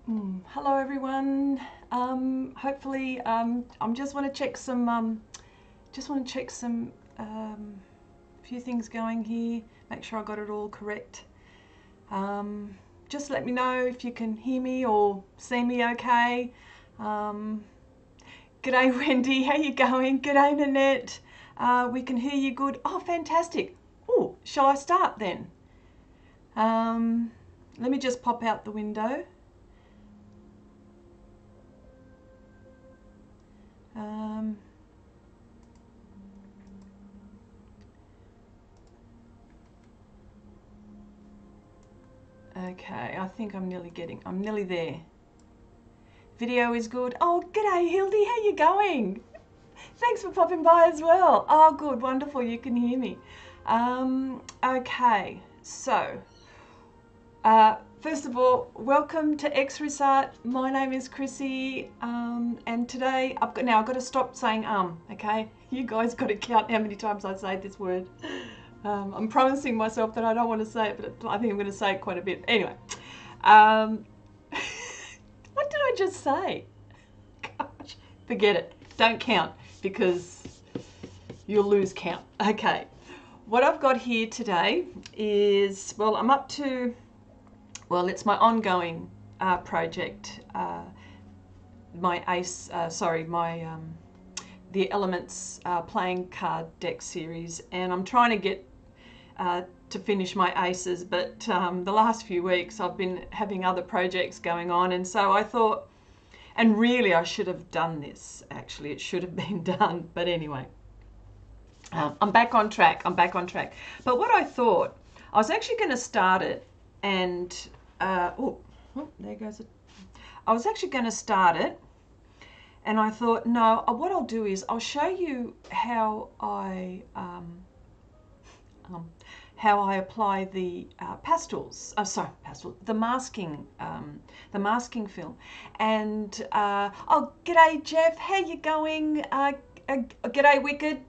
Hello everyone. Hopefully, I just want to check some. Few things going here. Make sure I got it all correct. Just let me know if you can hear me or see me okay. G'day Wendy, how you going? G'day Nanette. We can hear you good. Oh, fantastic. Oh, shall I start then? Let me just pop out the window. Okay, I think I'm nearly there. Video is good. Oh, g'day Hildy, how you going? Thanks for popping by as well. Oh, good, wonderful, you can hear me. Okay, so, first of all, welcome to X-Resart. My name is Chrissy, and today, I've got to stop saying okay? You guys got to count how many times I say this word. I'm promising myself that I don't want to say it, but I think I'm going to say it quite a bit. Anyway, what did I just say? Gosh, forget it. Don't count because you'll lose count. Okay, what I've got here today is, well, I'm up to, well, it's my ongoing project, the Elements playing card deck series, and I'm trying to get to finish my aces, but the last few weeks I've been having other projects going on, and so I thought, and really I should have done this, actually it should have been done, but anyway, I'm back on track. But what I thought, I was actually going to start it, and there goes it. I was actually going to start it, and I thought, no, what I'll do is I'll show you how I apply the the masking film. And oh, g'day Jeff, how you going? G'day Wicked.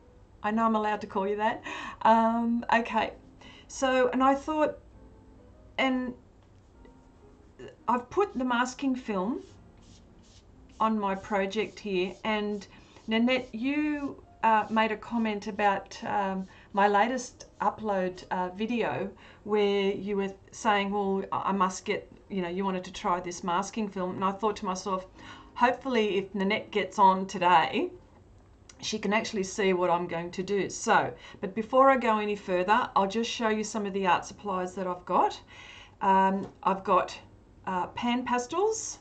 I know I'm allowed to call you that. Okay, so, and I thought, and I've put the masking film on my project here, and Nanette, you made a comment about my latest upload video where you were saying, well, I must get, you wanted to try this masking film, and I thought to myself, hopefully if Nanette gets on today, she can actually see what I'm going to do. So, but before I go any further, I'll just show you some of the art supplies that I've got. I've got pan pastels,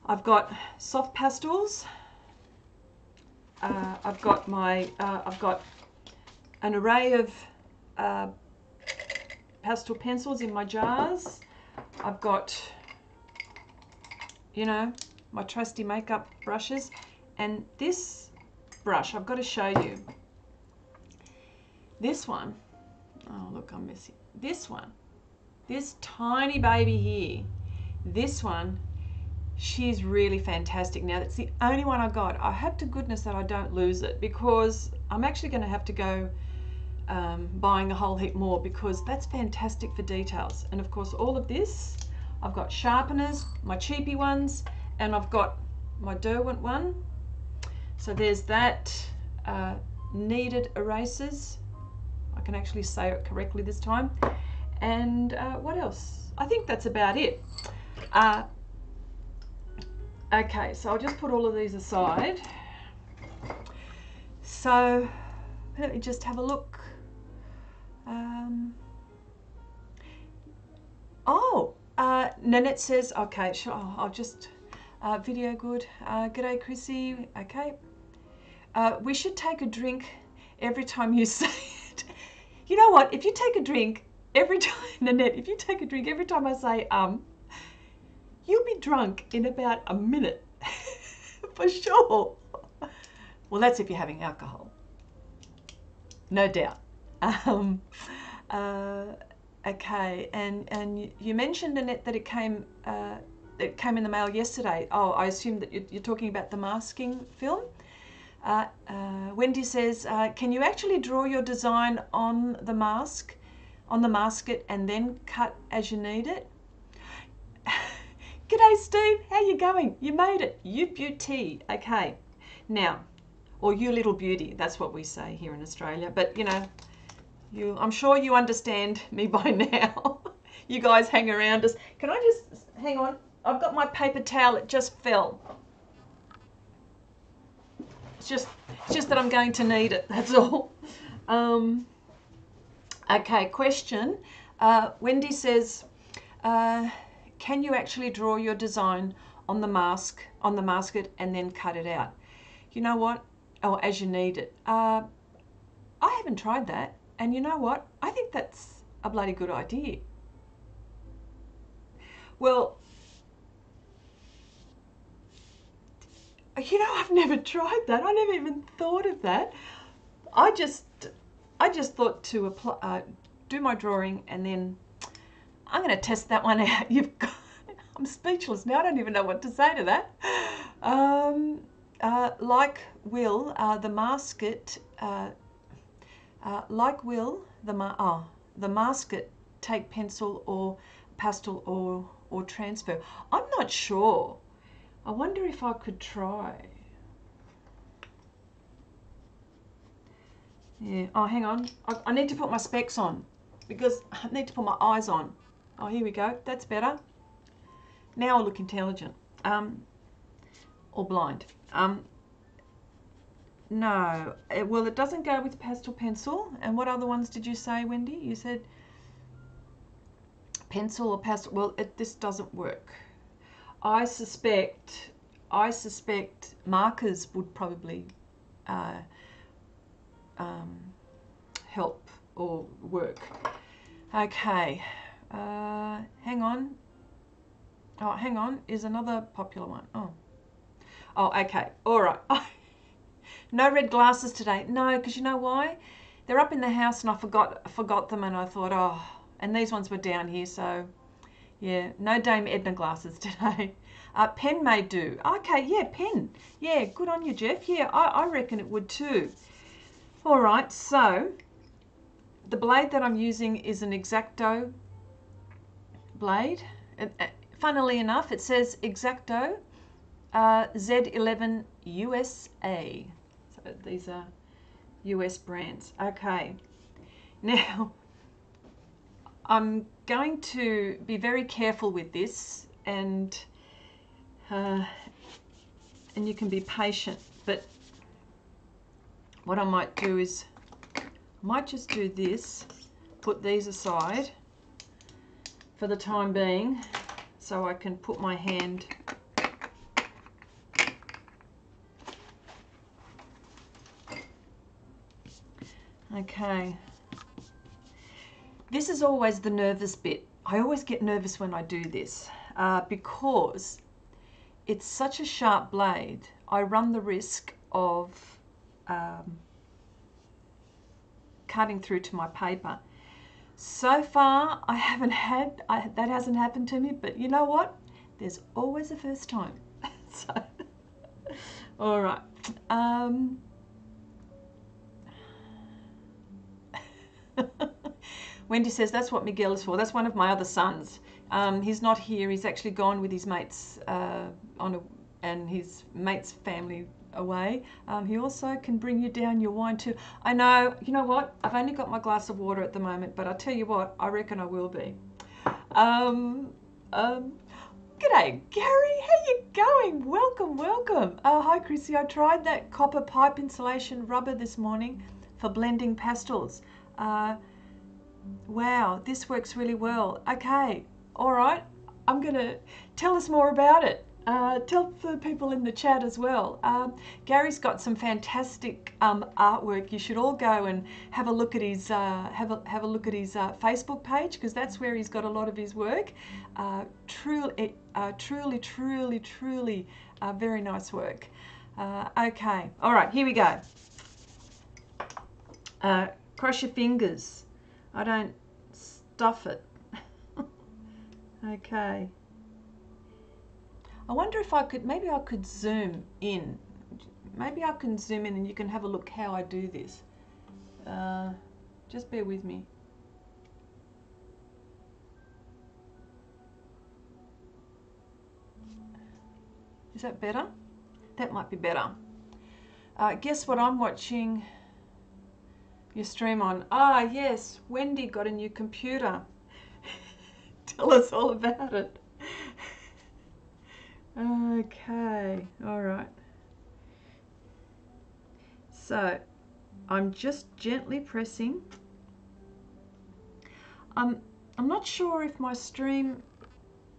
I've got soft pastels, I've got an array of pastel pencils in my jars. I've got, my trusty makeup brushes, and this brush, I've got to show you. This one, oh look, I'm missing this one. This tiny baby here, this one, she's really fantastic. Now, that's the only one I got. I hope to goodness that I don't lose it, because I'm actually going to have to go buying a whole heap more, because that's fantastic for details. And of course, all of this, I've got sharpeners, my cheapy ones, and I've got my Derwent one. So there's that, Kneaded erasers. I can actually say it correctly this time. And what else? I think that's about it. Okay, so I'll just put all of these aside. So let me just have a look. Nanette says, okay, sure, I'll just, video good. G'day Chrissy, okay. We should take a drink every time you say it. You know what, if you take a drink every time, Nanette, if you take a drink every time I say you'll be drunk in about a minute, for sure. Well, that's if you're having alcohol, no doubt. Okay, and you mentioned, Annette, that it came in the mail yesterday. Oh, I assume that you're talking about the masking film. Wendy says, can you actually draw your design on the masket and then cut as you need it? G'day, Steve. How you going? You made it. You beauty. Okay. Now, or you little beauty. That's what we say here in Australia. But, you know, I'm sure you understand me by now. You guys hang around us. Can I just, hang on. I've got my paper towel. It just fell. It's just that I'm going to need it. That's all. Okay, question. Wendy says, can you actually draw your design on the masket and then cut it out? You know what? Oh, as you need it. I haven't tried that. And you know what? I think that's a bloody good idea. Well, you know, I've never tried that. I never even thought of that. I just thought to apply, do my drawing, and then I'm going to test that one out. I'm speechless now. I don't even know what to say to that. Like Will, the masket. Like Will, the masket. Take pencil or pastel or transfer. I'm not sure. I wonder if I could try. Yeah. Oh, hang on. I need to put my specs on because I need to put my eyes on. Oh, here we go. That's better. Now I look intelligent. Or blind. No. Well, it doesn't go with pastel pencil. And what other ones did you say, Wendy? You said pencil or pastel. Well, this doesn't work. I suspect markers would probably help or work. Okay, hang on. Oh, hang on, is another popular one. Oh, okay, all right. No red glasses today. No, because you know why? They're up in the house and I forgot them, and I thought, oh, and these ones were down here, so yeah, no Dame Edna glasses today. Pen may do. Okay, yeah, pen. Yeah, good on you, Jeff. Yeah, I reckon it would too. All right, so the blade that I'm using is an X-Acto blade. Funnily enough, it says X-Acto Z11 USA. So these are US brands. Okay, now I'm going to be very careful with this, and you can be patient, but what I might do is I might just do this, put these aside for the time being so I can put my hand okay. This is always the nervous bit. I always get nervous when I do this because it's such a sharp blade. I run the risk of cutting through to my paper. So far, I haven't had, that hasn't happened to me, but you know what? There's always a first time. So, all right. Wendy says, that's what Miguel is for. That's one of my other sons. He's not here. He's actually gone with his mates and his mate's family away. He also can bring you down your wine too. I know, you know what? I've only got my glass of water at the moment, but I'll tell you what, I reckon I will be. G'day, Gary. How you going? Welcome, welcome. Hi, Chrissy. I tried that copper pipe insulation rubber this morning for blending pastels. Wow, this works really well. Okay, all right. I'm going to tell us more about it. Tell the people in the chat as well. Gary's got some fantastic artwork. You should all go and have a look at his have a look at his Facebook page, because that's where he's got a lot of his work. Truly, very nice work. Okay, all right, here we go. Cross your fingers. I don't stuff it. Okay. I wonder if I could, maybe I could zoom in. Maybe I can zoom in and you can have a look how I do this. Just bear with me. Is that better? That might be better. Guess what I'm watching your stream on? Ah, yes, Wendy got a new computer. Tell us all about it. Okay, all right. So I'm just gently pressing. I'm not sure if my stream,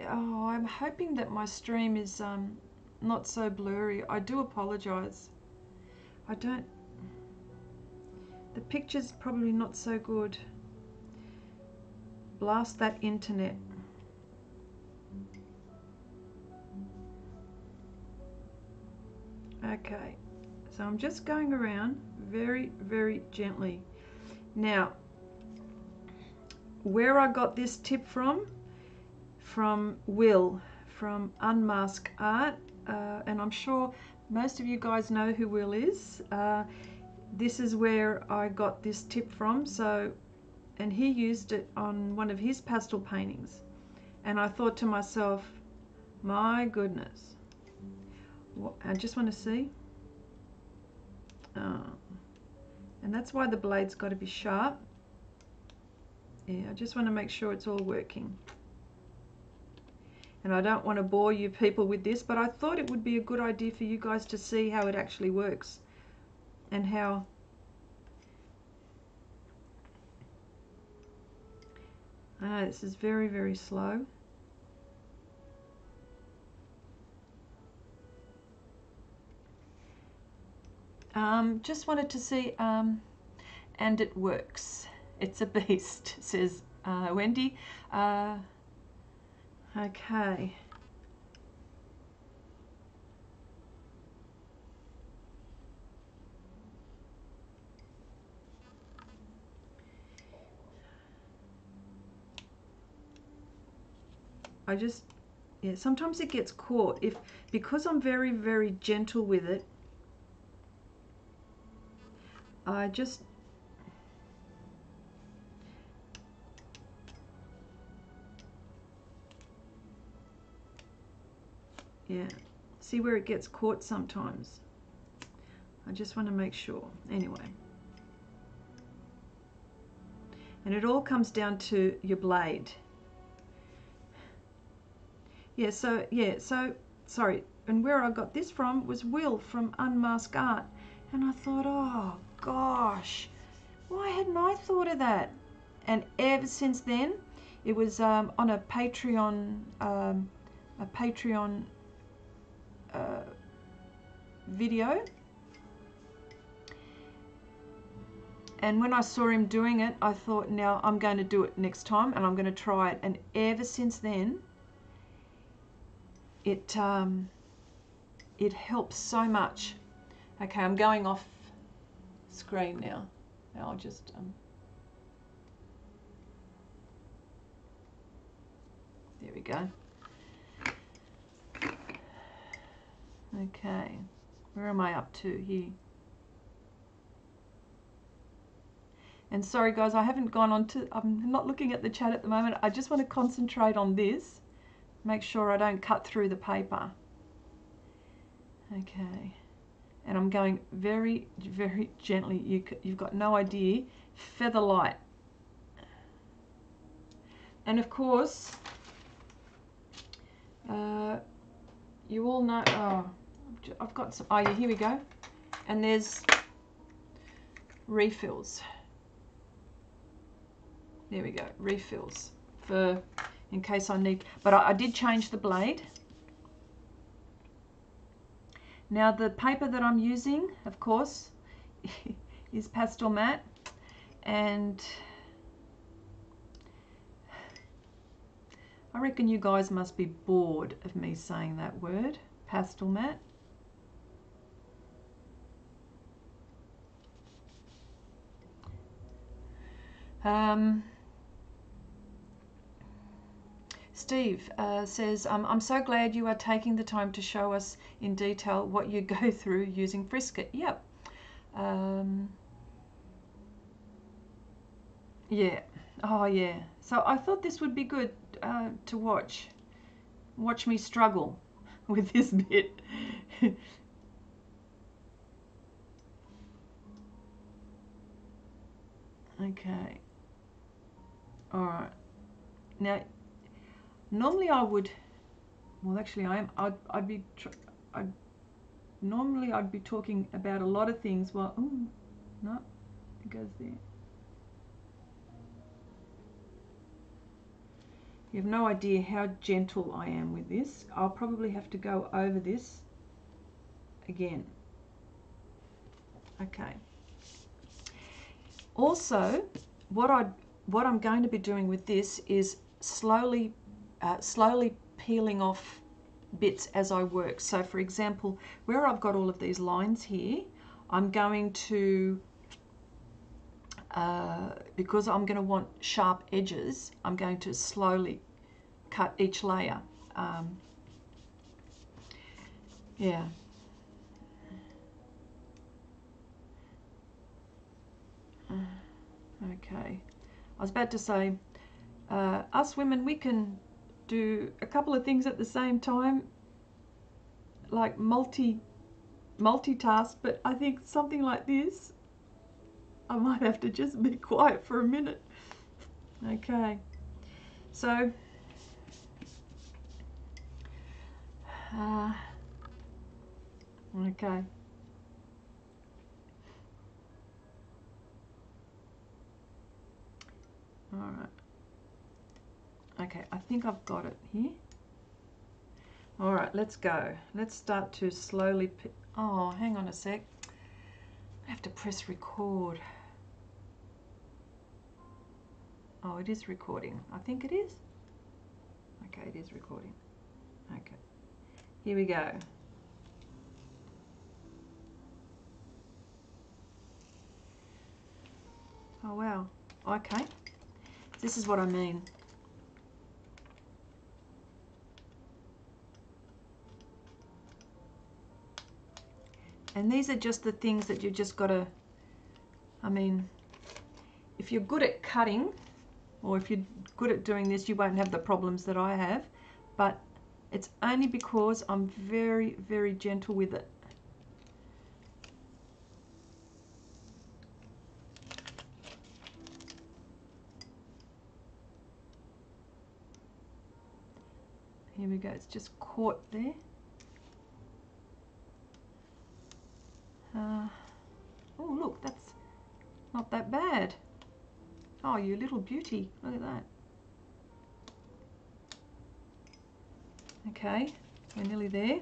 oh, I'm hoping that my stream is not so blurry. I do apologize. The picture's probably not so good. Blast that internet. Okay, so I'm just going around very, very gently. Now, where I got this tip from Will, from Unmask Art, and I'm sure most of you guys know who Will is. This is where I got this tip from, and he used it on one of his pastel paintings, and I thought to myself, my goodness, I just want to see, and that's why the blade's got to be sharp. Yeah, I just want to make sure it's all working. And I don't want to bore you people with this, but I thought it would be a good idea for you guys to see how it actually works. And how I know this is very, very slow. Just wanted to see, and it works. It's a beast, says Wendy. Okay. Yeah, sometimes it gets caught. Because I'm very, very gentle with it, yeah, see where it gets caught sometimes. I just want to make sure. Anyway. And it all comes down to your blade. Yeah, so sorry. And where I got this from was Will from Unmask Art. And I thought, oh gosh, why hadn't I thought of that? And ever since then, it was on a Patreon video. And when I saw him doing it, I thought, now I'm going to do it next time, and I'm going to try it. And ever since then, it helps so much. Okay, I'm going off screen now. Now I'll just there we go. Okay, where am I up to here? And sorry guys, I haven't gone on to, I'm not looking at the chat at the moment. I just want to concentrate on this. Make sure I don't cut through the paper. Okay. And I'm going very, very gently. You've got no idea. Feather light. And of course, you all know, oh, I've got some, oh yeah, here we go. And there's refills. There we go, refills for in case I need, but I did change the blade. Now the paper that I'm using, of course, is Pastelmat, and I reckon you guys must be bored of me saying that word, Pastelmat. Steve says, I'm so glad you are taking the time to show us in detail what you go through using Frisket. Yep. Yeah. Oh, yeah. So I thought this would be good to watch me struggle. with this bit. Okay. All right. Now, normally I would. Well, actually, I am. Normally I'd be talking about a lot of things. Well, ooh, no, it goes there. You have no idea how gentle I am with this. I'll probably have to go over this again. Okay. Also, what I'm going to be doing with this is slowly peeling off bits as I work. So for example, where I've got all of these lines here, I'm going to, because I'm going to want sharp edges, I'm going to slowly cut each layer. Yeah. Okay. I was about to say, us women, we can do a couple of things at the same time, like multitask, but I think something like this, I might have to just be quiet for a minute. Okay, so okay. All right. Okay, I think I've got it here. All right, let's go. Let's start to slowly. Oh, hang on a sec. I have to press record. Oh, it is recording. I think it is. Okay, it is recording. Okay, here we go. Oh, wow. Okay, this is what I mean. And these are just the things that you just got to, I mean, if you're good at cutting, or if you're good at doing this, you won't have the problems that I have. But it's only because I'm very, very gentle with it. Here we go, it's just caught there. Oh, look, that's not that bad. Oh, you little beauty, look at that. Okay, we're nearly there.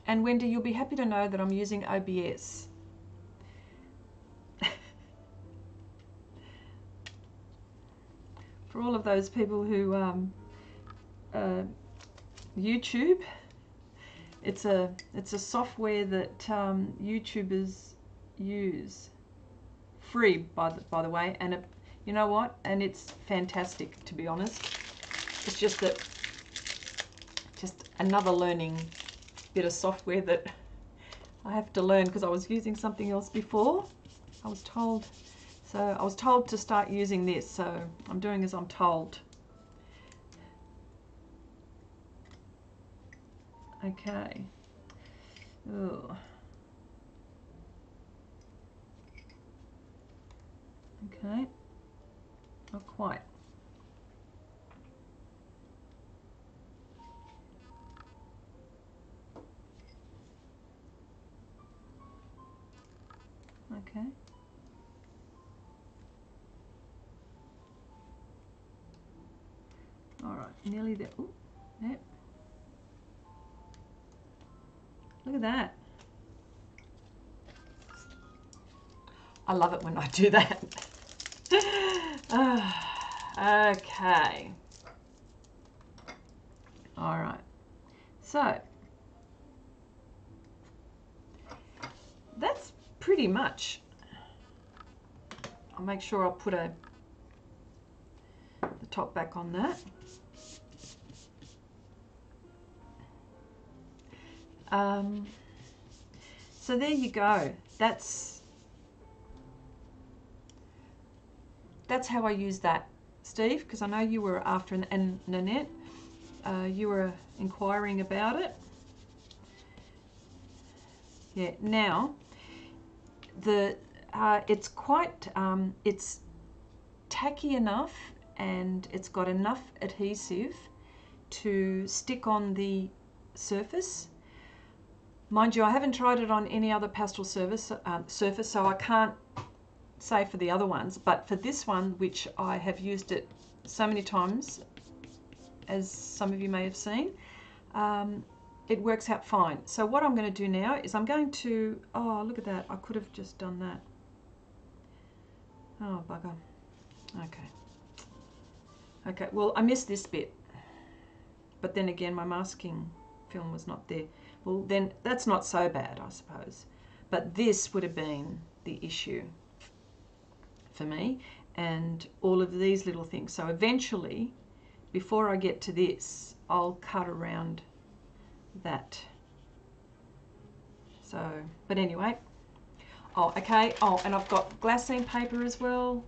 And Wendy, you'll be happy to know that I'm using OBS. For all of those people who YouTube, it's a software that YouTubers use, free by the way, and it, you know what? And it's fantastic, to be honest. It's just that, just another learning bit of software that I have to learn because I was using something else before. I was told to start using this, so I'm doing as I'm told. Okay. Ooh. Okay. Not quite. Okay. All right, nearly there. Ooh, yep. Look at that. I love it when I do that. Okay. All right. So that's pretty much. I'll make sure I'll put the top back on that. So there you go. That's that's how I use that, Steve, because I know you were after, and Nanette, you were inquiring about it. Yeah, now, it's quite, it's tacky enough and it's got enough adhesive to stick on the surface. Mind you, I haven't tried it on any other pastel surface, so I can't say for the other ones, but for this one, which I have used it so many times, as some of you may have seen, it works out fine. So what I'm going to do now is I'm going to, oh, look at that, I could have just done that. Oh, bugger. Okay, well, I missed this bit, but then again, my masking film was not there. Well, then that's not so bad, I suppose. But this would have been the issue for me, and all of these little things. So eventually, before I get to this, I'll cut around that. So, but anyway. Oh, okay. Oh, and I've got glassine paper as well.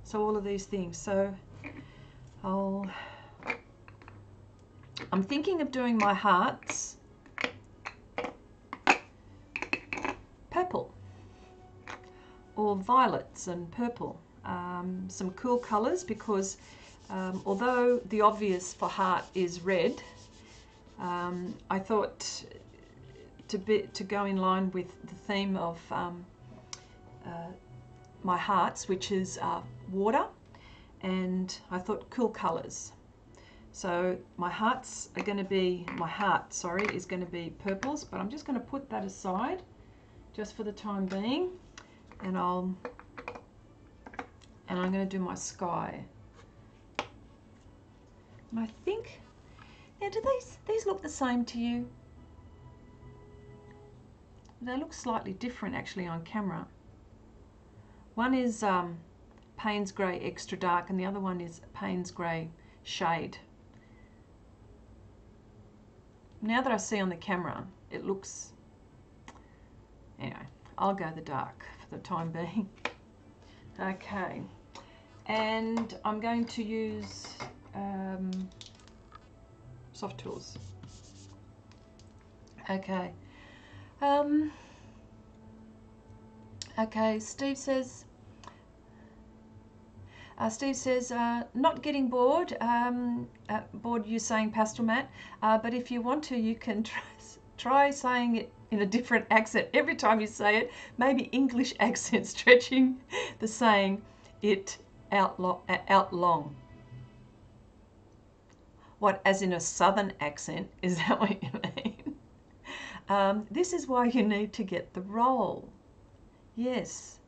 So all of these things. So I'm thinking of doing my hearts purple or violets and purple. Some cool colors, because although the obvious for heart is red, I thought to go in line with the theme of my hearts, which is water, and I thought cool colors. So my hearts are going to be, my heart, sorry, is going to be purples, but I'm just going to put that aside just for the time being, and I'm going to do my sky. And I think, now do these look the same to you? They look slightly different actually on camera. One is Payne's Grey Extra Dark, and the other one is Payne's Grey Shade. Now that I see on the camera, it looks, anyway, I'll go the dark for the time being. Okay, and I'm going to use soft tools. Okay. Okay, Steve says, not getting bored, bored you saying Pastelmat, but if you want to, you can try saying it in a different accent every time you say it, maybe English accent, stretching the saying it out long. What, as in a southern accent? Is that what you mean? This is why you need to get the roll. Yes,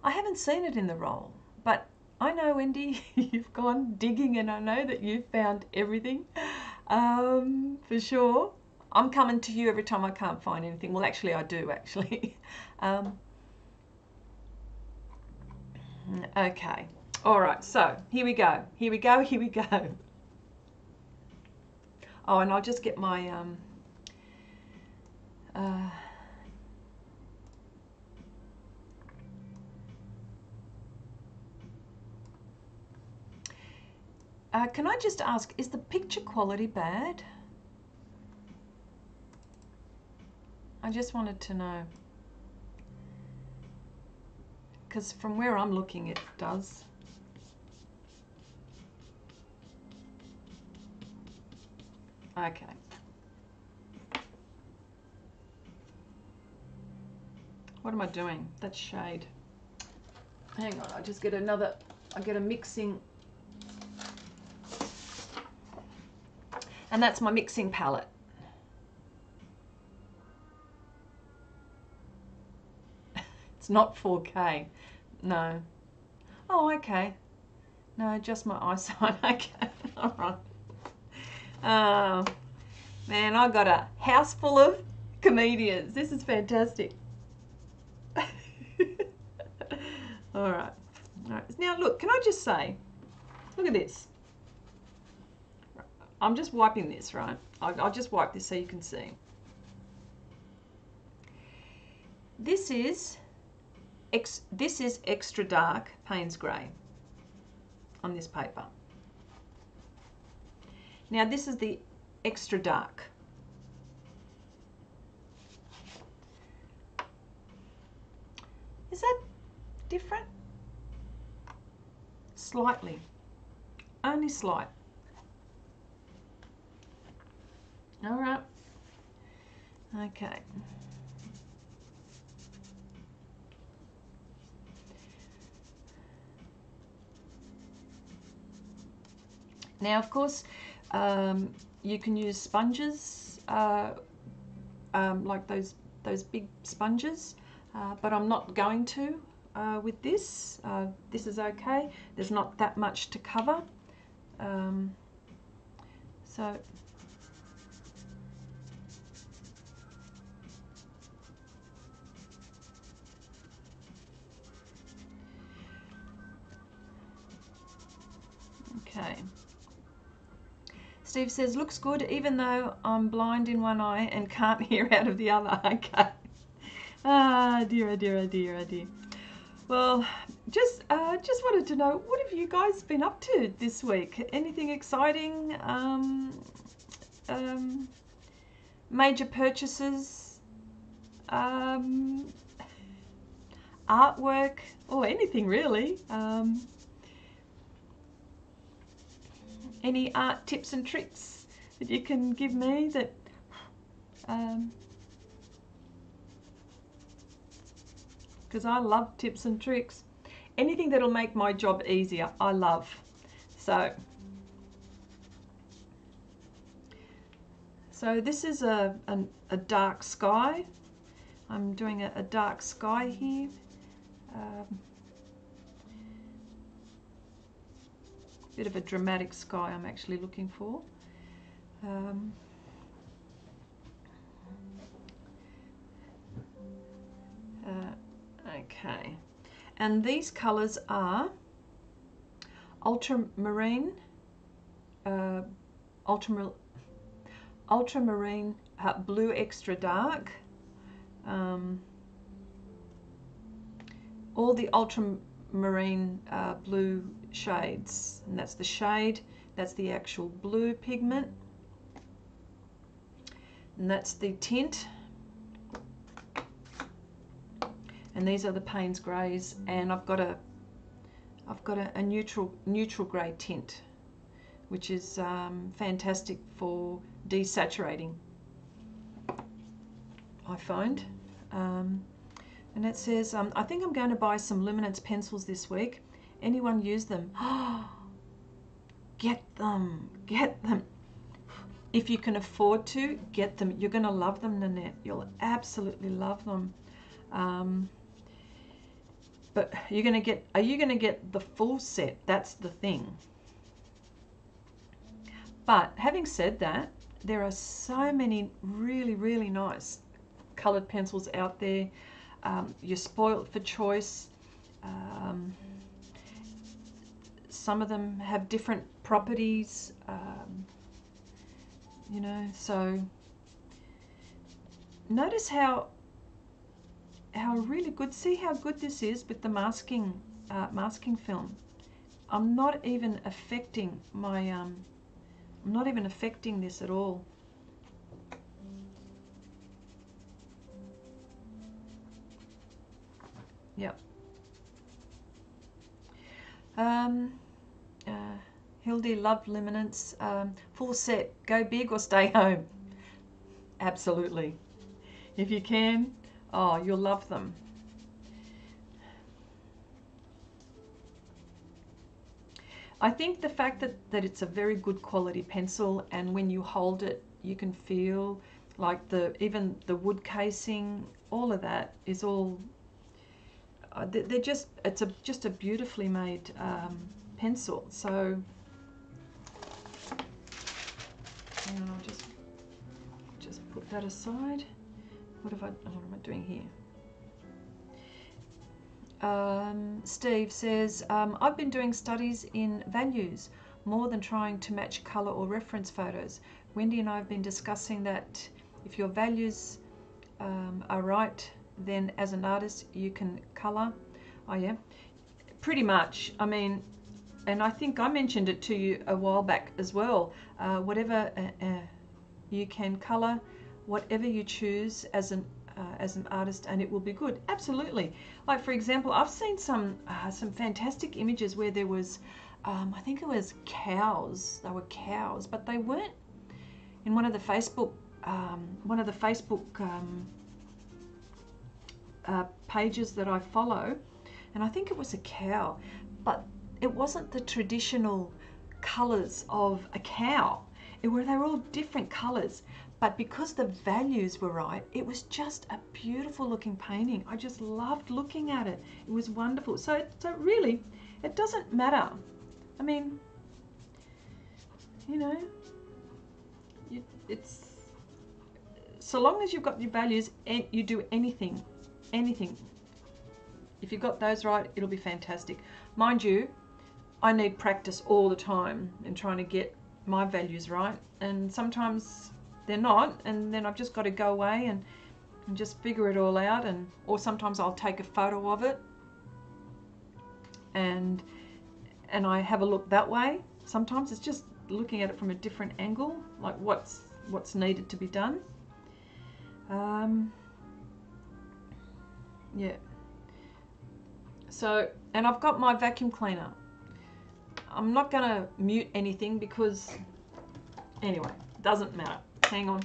I haven't seen it in the roll, but I know, Wendy, you've gone digging, and I know that you've found everything, for sure. I'm coming to you every time I can't find anything. Well, actually, I do, actually. Okay, all right, so here we go. Oh, and I'll just get my... can I just ask, is the picture quality bad? I just wanted to know. Because from where I'm looking, it does. Okay. What am I doing? That's shade. Hang on, I just get another, I get a mixing. And that's my mixing palette. It's not 4K. No. Oh, okay. No, just my eyesight. Okay. All right. Oh, man, I got a house full of comedians. This is fantastic. All right. All right. Now, look, can I just say, look at this. I'm just wiping this, right? I'll just wipe this so you can see. This is extra dark Payne's Grey. on this paper. Now this is the extra dark. Is that different? Slightly, only slight. All right, okay. Now, of course, you can use sponges, like those big sponges, but I'm not going to with this. This is okay. There's not that much to cover. So okay. Steve says, looks good even though I'm blind in one eye and can't hear out of the other. Okay. Ah, dear, oh dear, oh dear, oh dear. Well, just wanted to know, what have you guys been up to this week? Anything exciting? Major purchases? Artwork? Or anything really? Any art tips and tricks that you can give me that because I love tips and tricks. Anything that'll make my job easier, I love. So this is a dark sky. I'm doing a dark sky here. Bit of a dramatic sky I'm actually looking for. Okay, and these colours are ultramarine, ultramarine blue extra dark, all the ultramarine blue shades, and that's the shade, that's the actual blue pigment, and that's the tint, and these are the Payne's Greys, and I've got a neutral grey tint, which is fantastic for desaturating, I find. And it says, I think I'm going to buy some luminance pencils this week. Anyone use them? Get them, get them. If you can afford to, get them. You're going to love them, Nanette. You'll absolutely love them. But are you going to get the full set? That's the thing. But having said that, there are so many really, really nice coloured pencils out there. You're spoiled for choice. Some of them have different properties, you know, so notice how really good, see how good this is with the masking film. I'm not even affecting my, I'm not even affecting this at all. Yep. Hildy, love luminance. Full set, go big or stay home. Absolutely. If you can, oh, you'll love them. I think the fact that it's a very good quality pencil, and when you hold it, you can feel like even the wood casing, all of that is all. They're just, it's just a beautifully made pencil. So hang on, I'll just put that aside. What am I doing here? Steve says, I've been doing studies in values more than trying to match colour or reference photos. Wendy and I have been discussing that if your values are right, then as an artist you can colour. Oh yeah, pretty much. I mean, and I think I mentioned it to you a while back as well. Whatever you can color, whatever you choose as an artist, and it will be good. Absolutely. Like for example, I've seen some fantastic images where there was, I think it was cows. They were cows, but they weren't in one of the Facebook pages that I follow, and I think it was a cow, but it wasn't the traditional colors of a cow. They were all different colors, but because the values were right, it was just a beautiful looking painting. I just loved looking at it. It was wonderful. So really, it doesn't matter. I mean, you know, it's so long as you've got your values and you do anything. If you've got those right, it'll be fantastic. Mind you, I need practice all the time in trying to get my values right, and sometimes they're not, and then I've just got to go away and just figure it all out, or sometimes I'll take a photo of it and I have a look that way. Sometimes it's just looking at it from a different angle, like what's needed to be done. Yeah. So, and I've got my vacuum cleaner. I'm not going to mute anything because, anyway, doesn't matter. Hang on.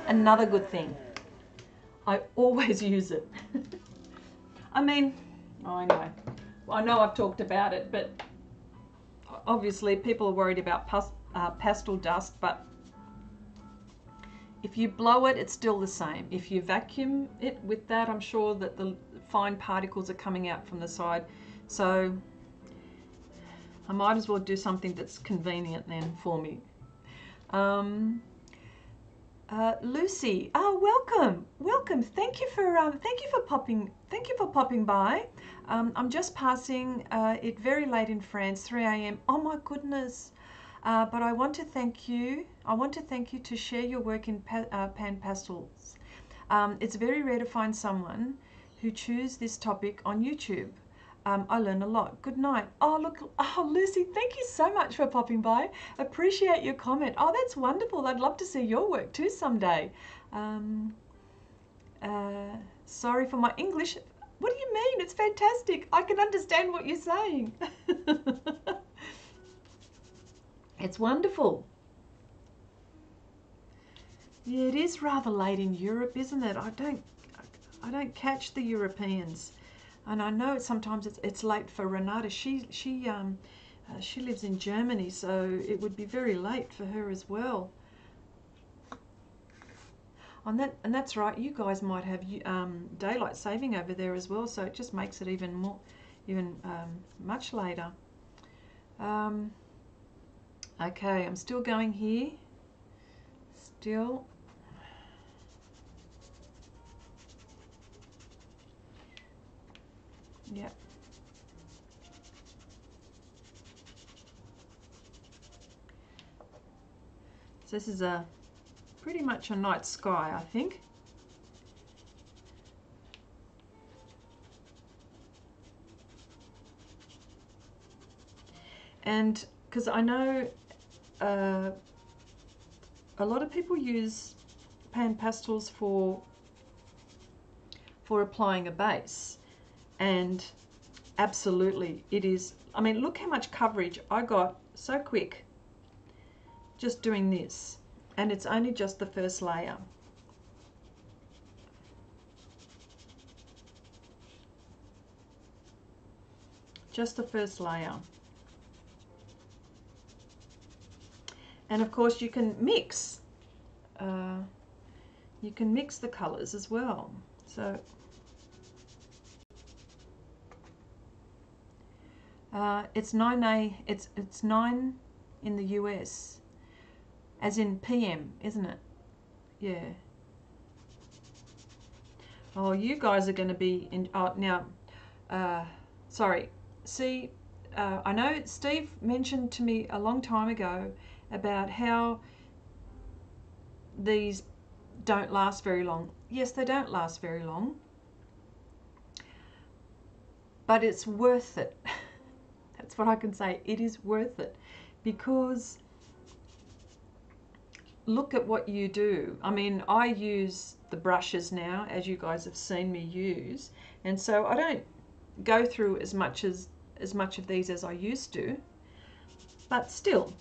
Another good thing, I always use it. I mean, I know I've talked about it, but obviously people are worried about pastel dust, but if you blow it, it's still the same. If you vacuum it with that, I'm sure that the fine particles are coming out from the side. So I might as well do something that's convenient then for me. Lucy, welcome. Thank you for popping by. I'm just passing it very late in France, 3 a.m. Oh my goodness. But I want to thank you. I want to thank you to share your work in pan pastels. It's very rare to find someone who chooses this topic on YouTube. I learn a lot. Good night. Oh, look. Oh, Lucy, thank you so much for popping by. Appreciate your comment. Oh, that's wonderful. I'd love to see your work too someday. Sorry for my English. What do you mean? It's fantastic. I can understand what you're saying. It's wonderful. Yeah, it is rather late in Europe, isn't it? I don't catch the Europeans. And I know sometimes it's late for Renata. She lives in Germany, so it would be very late for her as well. And that's right. You guys might have daylight saving over there as well, so it just makes it even much later. Okay, I'm still going here. Still. Yep. So this is pretty much a night sky, I think. And because I know a lot of people use pan pastels for applying a base. And absolutely, it is. I mean, look how much coverage I got so quick just doing this. And it's only just the first layer. Just the first layer. And of course, you can mix. You can mix the colors as well. So. It's 9 it's 9 in the US, as in PM, isn't it? Yeah. Oh, you guys are going to be in. Oh, now, sorry. See, I know Steve mentioned to me a long time ago about how these don't last very long. Yes, they don't last very long, but it's worth it. That's what I can say. It is worth it, because look at what you do. I mean, I use the brushes now, as you guys have seen me use, and so I don't go through as much of these as I used to, but still,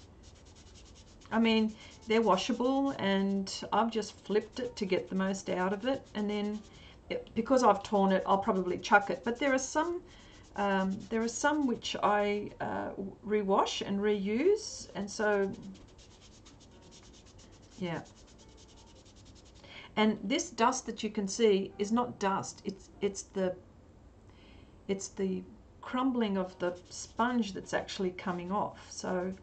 I mean, they're washable, and I've just flipped it to get the most out of it, and then because I've torn it, I'll probably chuck it. But there are some which I rewash and reuse, and so yeah. And this dust that you can see is not dust. It's the crumbling of the sponge that's actually coming off. So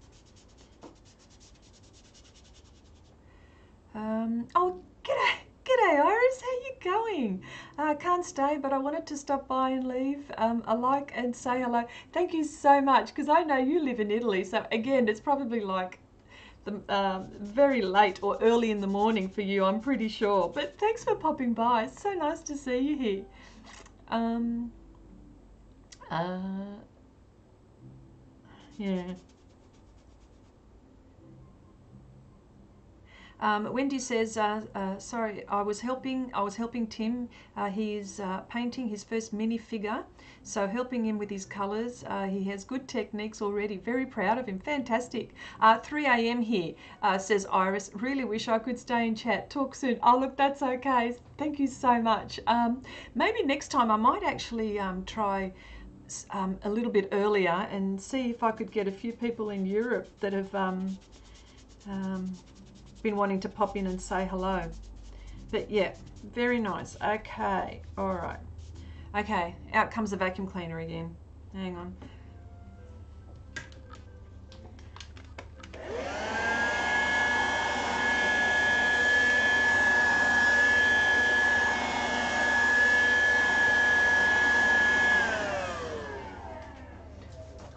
oh, g'day Iris, how you going? I can't stay, but I wanted to stop by and leave a like and say hello. Thank you so much, because I know you live in Italy, so again, it's probably like the very late or early in the morning for you, I'm pretty sure. But thanks for popping by. It's so nice to see you here. Yeah. Wendy says, sorry, I was helping Tim. He's painting his first mini figure, so helping him with his colours. He has good techniques already. Very proud of him. Fantastic. 3 a.m. here, says Iris. Really wish I could stay and chat. Talk soon. Oh, look, that's okay. Thank you so much. Maybe next time I might actually try a little bit earlier and see if I could get a few people in Europe that have been wanting to pop in and say hello. But yeah, very nice. Okay, all right. Okay, out comes the vacuum cleaner again. Hang on.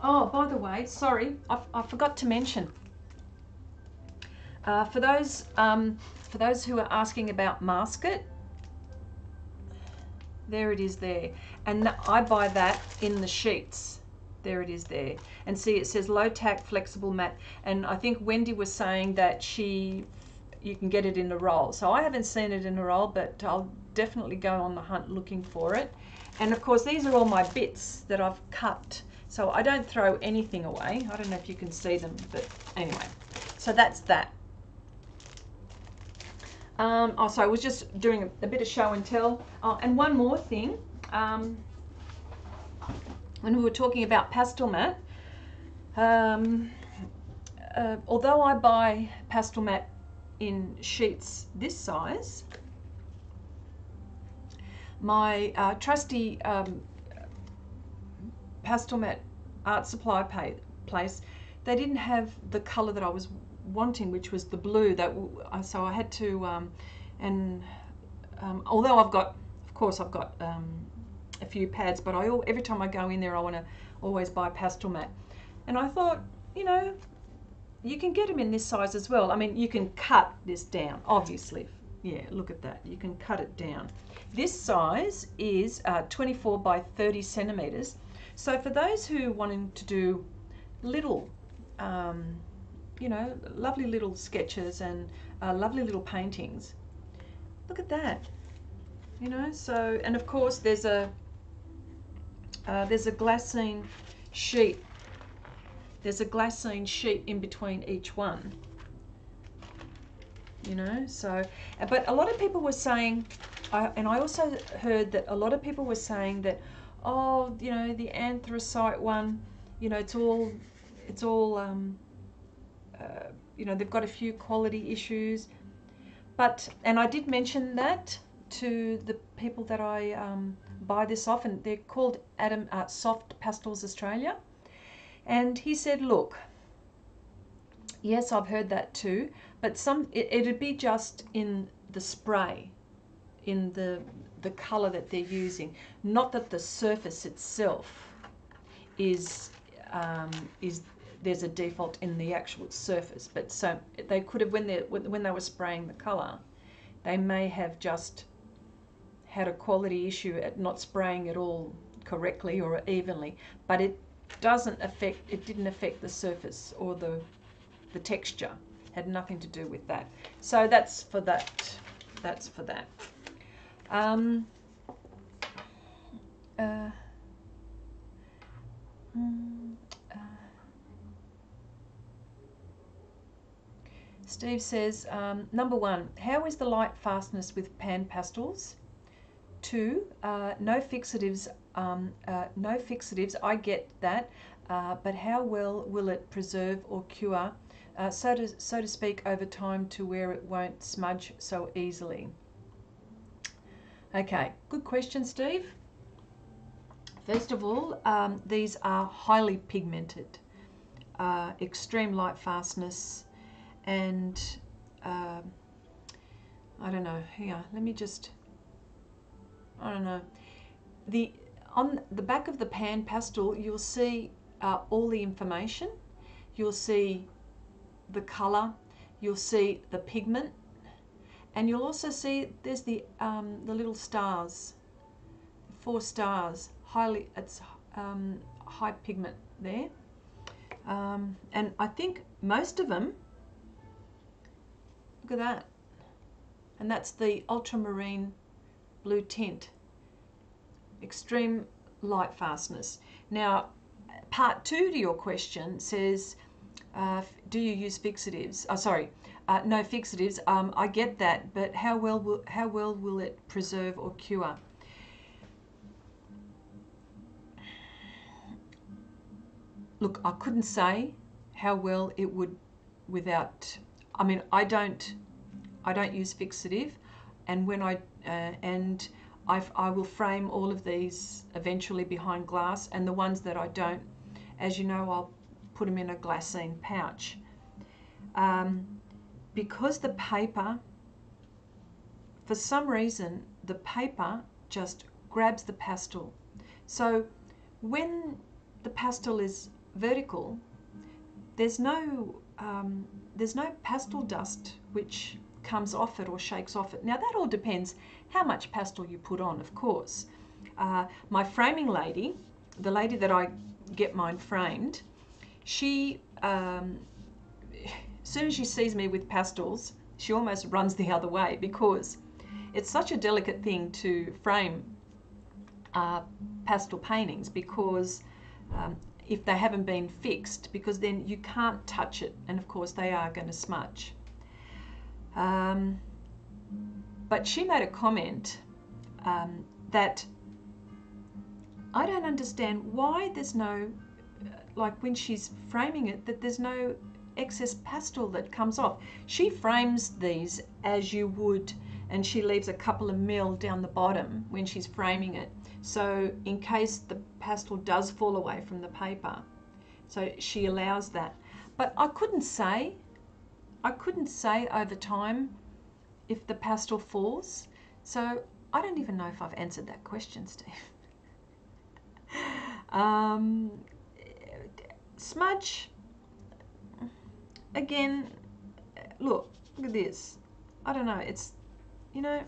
Oh, by the way, sorry, I forgot to mention. For those who are asking about Masket, there it is there, and I buy that in the sheets. There it is there, and see it says low tack flexible matte, and I think Wendy was saying that you can get it in a roll. So I haven't seen it in a roll, but I'll definitely go on the hunt looking for it. And of course, these are all my bits that I've cut, so I don't throw anything away. I don't know if you can see them, but anyway, so that's that. So I was just doing a bit of show and tell. And one more thing, when we were talking about Pastelmat, although I buy Pastelmat in sheets this size, my trusty Pastelmat art supply place, they didn't have the colour that I was wanting, which was the blue. So I had to, although I've got a few pads, but every time I go in there, I want to always buy Pastelmat. And I thought, you know, you can get them in this size as well. I mean, you can cut this down, obviously. Yeah, look at that. You can cut it down. This size is 24 by 30 centimeters. So for those who wanting to do little, you know, lovely little sketches and lovely little paintings, look at that. You know, so, and of course there's a glassine sheet. There's a glassine sheet in between each one. You know, so, but a lot of people were saying, and I also heard that a lot of people were saying that, oh, you know, the anthracite one, you know, it's all, you know, they've got a few quality issues. But, and I did mention that to the people that I buy this off, and they're called Soft Pastels Australia. And he said, look, yes, I've heard that too, but it'd be just in the spray, in the color that they're using, not that the surface itself is there's a default in the actual surface. But so they could have, when they were spraying the colour, they may have just had a quality issue at not spraying it all correctly or evenly, but it didn't affect the surface or the texture. Had nothing to do with that. So that's for that. Steve says, number 1, how is the light fastness with pan pastels? 2, no fixatives. No fixatives. I get that, but how well will it preserve or cure, so to speak, over time to where it won't smudge so easily? Okay, good question, Steve. First of all, these are highly pigmented, extreme light fastness, and I don't know. Here, let me just. I don't know. On the back of the pan pastel, you'll see all the information. You'll see the colour. You'll see the pigment, and you'll also see there's the little stars, 4 stars. It's high pigment there, and I think most of them. Look at that, and that's the ultramarine blue tint. Extreme light fastness. Now, part 2 to your question says, do you use fixatives? No fixatives. I get that, but how well will it preserve or cure? Look, I couldn't say how well it would without. I mean, I don't use fixative, and when I will frame all of these eventually behind glass, and the ones that I don't, as you know, I'll put them in a glassine pouch. Because the paper, for some reason, the paper just grabs the pastel. So when the pastel is vertical, there's no pastel dust which comes off it or shakes off it. Now that all depends how much pastel you put on, of course. My framing lady, the lady that I get mine framed, she, as soon as she sees me with pastels, she almost runs the other way, because it's such a delicate thing to frame pastel paintings, because if they haven't been fixed, because then you can't touch it, and of course they are going to smudge. But she made a comment that I don't understand why there's no, like when she's framing it, that there's no excess pastel that comes off. She frames these as you would, and she leaves a couple of mil down the bottom when she's framing it, so in case the pastel does fall away from the paper. So she allows that. But I couldn't say over time if the pastel falls. So I don't even know if I've answered that question, Steve. Smudge, again, look at this. I don't know, it's, you know,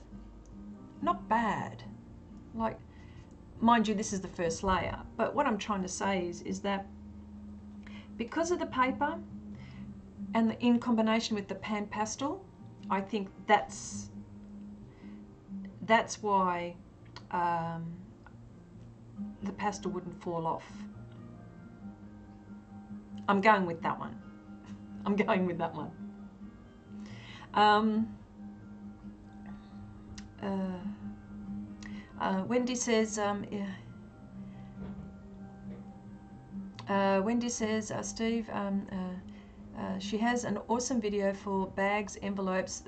not bad. Like, mind you, this is the first layer, but what I'm trying to say is that because of the paper and in combination with the pan pastel, I think that's why the pastel wouldn't fall off. I'm going with that one. I'm going with that one. Wendy says, Wendy says, Steve, she has an awesome video for bags, envelopes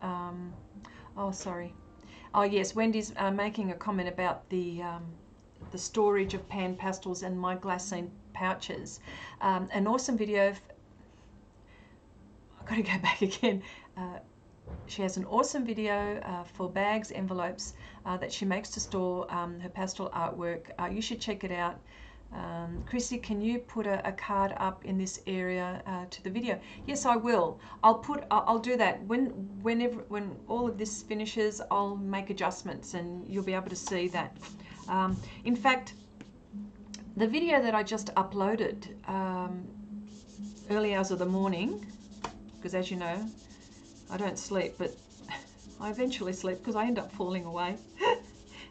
oh, sorry. Oh, yes, Wendy's making a comment about the storage of pan pastels and my glassine pouches. An awesome video. I've got to go back again. She has an awesome video for bags, envelopes that she makes to store her pastel artwork. You should check it out. Chrissy, can you put a card up in this area to the video? Yes, I will. I'll do that when all of this finishes. I'll make adjustments and you'll be able to see that. In fact, the video that I just uploaded early hours of the morning, because as you know, I don't sleep, but I eventually sleep because I end up falling away.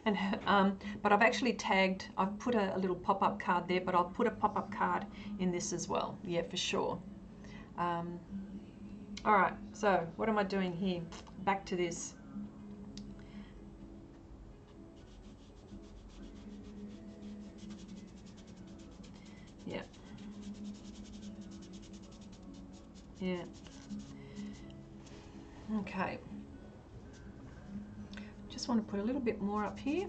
And, but I've actually tagged, I've put a little pop-up card there, but I'll put a pop-up card in this as well. Yeah, for sure. All right, so what am I doing here? Back to this. Yeah. Yeah. Okay. Just want to put a little bit more up here.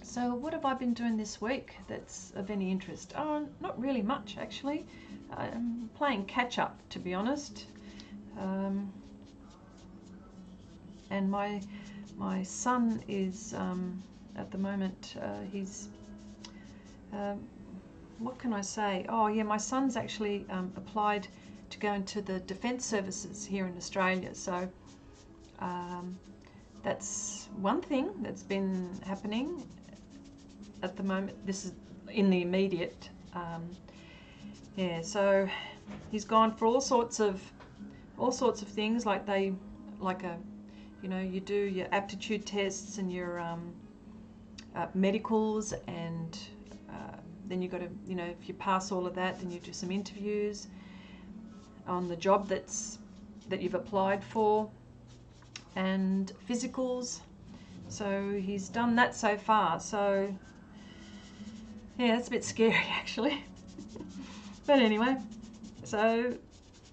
So what have I been doing this week that's of any interest? Oh, not really much actually. I'm playing catch up, to be honest. And my son is at the moment he's what can I say? Oh yeah, my son's actually applied to go into the defence services here in Australia. So that's one thing that's been happening at the moment. This is in the immediate. Yeah, so he's gone for all sorts of things, like you know, you do your aptitude tests and your medicals, and then you got to, you know, if you pass all of that, then you do some interviews on the job that you've applied for, and physicals. So he's done that so far. So yeah, that's a bit scary actually. But anyway, so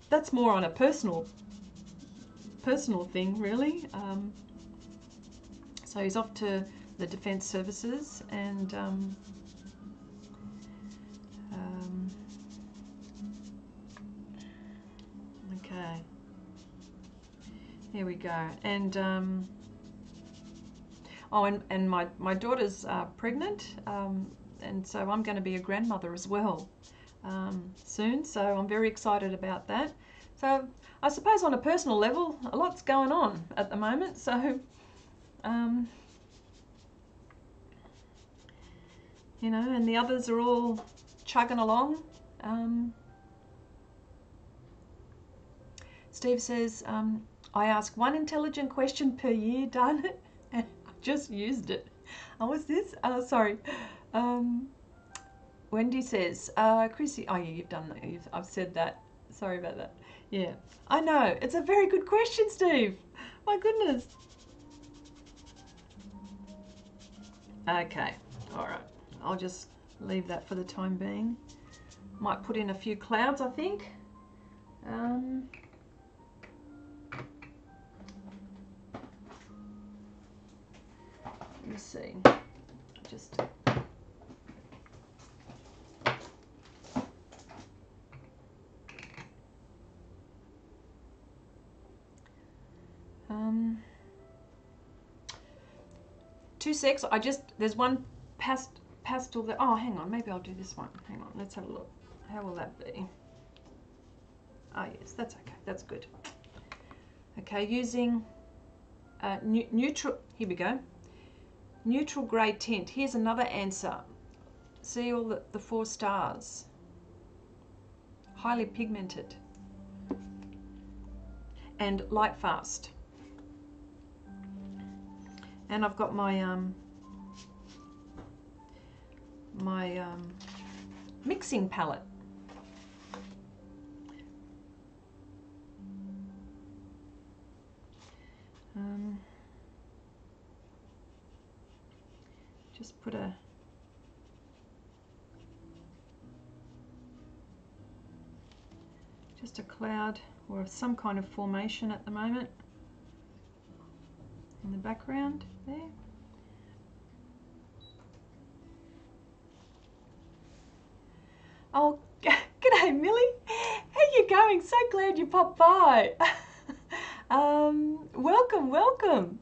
that's more on a personal thing, really. So he's off to the defence services, and okay, here we go. And oh, and my daughter's pregnant, and so I'm going to be a grandmother as well soon. So I'm very excited about that. So I suppose on a personal level, a lot's going on at the moment. So, you know, and the others are all chugging along. Steve says, I ask one intelligent question per year, darn it, and I just used it. Oh, what's this? Oh, sorry. Wendy says, Chrissy, oh yeah, you've done that. I've said that. Sorry about that. Yeah, I know. It's a very good question, Steve. My goodness. Okay, all right. I'll just leave that for the time being. Might put in a few clouds, I think. Let me see. Just... two secs. There's one pastel that, oh, hang on, maybe I'll do this one. Hang on, let's have a look. How will that be? Oh yes, that's okay, that's good. Okay, using neutral, here we go. Neutral grey tint. Here's another answer. See all the 4 stars. Highly pigmented. And light fast. And I've got my mixing palette. Just put a cloud or some kind of formation at the moment in the background there. Oh, g'day Millie. glad you popped by. Welcome, welcome.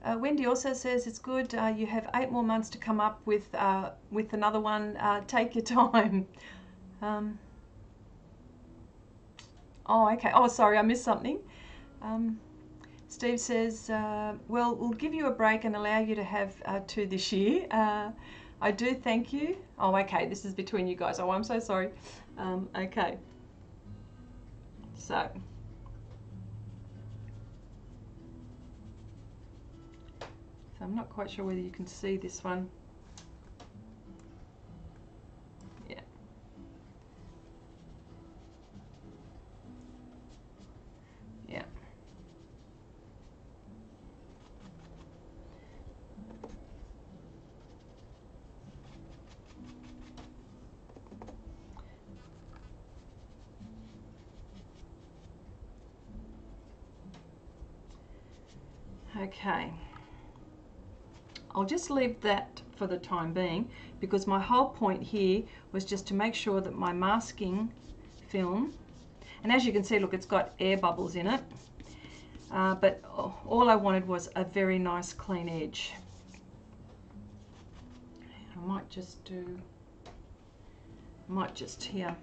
Wendy also says it's good. You have 8 more months to come up with another one. Take your time. Oh, okay. Oh, sorry, I missed something. Steve says, well, we'll give you a break and allow you to have 2 this year. I do thank you. Oh, okay. This is between you guys. Oh, I'm so sorry. Okay. So I'm not quite sure whether you can see this one. Yeah. Yeah. Okay. I'll just leave that for the time being because my whole point here was just to make sure that my masking film, and as you can see, look, it's got air bubbles in it, but all I wanted was a very nice clean edge. I might just here.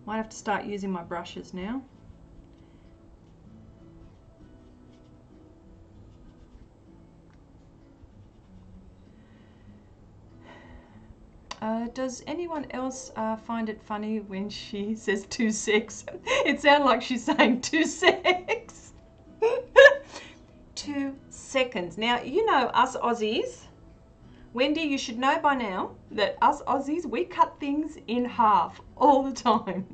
Might have to start using my brushes now. Does anyone else find it funny when she says 2 secs? It sounds like she's saying 2 secs. 2 seconds. Now, you know us Aussies. Wendy, you should know by now that us Aussies, we cut things in half all the time.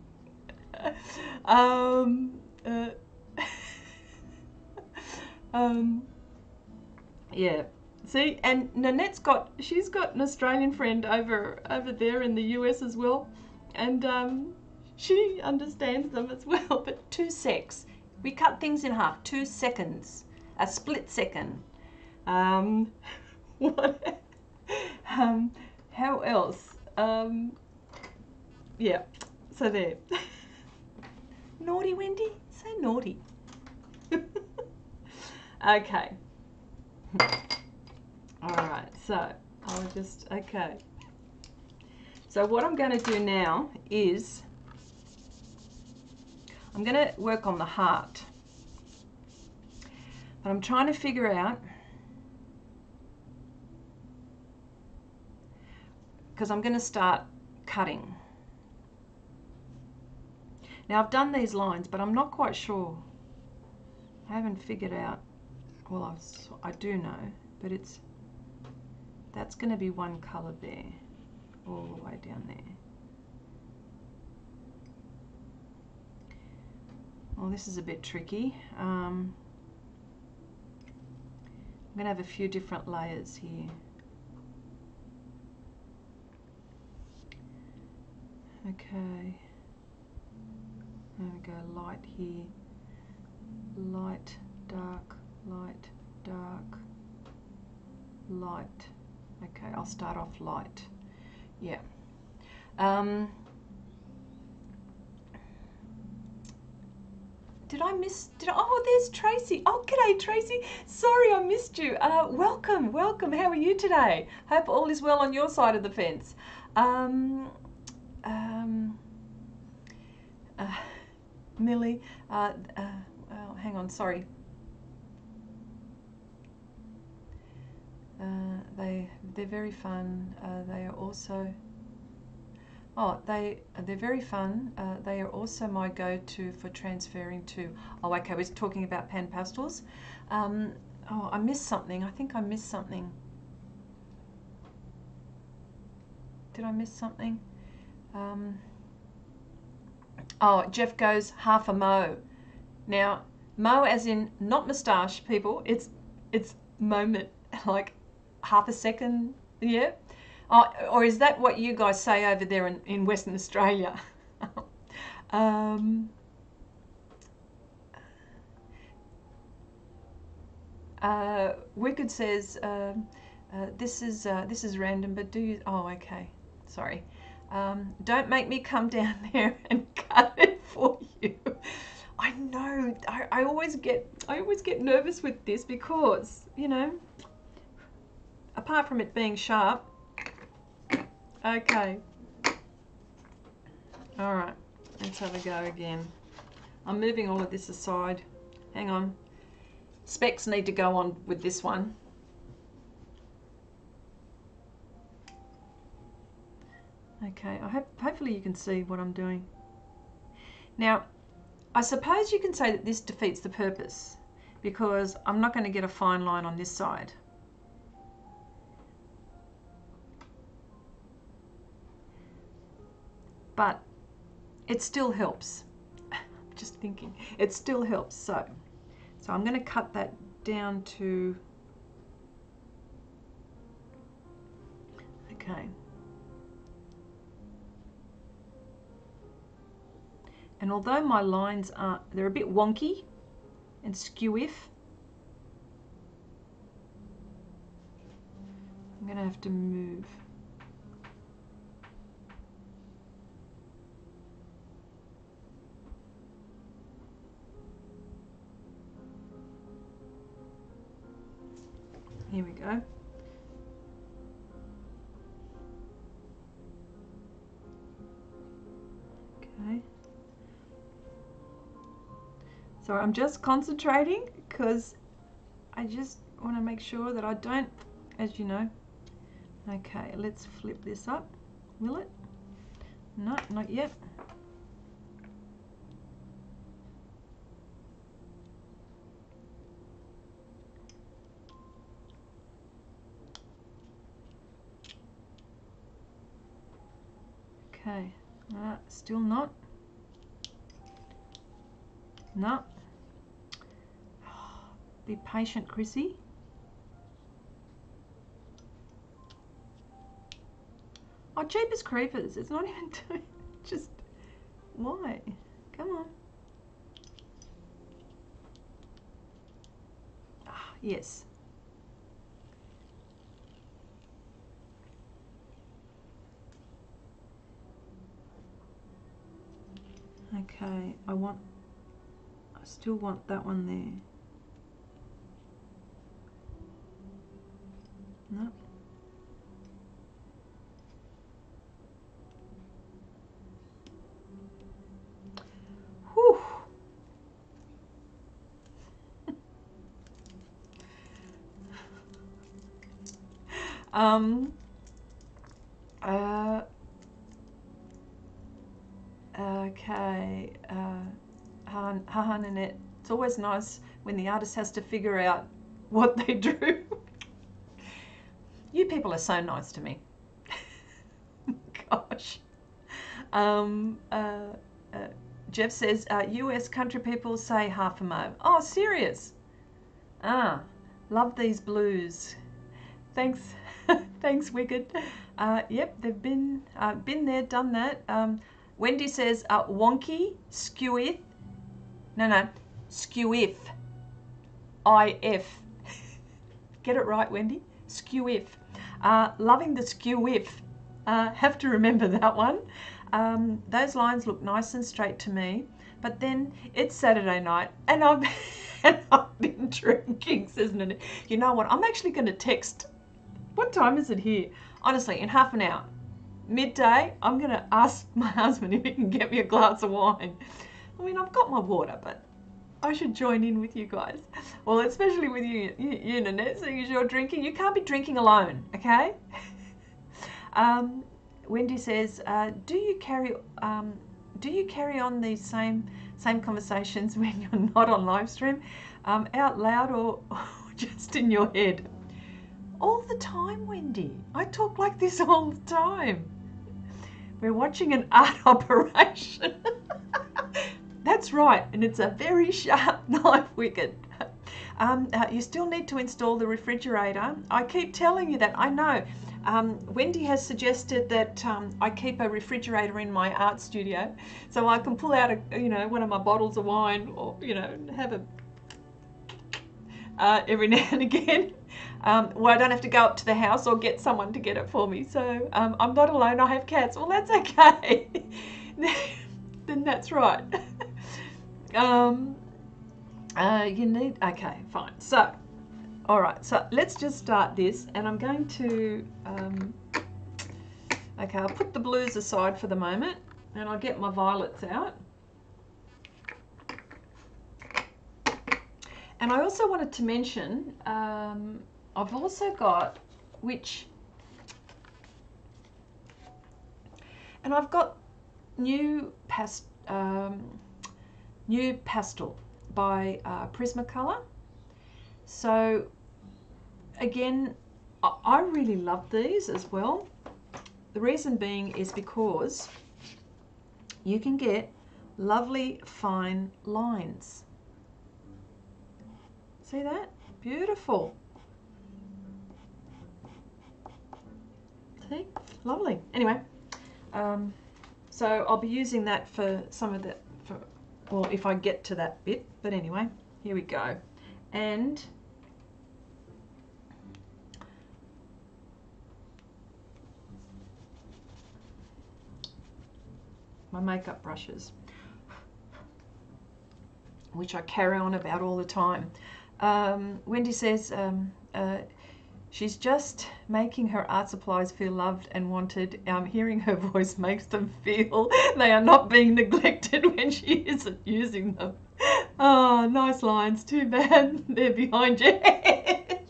Yeah. See, and Nanette's she's got an Australian friend over there in the US as well, and she understands them as well. But 2 secs, we cut things in half. 2 seconds, a split second. What? How else? Yeah. So there. Naughty, Wendy. So naughty. Okay. Alright, so I'll just, okay. So what I'm going to do now is I'm going to work on the heart. But I'm trying to figure out, because I'm going to start cutting. Now I've done these lines, but I'm not quite sure. I haven't figured out, well, I do know, but that's going to be one colour there, all the way down there. Well, this is a bit tricky. I'm going to have a few different layers here. Okay. There we go, light here, light, dark, light, dark, light. Okay, I'll start off light. Yeah. Oh, there's Tracy. Oh, g'day, Tracy. Sorry I missed you. Welcome, welcome. How are you today? Hope all is well on your side of the fence. Millie, oh, hang on, sorry. They're very fun. They are also, they're very fun. They are also my go-to for transferring to, oh, okay, we're talking about pan pastels. Oh, I missed something. I think I missed something. Did I miss something? Oh, Jeff goes half a mo. Now, mo as in not moustache, people. It's moment, like half a second, yeah? Oh, or is that what you guys say over there in Western Australia? Wicked says, this is random, but do you? Oh, okay. Sorry. Don't make me come down there and cut it for you. I know. I always get nervous with this because, you know, apart from it being sharp. Okay. All right. Let's have a go again. I'm moving all of this aside. Hang on. Specs need to go on with this one. Okay, hopefully you can see what I'm doing. Now, I suppose you can say that this defeats the purpose because I'm not going to get a fine line on this side. But it still helps. Just thinking, it still helps. So I'm going to cut that down to, okay. And although my lines they're a bit wonky and skew-if, I'm going to have to move. Here we go. Okay. So I'm just concentrating because I just want to make sure that I don't, as you know. Okay, let's flip this up. Will it? No, not yet. Okay, still not. No. Be patient, Chrissy. Oh, jeepers creepers. It's not even doing, just, why? Come on. Ah, yes. Okay, I still want that one there. No. Whew. Okay. Nanette. It's always nice when the artist has to figure out what they drew. You people are so nice to me. Gosh. Jeff says, US country people say half a mo. Oh, serious? Ah, love these blues. Thanks, thanks, Wicked. Yep, they've been there, done that. Wendy says, wonky, skew-if. No, skew-if. I-F. Get it right, Wendy? Skew-if. Loving the skew-if. Have to remember that one. Those lines look nice and straight to me, but then it's Saturday night and I've been drinking, says Nanette. You know what? I'm actually going to text. What time is it here? Honestly, in half an hour. Midday, I'm going to ask my husband if he can get me a glass of wine. I mean, I've got my water, but I should join in with you guys. Well, especially with you Nanette, seeing as you're drinking. You can't be drinking alone, okay? Wendy says, do you carry on these same conversations when you're not on live stream, out loud or just in your head? All the time, Wendy. I talk like this all the time. We're watching an art operation. That's right, and it's a very sharp knife, Wicked. You still need to install the refrigerator. I keep telling you that, I know. Wendy has suggested that I keep a refrigerator in my art studio so I can pull out one of my bottles of wine or, have a every now and again. Well, I don't have to go up to the house or get someone to get it for me. So I'm not alone, I have cats. Well, that's okay. Then that's right. You need, okay, fine. So, all right, so let's just start this, and I'm going to, okay, I'll put the blues aside for the moment, and I'll get my violets out. And I also wanted to mention, I've also got, and I've got new Pastel by Prismacolor. So again, I really love these as well. The reason being is because you can get lovely fine lines. See that? Beautiful. See? Lovely. Anyway, so I'll be using that for some of the, well, if I get to that bit. But anyway, here we go. And my makeup brushes, which I carry on about all the time. Wendy says she's just making her art supplies feel loved and wanted. Hearing her voice makes them feel they are not being neglected when she isn't using them. Oh, nice lines. Too bad they're behind your head.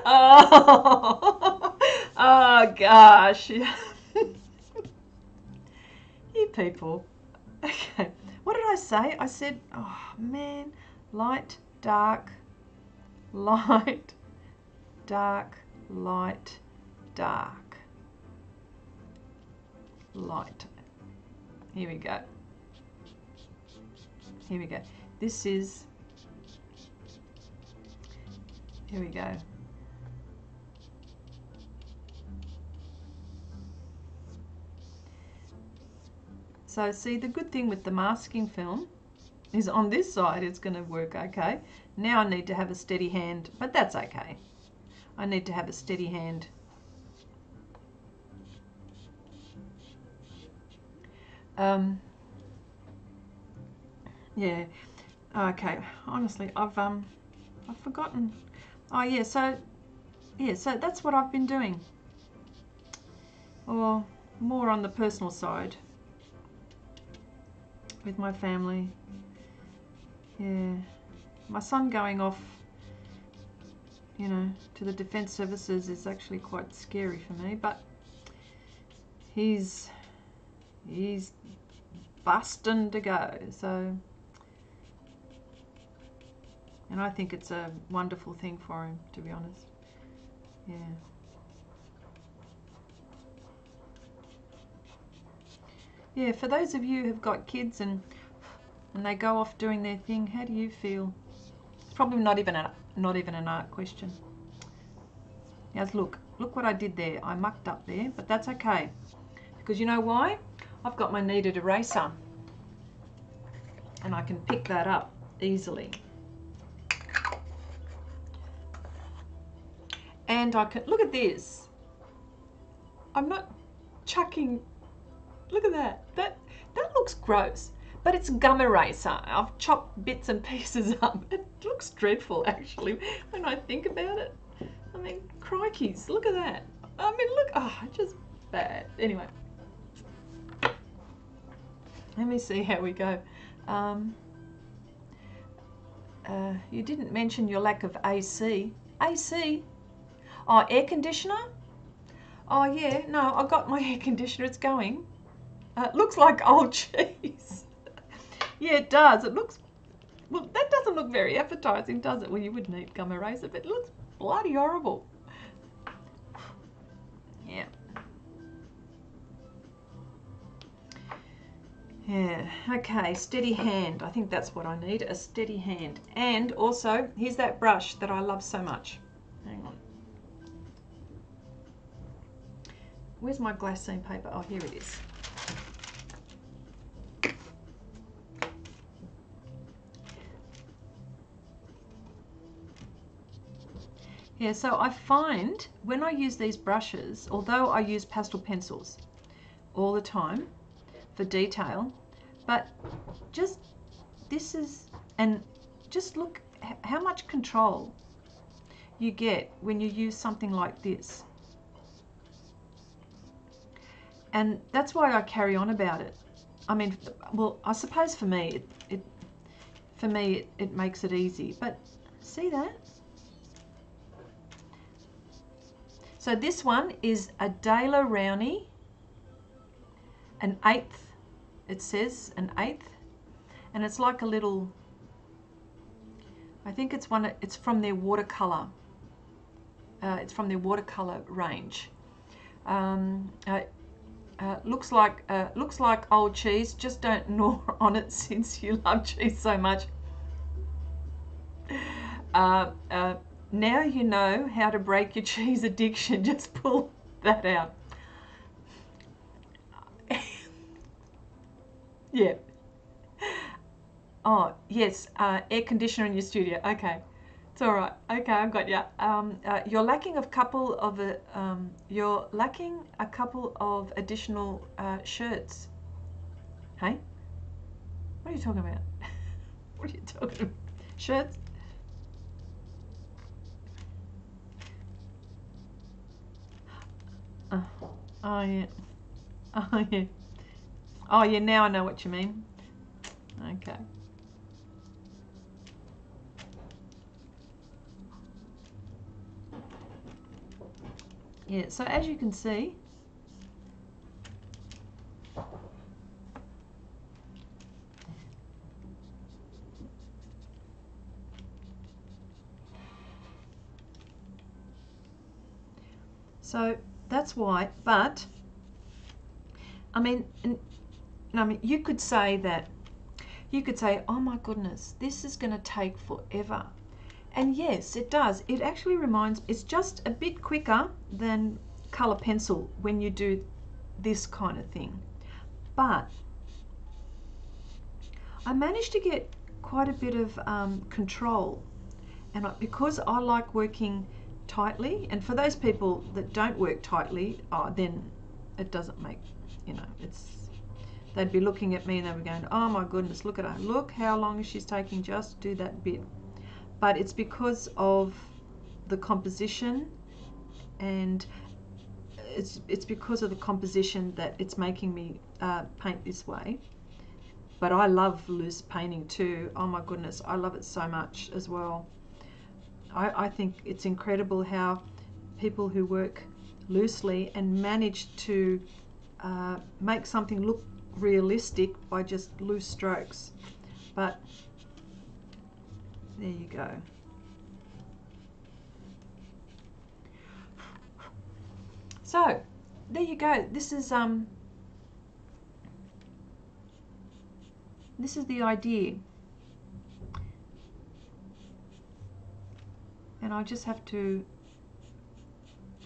Oh, oh gosh. You people. Okay. What did I say? I said, oh man, light, dark, light, dark, light, dark, light. Here we go. Here we go. This is, here we go. So see, the good thing with the masking film is on this side it's going to work okay. Now I need to have a steady hand, but that's okay. I need to have a steady hand. Yeah. Okay. Honestly, I've forgotten. Oh yeah. So that's what I've been doing. Or more on the personal side with my family. Yeah. My son going off, you know, to the Defence Services is actually quite scary for me, but he's busting to go. So, and I think it's a wonderful thing for him, to be honest. Yeah. Yeah, for those of you who've got kids and they go off doing their thing, how do you feel? It's probably not even an art question. Yes, look what I did there. I mucked up there, but that's okay. Because you know why? I've got my kneaded eraser. And I can pick that up easily. And I can, look at this. I'm not chucking, look at that. That looks gross. But it's gum eraser. I've chopped bits and pieces up. It looks dreadful, actually, when I think about it. I mean, crikeys, look at that. I mean, look, oh, just bad. Anyway. Let me see how we go. You didn't mention your lack of AC. AC? Oh, air conditioner? Oh, yeah, no, I got my air conditioner. It's going. It looks like old cheese. Yeah, it does. It looks, well, that doesn't look very appetizing, does it? Well, you would need gum eraser, but it looks bloody horrible. Yeah. Yeah, okay, steady hand. I think that's what I need, a steady hand. And also, here's that brush that I love so much. Hang on. Where's my glassine paper? Oh, here it is. Yeah, so I find when I use these brushes, although I use pastel pencils all the time for detail, but just this is, and just look how much control you get when you use something like this. And that's why I carry on about it. I mean, well, I suppose for me, it makes it easy, but see that? So this one is a Daler Rowney, an 1/8, it says an 1/8, and it's like a little, I think it's from their watercolor. It's from their watercolor range. Looks like old cheese. Just don't gnaw on it since you love cheese so much. Now you know how to break your cheese addiction. Just pull that out. Yeah. Oh yes, air conditioner in your studio. Okay, it's all right. Okay, I've got you. You're lacking a couple of additional shirts. Hey, what are you talking about? What are you talking about? Shirts? Oh yeah. Oh yeah. Oh yeah. Now I know what you mean. Okay. Yeah. So as you can see. So that's why, but I mean, you could say, oh my goodness, this is going to take forever. And yes, it does. It actually it's just a bit quicker than color pencil when you do this kind of thing. But I managed to get quite a bit of control, and because I like working tightly, and for those people that don't work tightly, then it doesn't make, they'd be looking at me and they were going, oh my goodness, look at her, look how long she's taking just to do that bit. But it's because of the composition, and it's because of the composition that it's making me paint this way. But I love loose painting too. Oh my goodness, I love it so much as well. I think it's incredible how people who work loosely and manage to make something look realistic by just loose strokes. But there you go. So there you go. This is the idea. And I just have to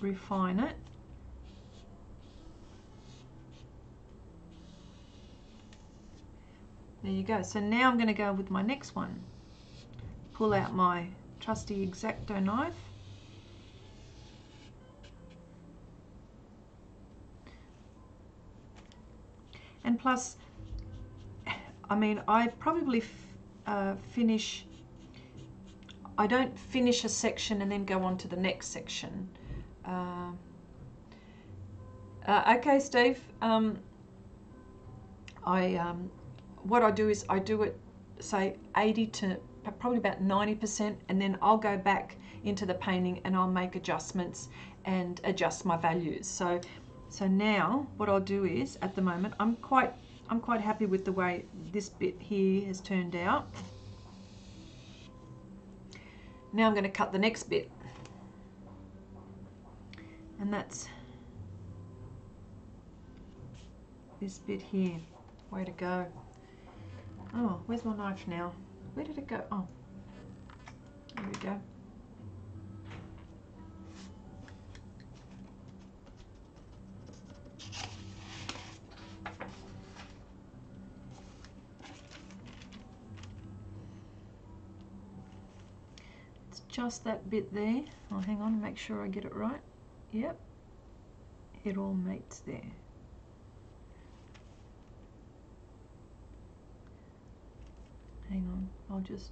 refine it. There you go. So now I'm going to go with my next one. Pull out my trusty X-Acto knife. And plus, I mean, I probably finish, I don't finish a section and then go on to the next section. Okay, Steve, what I do is I do it, say, 80 to probably about 90%, and then I'll go back into the painting and I'll make adjustments and adjust my values. So now what I'll do is, at the moment, I'm quite happy with the way this bit here has turned out. Now I'm going to cut the next bit, and that's this bit here. Way to go. Oh, where's my knife now? Where did it go? Oh, there we go. Let's just that bit there. Oh, hang on, make sure I get it right. Yep, it all meets there. Hang on, I'll just...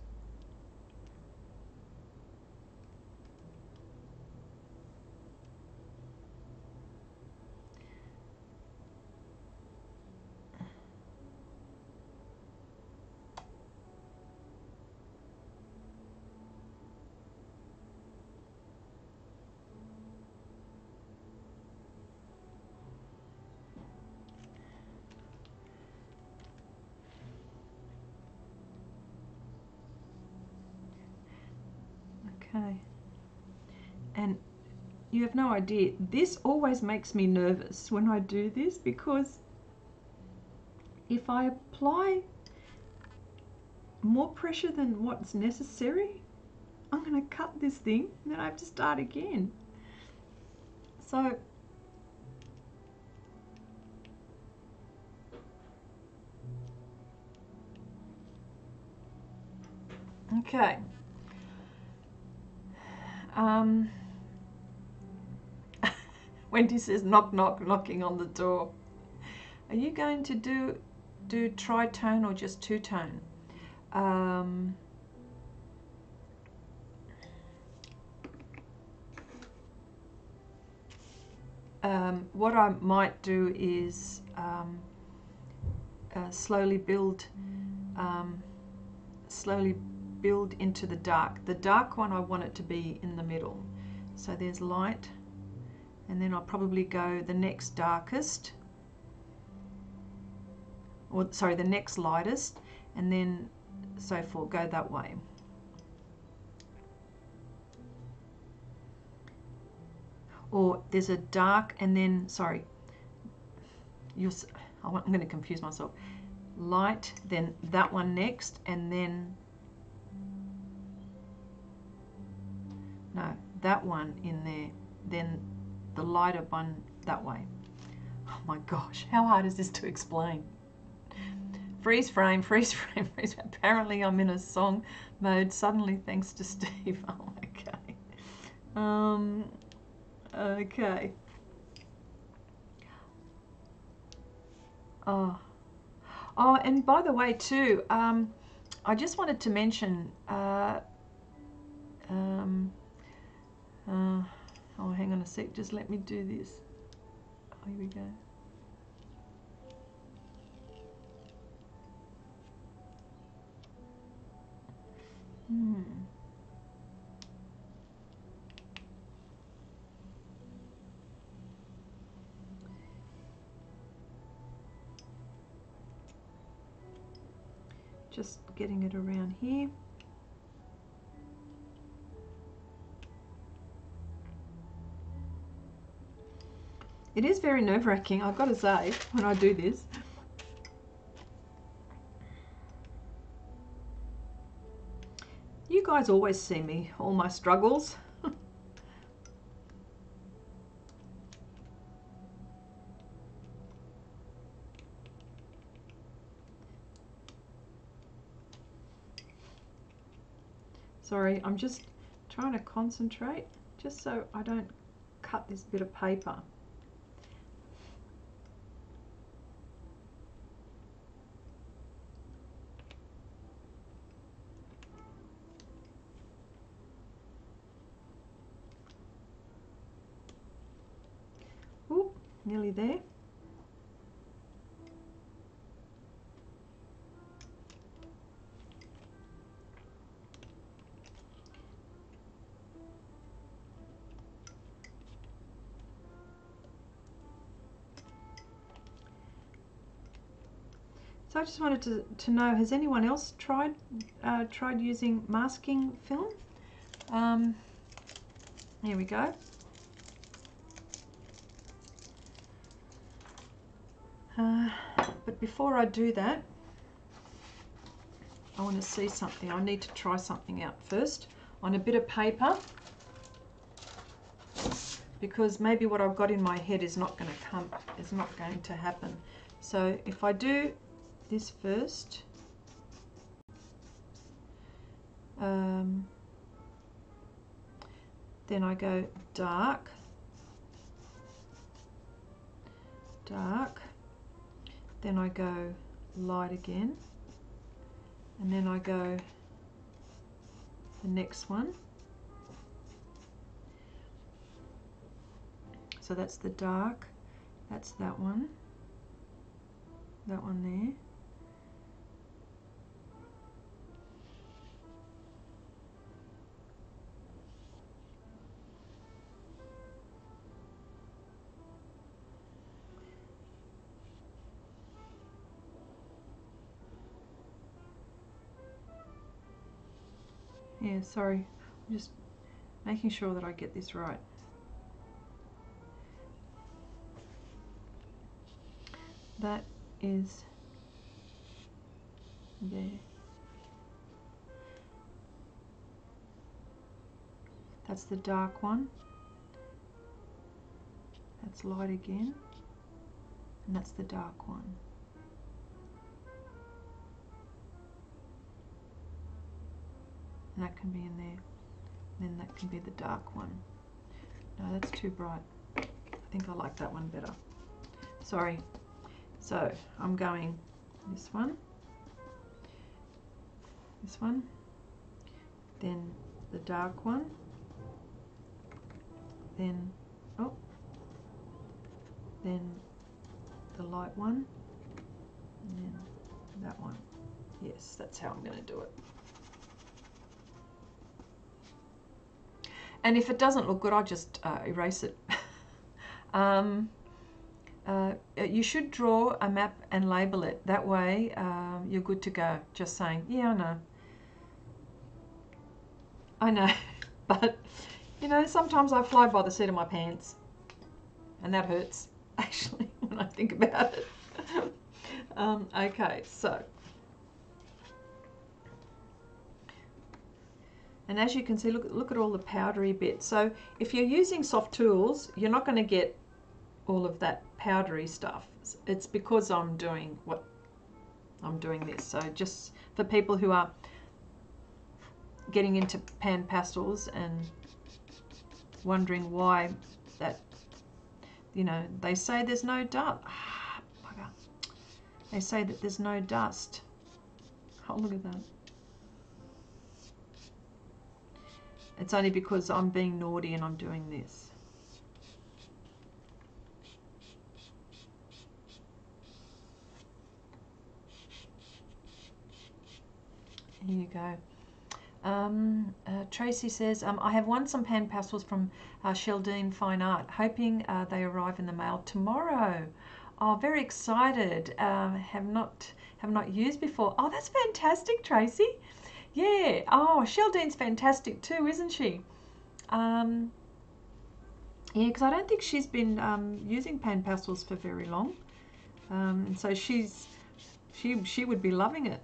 Okay, and you have no idea, this always makes me nervous when I do this, because if I apply more pressure than what's necessary, I'm going to cut this thing and then I have to start again. So okay. Wendy says knock knock, knocking on the door. Are you going to do tritone or just two-tone? What I might do is slowly build into the dark. The dark one, I want it to be in the middle. So there's light, and then I'll probably go the next darkest, or sorry, the next lightest, and then so forth, go that way. Or there's a dark and then, sorry, I'm going to confuse myself. Light, then that one next, and then, no, that one in there, then the lighter one that way. Oh my gosh, how hard is this to explain? Freeze frame, freeze frame, freeze frame. Apparently I'm in a song mode suddenly thanks to Steve. Oh, okay. Okay. Oh, and by the way too, I just wanted to mention, oh, hang on a sec, just let me do this. Oh, here we go. Just getting it around here. It is very nerve-wracking, I've got to say, when I do this. You guys always see me, all my struggles. Sorry, I'm just trying to concentrate, just so I don't cut this bit of paper. Ooh, nearly there. So I just wanted to know, has anyone else tried using masking film? Here we go. But before I do that, I want to see something. I need to try something out first on a bit of paper, because maybe what I've got in my head is not going to happen. So if I do this first, then I go dark, dark, then I go light again, and then I go the next one. So that's the dark, that's that one there. Yeah, sorry, I'm just making sure that I get this right. That is there. That's the dark one. That's light again. And that's the dark one. And that can be in there. Then that can be the dark one. No, that's too bright. I think I like that one better. Sorry. So I'm going this one, then the dark one, then then the light one, and then that one. Yes, that's how I'm going to do it. And if it doesn't look good, I'll just erase it. You should draw a map and label it. That way you're good to go. Just saying, yeah, I know. But, you know, sometimes I fly by the seat of my pants. And that hurts, actually, when I think about it. Okay, so. And as you can see, look at all the powdery bits. So if you're using soft tools, you're not going to get all of that powdery stuff. It's because I'm doing this. So just for people who are getting into pan pastels and wondering why that, you know, they say there's no dust. Bugger. They say that there's no dust. Oh, look at that. It's only because I'm being naughty and I'm doing this. Here you go. Tracy says, I have won some pan pastels from Sheldine Fine Art, hoping they arrive in the mail tomorrow. Oh, very excited. Have not used before. Oh, that's fantastic, Tracy. Yeah. Oh, Sheldine's fantastic too, isn't she? Yeah, because I don't think she's been using pan pastels for very long, and so she would be loving it.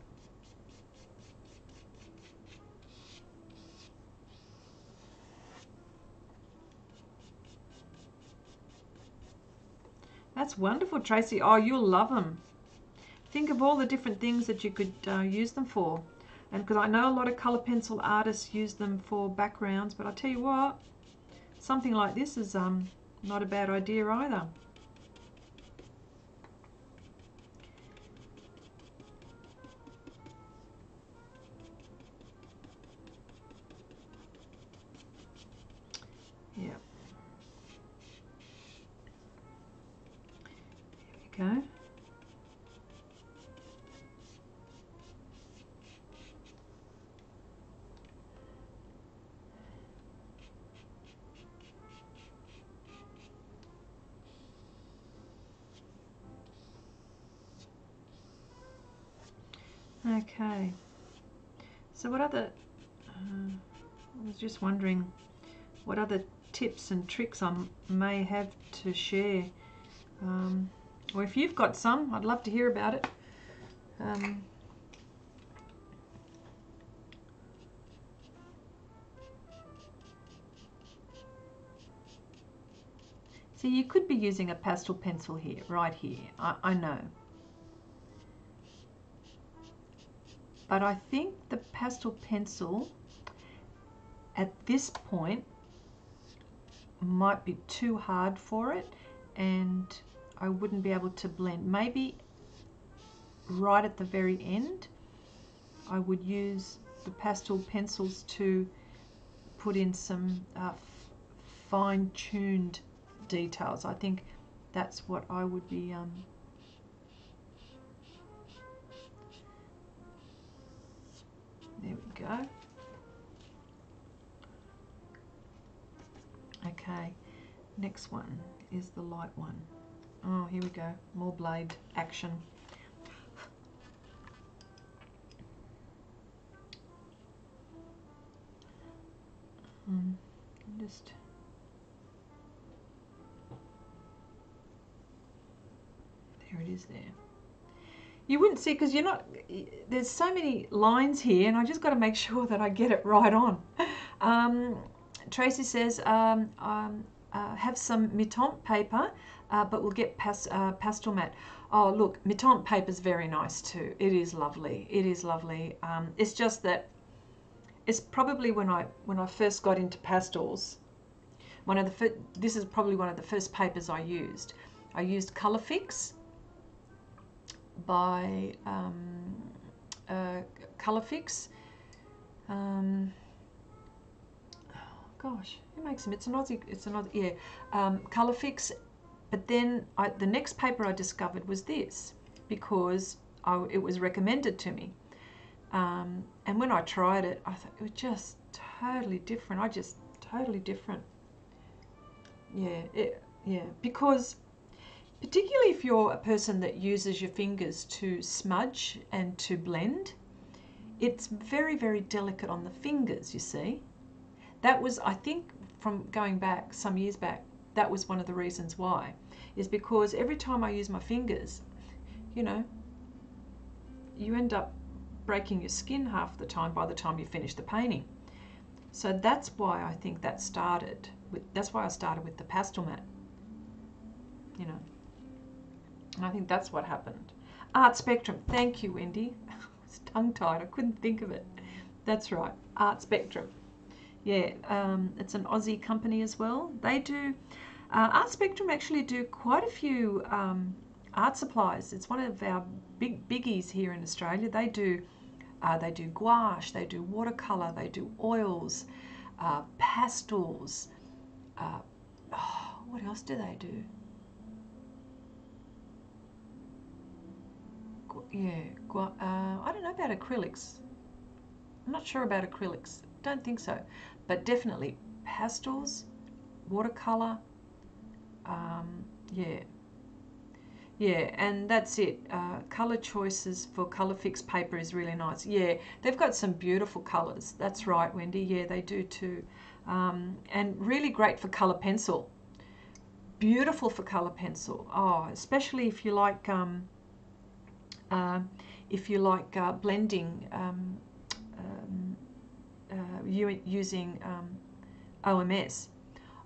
That's wonderful, Tracy. Oh, you'll love them. Think of all the different things that you could use them for. And because I know a lot of colour pencil artists use them for backgrounds, but I tell you what, something like this is not a bad idea either. Yeah. There we go. Okay, so what other, I was just wondering what other tips and tricks I may have to share, or if you've got some, I'd love to hear about it. So you could be using a pastel pencil here, right here, I know. But I think the pastel pencil at this point might be too hard for it and I wouldn't be able to blend. Maybe right at the very end I would use the pastel pencils to put in some fine-tuned details. I think that's what I would be there we go. Okay, next one is the light one. Oh, here we go, more blade action. Just there it is there. You wouldn't see because you're not, there's so many lines here and I just got to make sure that I get it right on. Tracy says, have some Mouton paper, but we'll get Pastelmat. Oh, look, Mouton paper is very nice too. It is lovely. It is lovely. It's just that it's probably when I first got into pastels, this is probably one of the first papers I used. I used Colour Fix by Colour Fix. Oh gosh, who makes them? It's an Aussie. It's an Aussie. Yeah, Colour Fix. But then the next paper I discovered was this because it was recommended to me. And when I tried it, I thought it was just totally different. Totally different. Yeah, because particularly if you're a person that uses your fingers to smudge and to blend, it's very, very delicate on the fingers, you see. That was, I think, from going back some years back, that was one of the reasons why, is because every time I use my fingers, you know, you end up breaking your skin half the time by the time you finish the painting. So that's why I think that started with, that's why I started with the Pastelmat, you know, and I think that's what happened. Art Spectrum, thank you, Wendy. I was tongue-tied, I couldn't think of it. That's right, Art Spectrum. Yeah, it's an Aussie company as well. They do, Art Spectrum actually do quite a few art supplies. It's one of our biggies here in Australia. They do gouache, they do watercolor, they do oils, pastels. What else do they do? I don't know about acrylics. I'm not sure about acrylics. Don't think so, but definitely pastels, watercolor. Yeah, and that's it. Color choices for Colour Fix paper is really nice. Yeah, they've got some beautiful colors. That's right, Wendy. Yeah, they do too. And really great for color pencil. Beautiful for color pencil. Oh, especially if you like blending using OMS.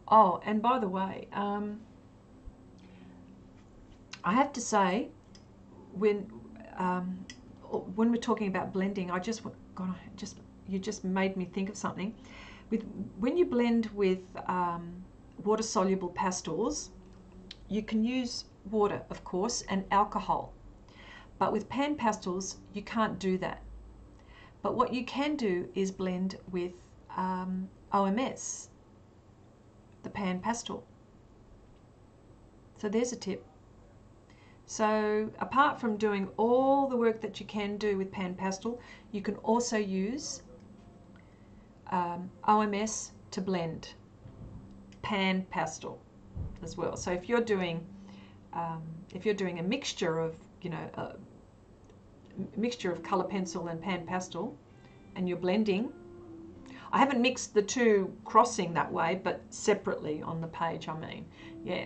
Oh, and by the way, I have to say, when we're talking about blending, you just made me think of something. When you blend with water-soluble pastels, you can use water, of course, and alcohol. But with pan pastels, you can't do that. But what you can do is blend with OMS, the pan pastel. So there's a tip. So apart from doing all the work that you can do with pan pastel, you can also use OMS to blend pan pastel as well. So if you're doing a mixture of, you know, a mixture of color pencil and pan pastel, and you're blending, I haven't mixed the two crossing that way, but separately on the page, I mean, yeah.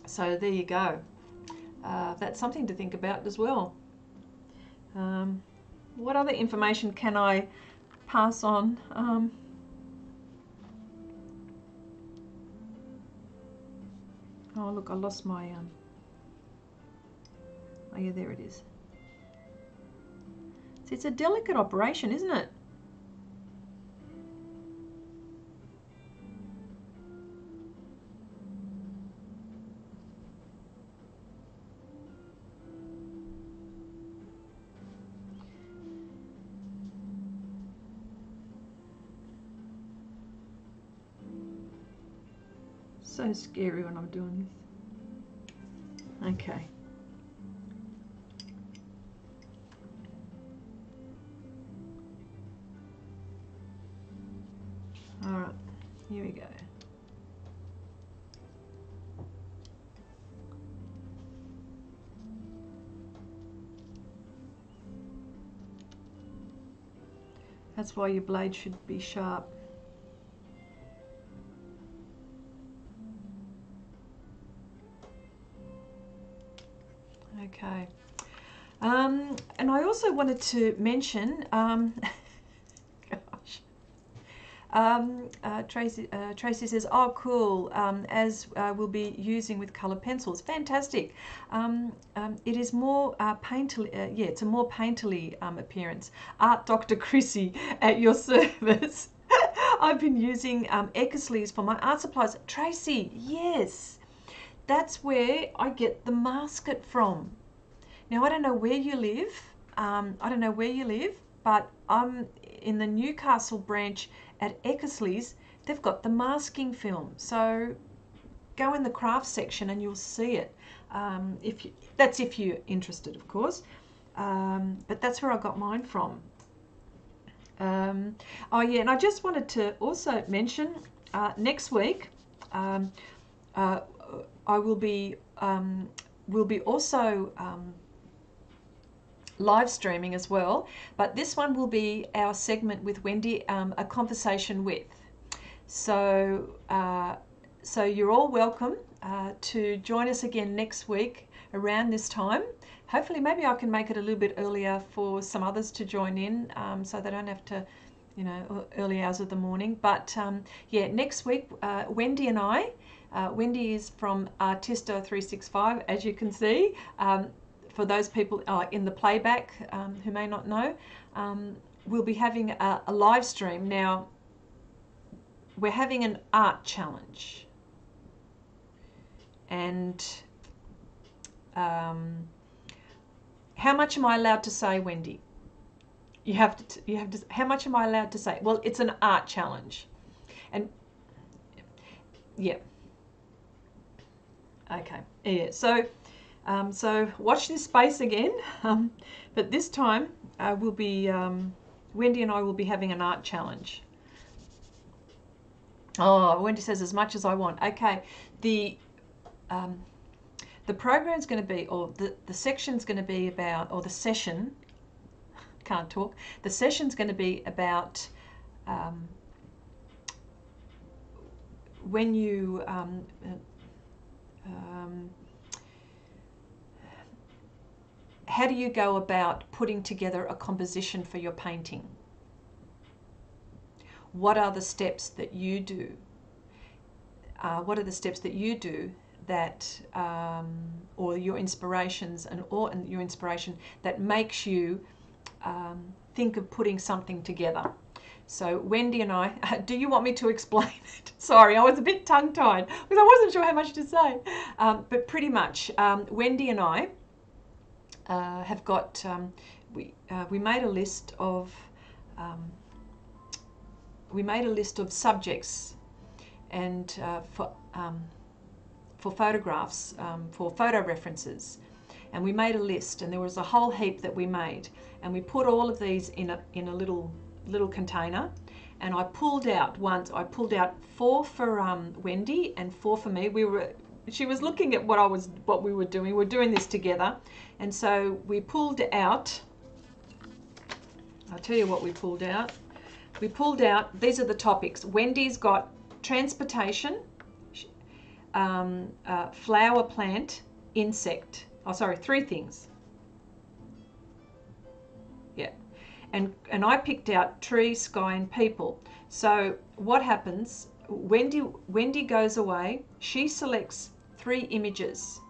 So there you go. That's something to think about as well. What other information can I pass on? Oh, look, I lost my... Oh, yeah, there it is. See, it's a delicate operation, isn't it? So scary when I'm doing this. Okay. All right, here we go. That's why your blade should be sharp. Okay. And I also wanted to mention, Tracy says, oh, cool, as we'll be using with colored pencils. Fantastic. It is more painterly, yeah, it's a more painterly appearance. Art Dr. Chrissy at your service. I've been using Eckersley's for my art supplies. Tracy, yes, that's where I get the masket from. Now, I don't know where you live. But I'm in the Newcastle branch at Eckersley's. They've got the masking film. So go in the craft section and you'll see it. That's if you're interested, of course. But that's where I got mine from. Oh yeah, and I just wanted to also mention next week I will be also live streaming as well, but this one will be our segment with Wendy, a conversation with. So so you're all welcome to join us again next week around this time. Hopefully maybe I can make it a little bit earlier for some others to join in, so they don't have to, you know, early hours of the morning. But yeah, next week Wendy and I, Wendy is from Artista365, as you can see. For those people in the playback who may not know, we'll be having a live stream. Now, we're having an art challenge. And how much am I allowed to say, Wendy? You have to, how much am I allowed to say? Well, it's an art challenge. And yeah. Okay, yeah, so so watch this space again, but this time we'll be, Wendy and I will be having an art challenge. Oh, Wendy says as much as I want. Okay, the program's going to be, or the section's going to be about, or the session, can't talk, the session's going to be about when you how do you go about putting together a composition for your painting? What are the steps that you do? What are the steps that you do that, or your inspirations and your inspiration that makes you think of putting something together? So Wendy and I, do you want me to explain it? Sorry, I was a bit tongue-tied because I wasn't sure how much to say. But pretty much, Wendy and I have got, we made a list of subjects and for photographs, for photo references, and we made a list, and there was a whole heap that we made, and we put all of these in a little container, and I pulled out 4 for Wendy and 4 for me. She was looking at what we were doing. We're doing this together, and so we pulled out. I'll tell you what we pulled out. We pulled out, these are the topics. Wendy's got transportation, flower, plant, insect. Oh, sorry, 3 things. Yeah. And I picked out tree, sky, and people. So what happens, Wendy goes away, she selects 3 images.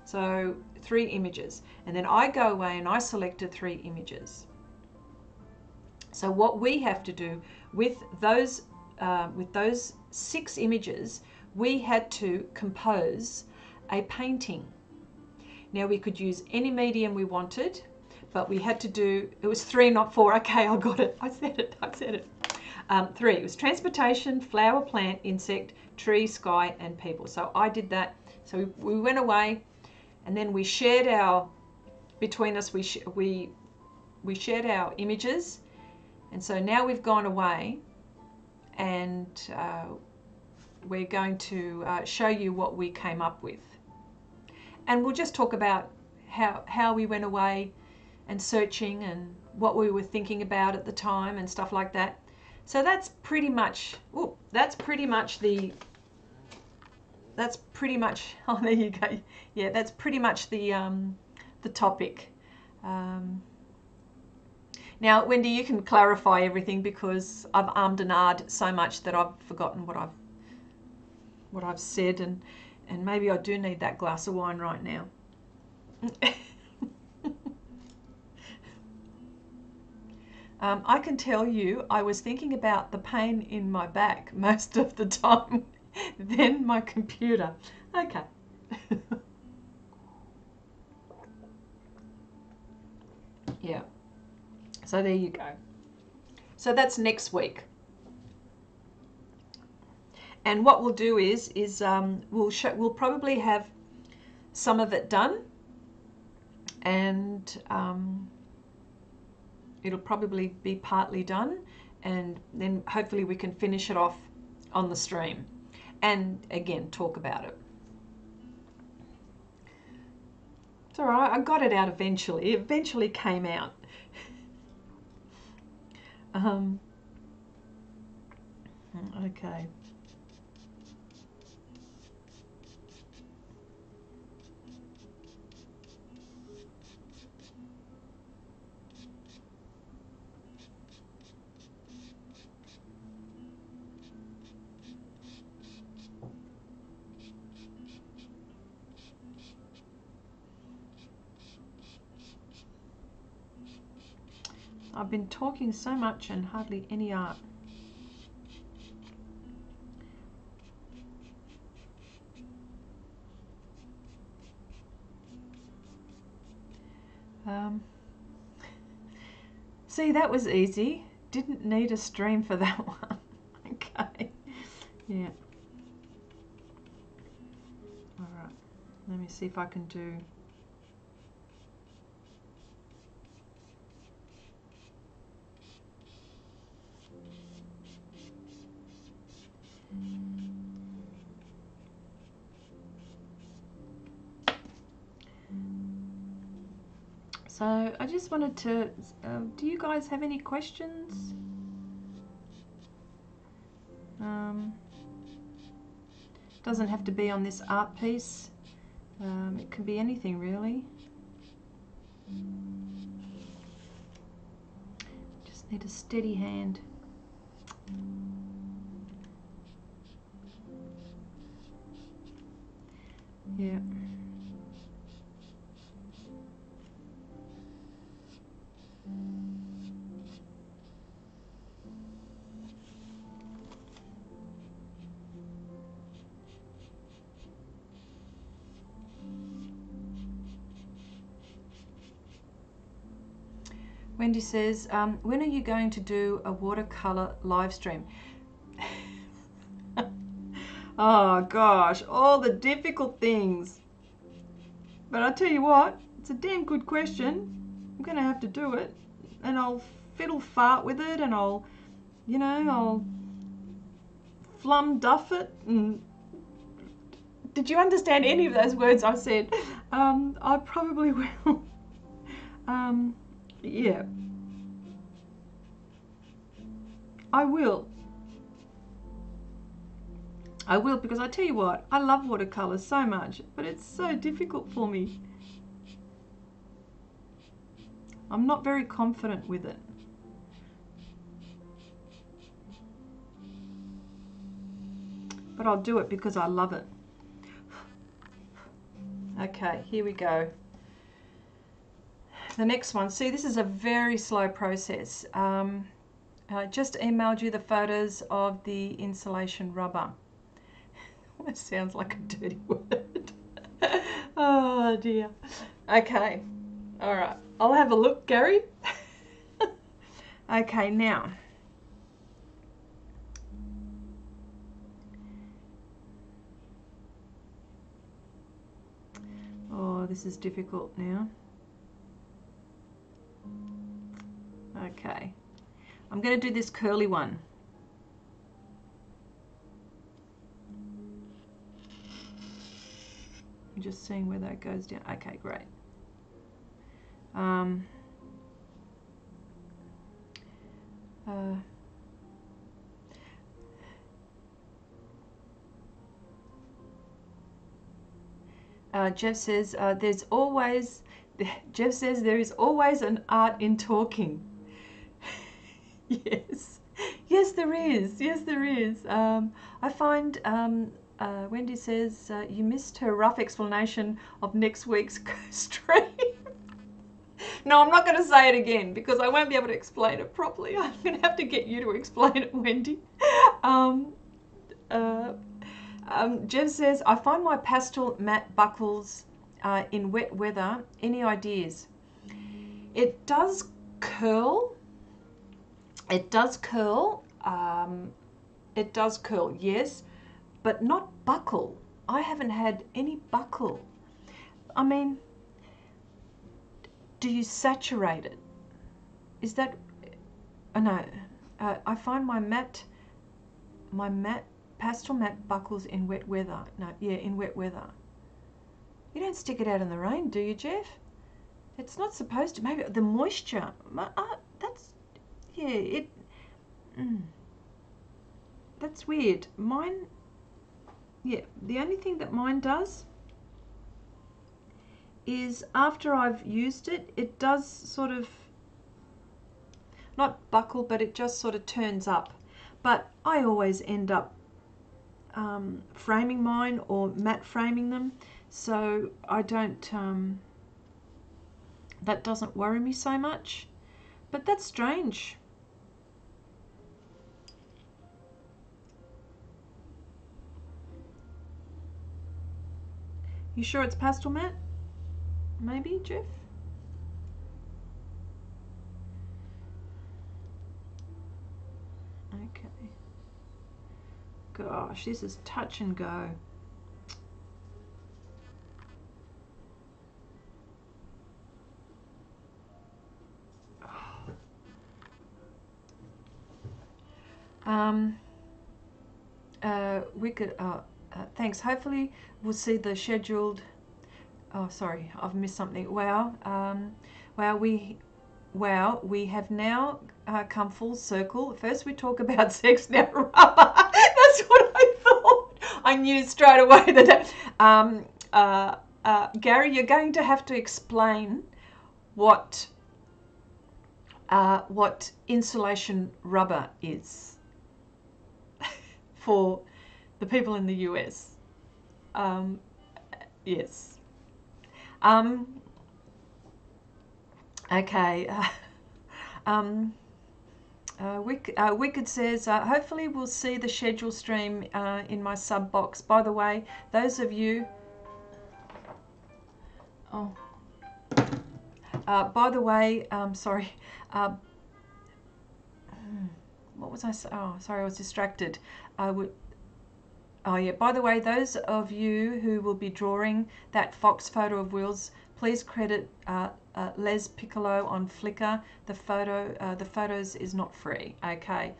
So 3 images. And then I go away and I selected 3 images. So what we have to do with those 6 images, we had to compose a painting. Now we could use any medium we wanted, but we had to do, it was 3, not 4. Okay, I got it. I said it. Three. It was transportation, flower, plant, insect, tree, sky, and people. So I did that. So we went away, and then we shared our, between us, we shared our images. And so now we've gone away, and we're going to show you what we came up with. And we'll just talk about how we went away and searching and what we were thinking about at the time and stuff like that. So that's pretty much, oh, there you go. Yeah, that's pretty much the topic. Now, Wendy, you can clarify everything because I've armed and ahed so much that I've forgotten what I've said, and maybe I do need that glass of wine right now. I can tell you I was thinking about the pain in my back most of the time, then my computer. Okay. Yeah. So there you go. So that's next week. And what we'll do is we'll probably have some of it done, and it'll probably be partly done, and then hopefully we can finish it off on the stream and again talk about it. It's all right, I got it out eventually. It eventually came out. Okay. I've been talking so much and hardly any art. See, that was easy. Didn't need a stream for that one. Okay. Yeah. All right. Let me see if I can do. So I just wanted to, do you guys have any questions? Doesn't have to be on this art piece. It can be anything really. Just need a steady hand. Yeah. Wendy says, when are you going to do a watercolor live stream? Oh gosh, all the difficult things. But I tell you what, it's a damn good question. I'm going to have to do it. And I'll fiddle fart with it, and I'll, you know, I'll flum duff it. And did you understand any of those words I said? I probably will. Yeah. I will. I will, because I tell you what, I love watercolors so much, but it's so difficult for me. I'm not very confident with it. But I'll do it because I love it. Okay, here we go. The next one. See, this is a very slow process. I just emailed you the photos of the insulation rubber. That sounds like a dirty word. Oh dear. Okay. All right. I'll have a look, Gary. Okay, now. Oh, this is difficult now. Okay. I'm going to do this curly one. I'm just seeing where that goes down. Okay, great. Jeff says Jeff says there is always an art in talking. Yes, yes there is. Yes there is. I find Wendy says you missed her rough explanation of next week's stream. No, I'm not going to say it again because I won't be able to explain it properly. I'm going to have to get you to explain it, Wendy. Jeff says, I find my pastel matte buckles in wet weather. Any ideas? It does curl. It does curl. It does curl, yes, but not buckle. I haven't had any buckle. I mean, do you saturate it? Is that... no. I find my pastel matte buckles in wet weather. No, yeah, in wet weather. You don't stick it out in the rain, do you, Jeff? It's not supposed to. Maybe the moisture. That's... yeah, it... that's weird. Mine... yeah, the only thing that mine does is after I've used it, it does sort of... not buckle, but it just sort of turns up. But I always end up framing mine or matte framing them, so I don't that doesn't worry me so much. But that's strange. You sure it's pastel matte? Maybe, Jeff? Okay. Gosh, this is touch and go. We could, thanks. Hopefully we'll see the scheduled, oh, sorry, I've missed something. Wow. Wow, we have now come full circle. First we talk about sex, now rubber. That's what I thought. I knew straight away that. Gary, you're going to have to explain what insulation rubber is for the people in the US. Yes. Okay. Wicked says, hopefully we'll see the schedule stream in my sub box. By the way, those of you... oh. By the way, sorry. What was I saying? Oh, sorry, I was distracted. Oh yeah, by the way, those of you who will be drawing that Fox photo of Will's, please credit Les Piccolo on Flickr. The photos is not free. Okay.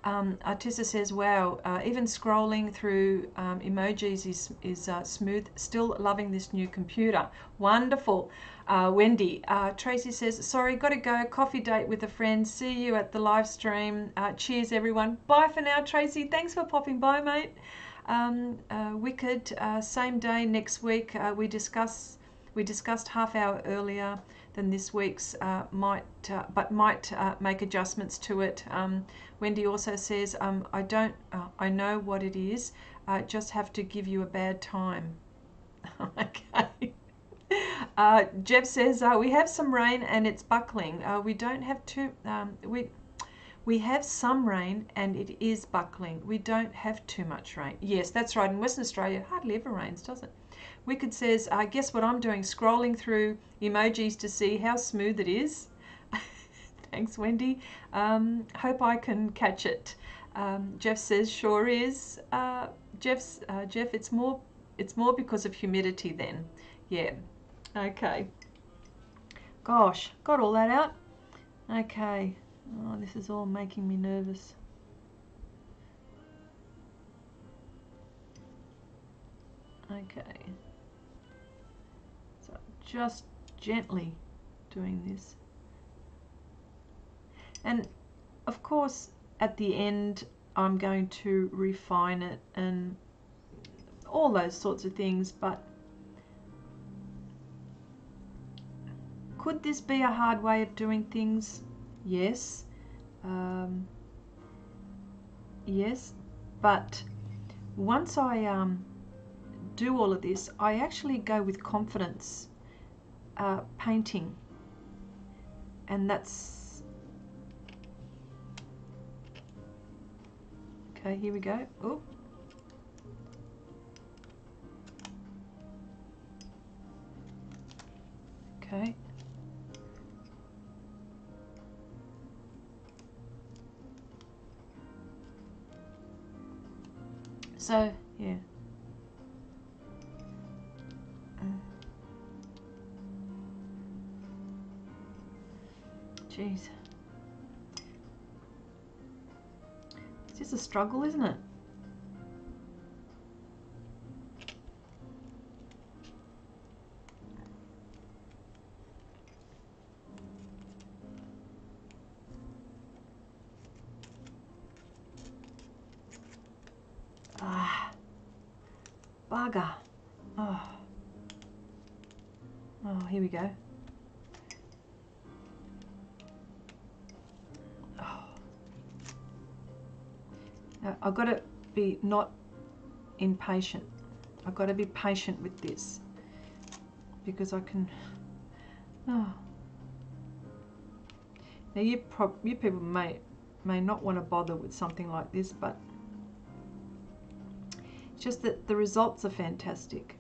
Artissa says, wow, even scrolling through emojis is smooth. Still loving this new computer. Wonderful. Wendy. Tracy says, sorry, got to go. Coffee date with a friend. See you at the live stream. Cheers, everyone. Bye for now, Tracy. Thanks for popping by, mate. Wicked, same day next week. We discussed half hour earlier than this week's, might make adjustments to it. Wendy also says, I know what it is, just have to give you a bad time. Okay. Jeff says, we have some rain and it's buckling. We don't have we have some rain and it is buckling. We don't have too much rain. Yes, that's right. In Western Australia, it hardly ever rains, does it? Wicked says, guess what I'm doing? Scrolling through emojis to see how smooth it is. Thanks, Wendy. Hope I can catch it. Jeff says, sure is. Jeff, it's more because of humidity then. Yeah. Okay. Gosh, got all that out. Okay. Oh, this is all making me nervous. Okay. So just gently doing this. And of course, at the end, I'm going to refine it and all those sorts of things, but could this be a hard way of doing things? Yes. Yes, but once I do all of this, I actually go with confidence painting, and that's okay. Here we go. Oh, okay. So yeah. Jeez. It's just a struggle, isn't it? Ah, bugger. Oh. Oh, here we go. Oh. Now, I've got to be not impatient. I've got to be patient with this because I can. Oh. Now you people may not want to bother with something like this, but it's just that the results are fantastic.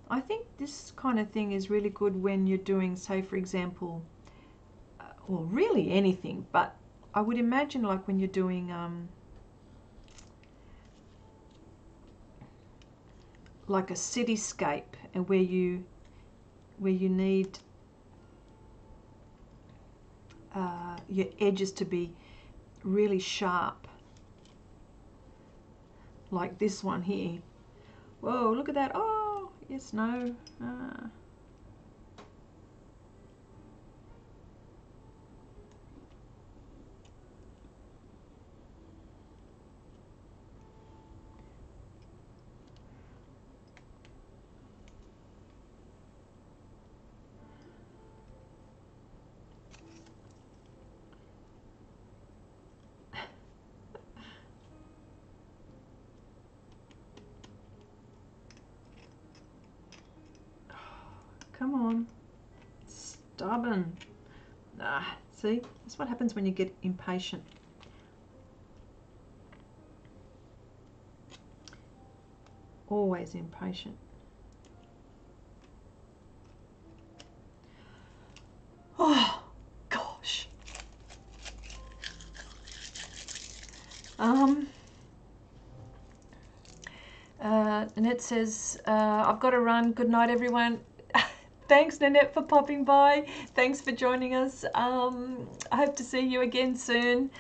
I think this kind of thing is really good when you're doing, say for example, well really anything, but I would imagine like when you're doing like a cityscape, and where you need your edges to be really sharp, like this one here. Whoa, look at that. Oh, yes, no. Come on. Stubborn. Ah, see? That's what happens when you get impatient. Always impatient. Oh, gosh. Nanette says, I've got to run. Good night, everyone. Thanks, Nanette, for popping by. Thanks for joining us. I hope to see you again soon.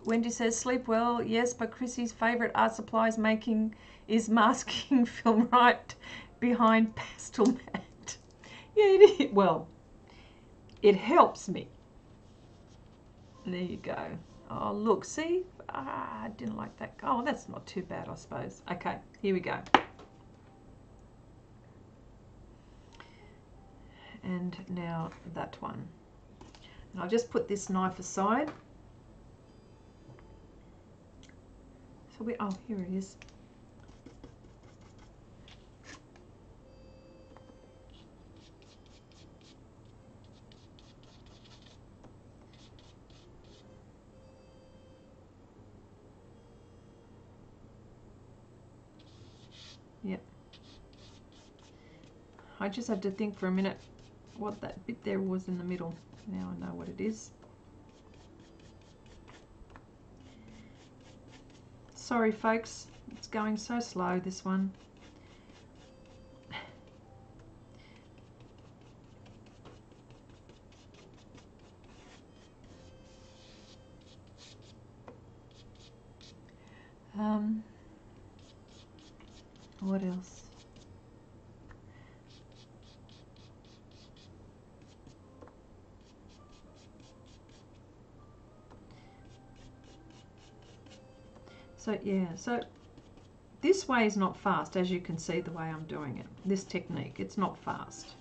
Wendy says, sleep well. Yes, but Chrissy's favourite art supplies making is masking film right behind Pastelmat. Yeah, it is. Well, it helps me. There you go. Oh, look, see? I didn't like that. Oh, that's not too bad, I suppose. Okay, here we go. And now that one. And I'll just put this knife aside. So oh, here it is. Yep. I just had to think for a minute what that bit there was in the middle. Now I know what it is. Sorry folks, it's going so slow, this one. What else? So yeah, so this way is not fast, as you can see the way I'm doing it. This technique, it's not fast.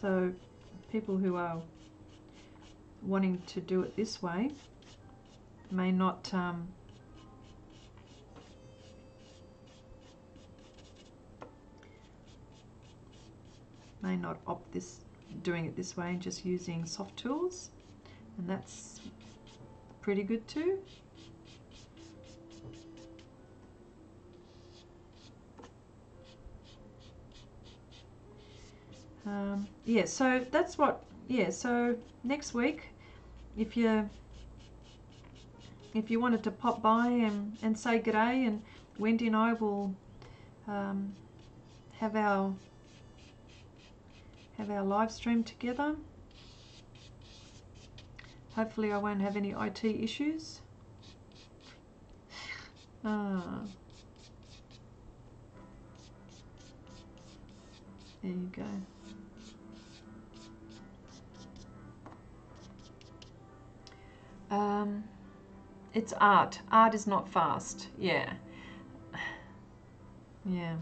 So people who are wanting to do it this way may not opt this doing it this way and just using soft tools, and that's pretty good too. Yeah, so that's what, yeah, so next week, if you wanted to pop by and say g'day, and Wendy and I will have our live stream together. Hopefully I won't have any IT issues. There you go. It's art. Art is not fast. Yeah. Yeah.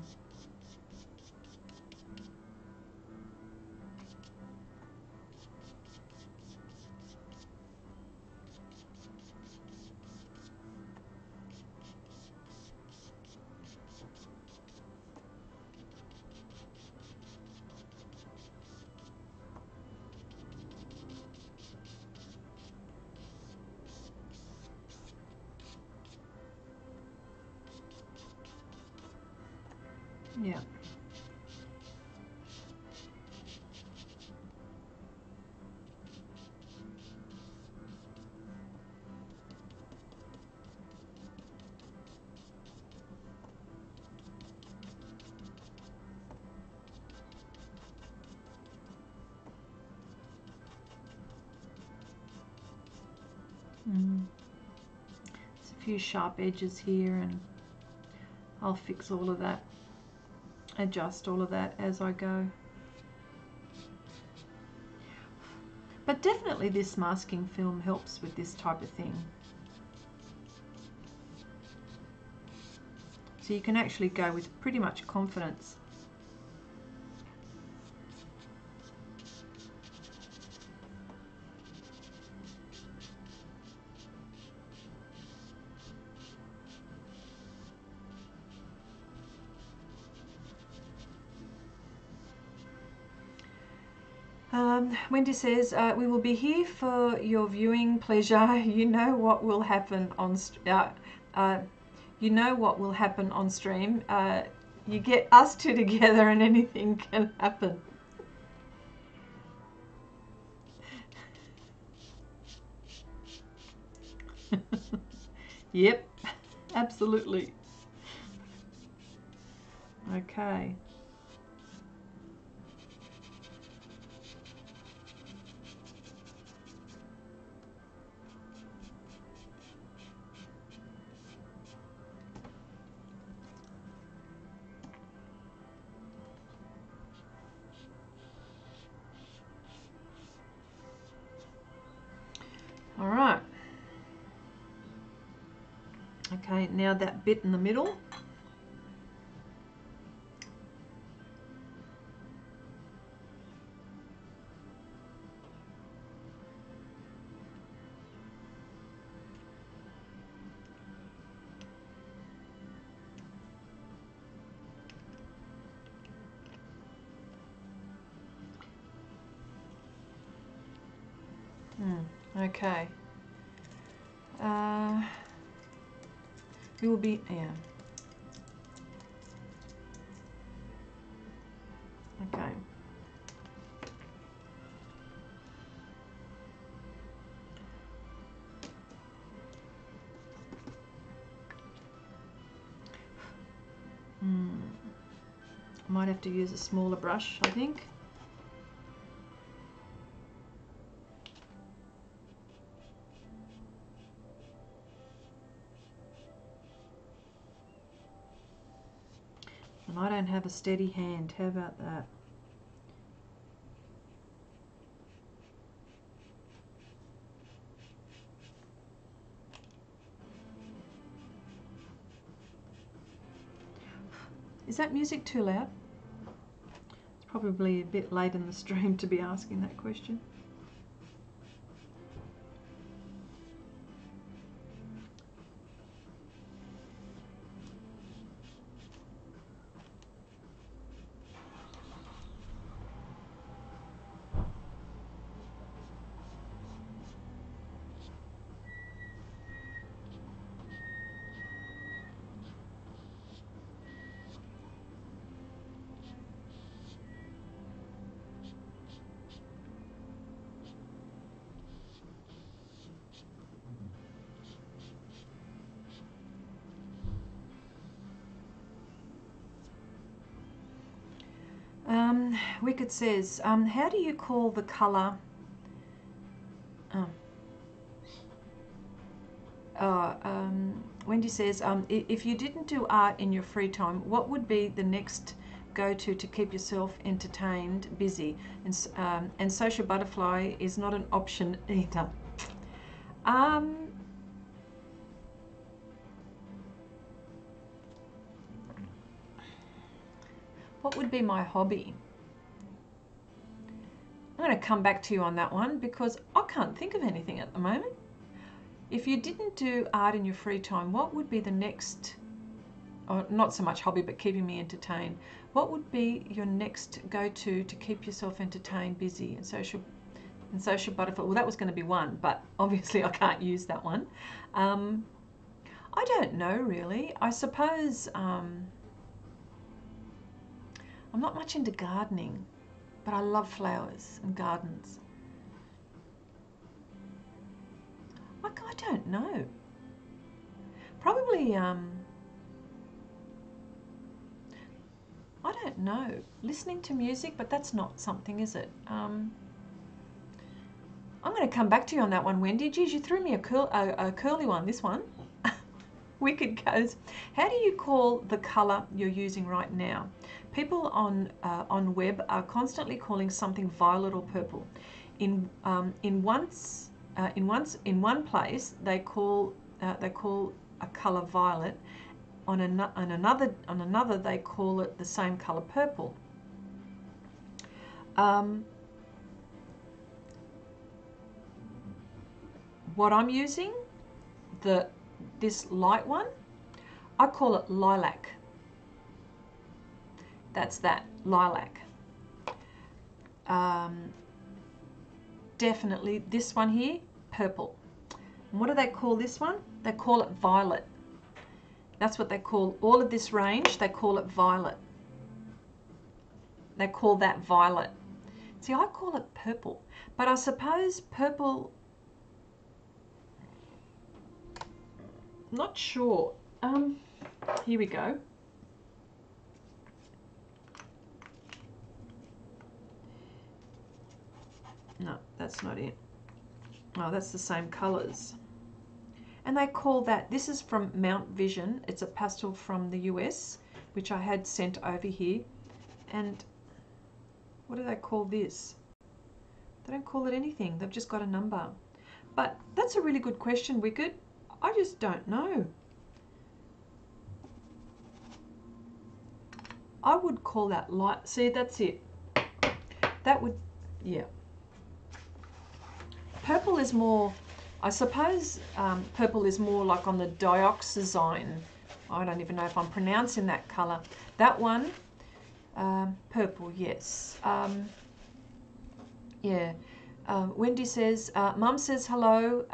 Yeah. There's a few sharp edges here, and I'll fix all of that, adjust all of that as I go. But definitely this masking film helps with this type of thing. So you can actually go with pretty much confidence. Wendy says, we will be here for your viewing pleasure. You know what will happen on you know what will happen on stream. You get us two together and anything can happen. Yep, absolutely. Okay. All right. Okay, now that bit in the middle. Okay. We will be, yeah. might have to use a smaller brush, I think. And I don't have a steady hand. How about that? Is that music too loud? It's probably a bit late in the stream to be asking that question. Wicked says, how do you call the colour? Wendy says, if you didn't do art in your free time, what would be the next go-to to keep yourself entertained, busy? And social butterfly is not an option either. What would be my hobby? I'm going to come back to you on that one because I can't think of anything at the moment. If you didn't do art in your free time, what would be the next, or not so much hobby, but keeping me entertained, what would be your next go-to to keep yourself entertained, busy, and social butterfly? Well, that was going to be one, but obviously I can't use that one. I don't know really. I suppose I'm not much into gardening, but I love flowers and gardens. I don't know. Probably, I don't know. Listening to music, but that's not something, is it? I'm going to come back to you on that one, Wendy. Geez, you threw me a curly one, this one. Wicked goes, how do you call the colour you're using right now? People on web are constantly calling something violet or purple. In one place they call a colour violet. On another they call it the same colour purple. What I'm using, this light one, I call it lilac. That's that, lilac. Definitely this one here, purple. And what do they call this one? They call it violet. That's what they call all of this range. They call it violet. They call that violet. See, I call it purple, but I suppose purple, not sure. Here we go. No, that's not it. Oh, that's the same colors. And they call that, this is from Mount Vision. It's a pastel from the US, which I had sent over here. And what do they call this? They don't call it anything. They've just got a number. But that's a really good question, Wicked. I just don't know. I would call that light. See, that's it. That would, yeah. Purple is more, I suppose purple is more like on the dioxazine. I don't even know if I'm pronouncing that colour. That one, purple, yes. Yeah. Wendy says, Mum says hello.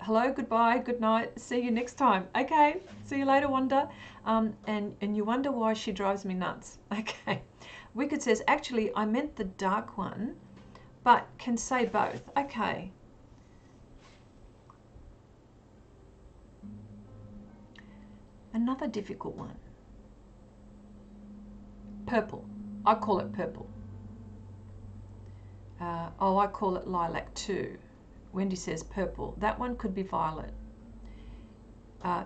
Hello, goodbye, good night. See you next time. Okay, see you later, Wanda. And you wonder why she drives me nuts. Okay. Wicked says, actually, I meant the dark one, but can say both. Okay. Another difficult one. Purple. I call it purple. Oh, I call it lilac too. Wendy says purple. That one could be violet.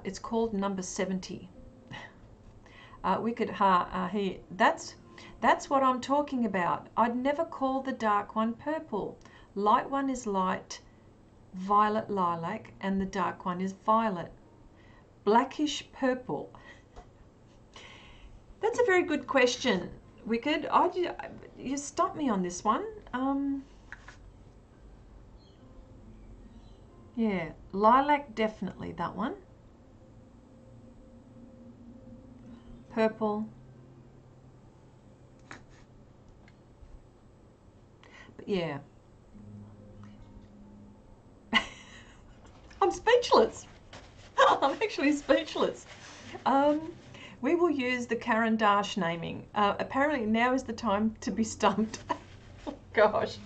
It's called number 70. We could here. That's what I'm talking about. I'd never call the dark one purple. Light one is light, violet lilac, and the dark one is violet. Blackish purple. That's a very good question, Wicked. You stumped me on this one. Yeah, lilac, definitely that one. Purple. But yeah. I'm speechless. I'm actually speechless. We will use the Caran d'Ache naming. Apparently now is the time to be stumped. Oh, gosh.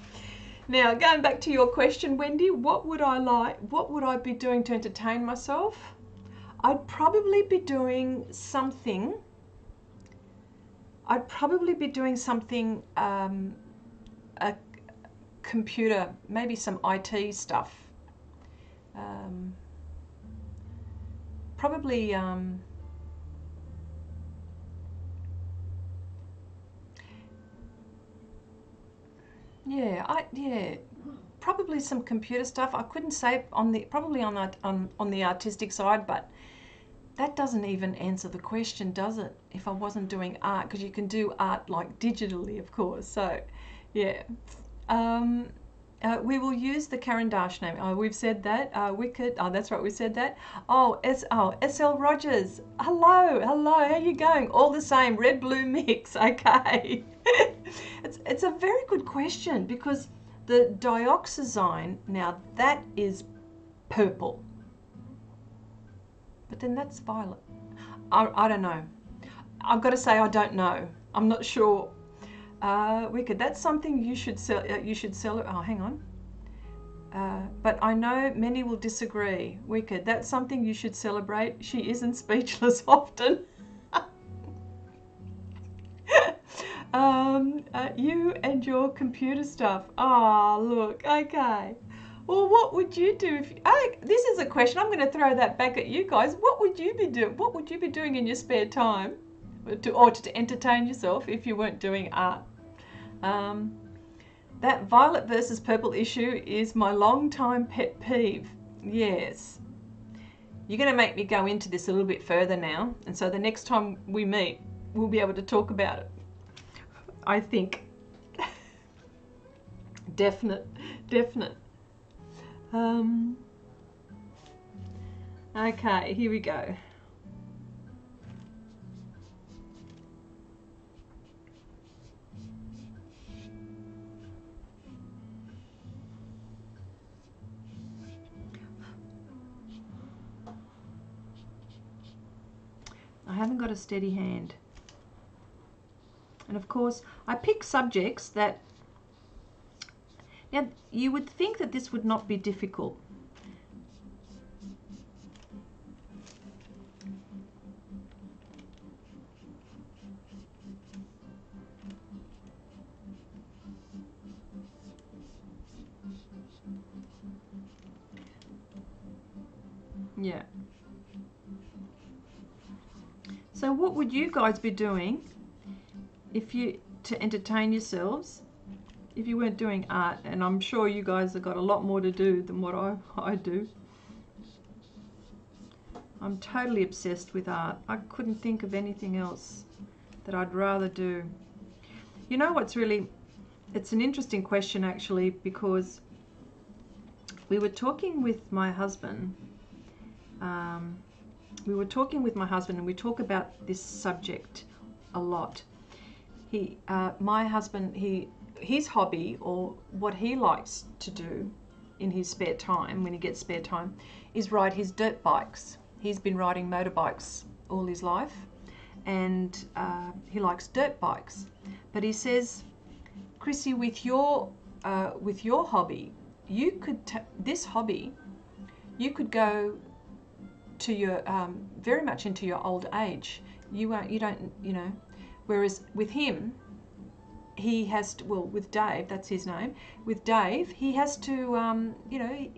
Now, going back to your question, Wendy, what would I be doing to entertain myself? I'd probably be doing something. A computer, maybe some IT stuff. Probably probably some computer stuff. I couldn't say probably on the artistic side, but that doesn't even answer the question, does it? If I wasn't doing art, because you can do art like digitally, of course. So, yeah. We will use the Caran d'Ache name. Oh, we've said that. Wicked. Oh, that's right. We said that. SL Rogers. Hello. How you going? All the same. Red blue mix. Okay. It's a very good question, because the dioxazine, now that is purple, but then that's violet. I don't know. I've got to say I don't know. I'm not sure. Wicked. That's something you should sell. Oh, hang on. But I know many will disagree. Wicked. That's something you should celebrate. She isn't speechless often. You and your computer stuff. Oh, look. Okay. Well, what would you do if this is a question. I'm going to throw that back at you guys. What would you be doing? What would you be doing in your spare time, to entertain yourself if you weren't doing art? That violet versus purple issue is my long-time pet peeve. Yes. You're going to make me go into this a little bit further now, and so the next time we meet, we'll be able to talk about it. I think. Definite. Okay, here we go. I haven't got a steady hand. And of course, I pick subjects that, now you would think that this would not be difficult. Yeah. So what would you guys be doing to entertain yourselves if you weren't doing art? And I'm sure you guys have got a lot more to do than what I do. I'm totally obsessed with art. I couldn't think of anything else that I'd rather do. You know what's it's an interesting question actually, because we were talking with my husband. And we talk about this subject a lot. My husband, his hobby, or what he likes to do in his spare time, when he gets spare time, is ride his dirt bikes. He's been riding motorbikes all his life, and he likes dirt bikes. But he says, Chrissy, with your hobby, you could go to your very much into your old age. You don't, Whereas with him, he has to, well, with Dave, that's his name, with Dave, he has to, you know,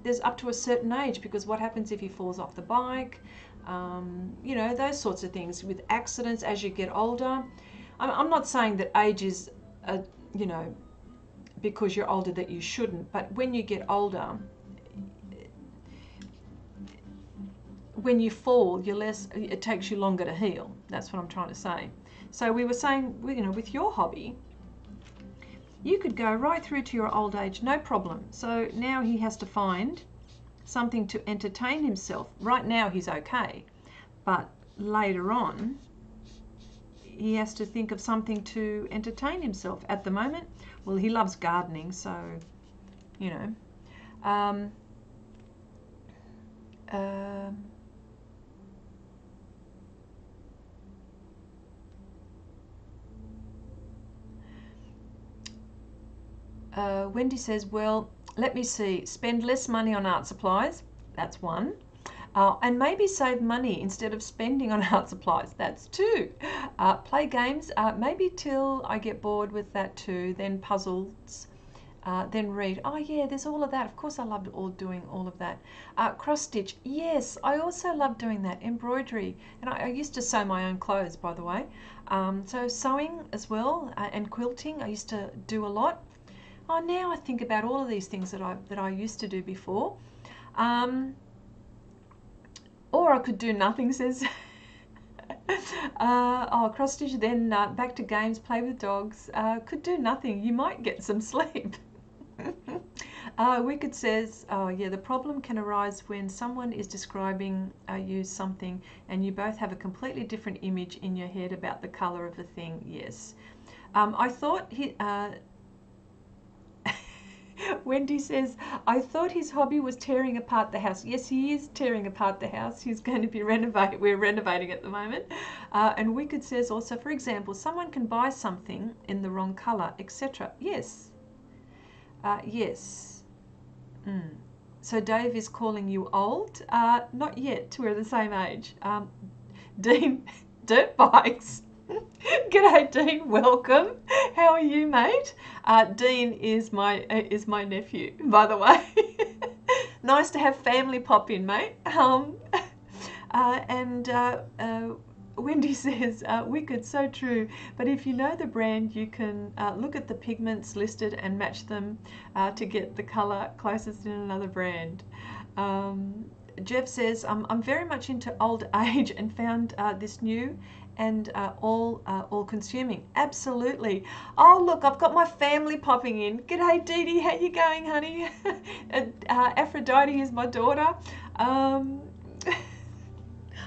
there's up to a certain age, because what happens if he falls off the bike, you know, those sorts of things, with accidents as you get older. I'm not saying that age is, you know, because you're older that you shouldn't, but when you get older, when you fall, you're less, it takes you longer to heal. That's what I'm trying to say. So we were saying, you know, with your hobby, you could go right through to your old age, no problem. So now he has to find something to entertain himself. Right now he's okay, but later on he has to think of something to entertain himself. At the moment, well, he loves gardening, so, you know. Wendy says, well, let me see, spend less money on art supplies, that's one. And maybe save money instead of spending on art supplies, that's two. Play games, maybe till I get bored with that too, then puzzles, then read. Oh yeah, there's all of that. Of course I loved doing all of that. Cross stitch, yes, I also love doing that. Embroidery, and I used to sew my own clothes, by the way. So sewing as well, and quilting, I used to do a lot. Oh, now I think about all of these things that I used to do before. Or I could do nothing, says oh, cross stitch, then back to games, play with dogs. Could do nothing, you might get some sleep. Wicked says, oh yeah, the problem can arise when someone is describing you something and you both have a completely different image in your head about the colour of the thing. Yes. I thought Wendy says, I thought his hobby was tearing apart the house. Yes, he is tearing apart the house. He's going to be renovating. We're renovating at the moment. And Wicked says also, for example, someone can buy something in the wrong colour, etc. Yes. Yes. So Dave is calling you old? Not yet. We're the same age. Dean, dirt bikes. G'day, Dean. Welcome. How are you, mate? Dean is my nephew, by the way. Nice to have family pop in, mate. Wendy says, Wicked, so true. But if you know the brand, you can look at the pigments listed and match them to get the colour closest in another brand. Jeff says, I'm very much into old age and found this new and all consuming. Absolutely. Oh look, I've got my family popping in. G'day Dee Dee, how you going, honey? Aphrodite is my daughter.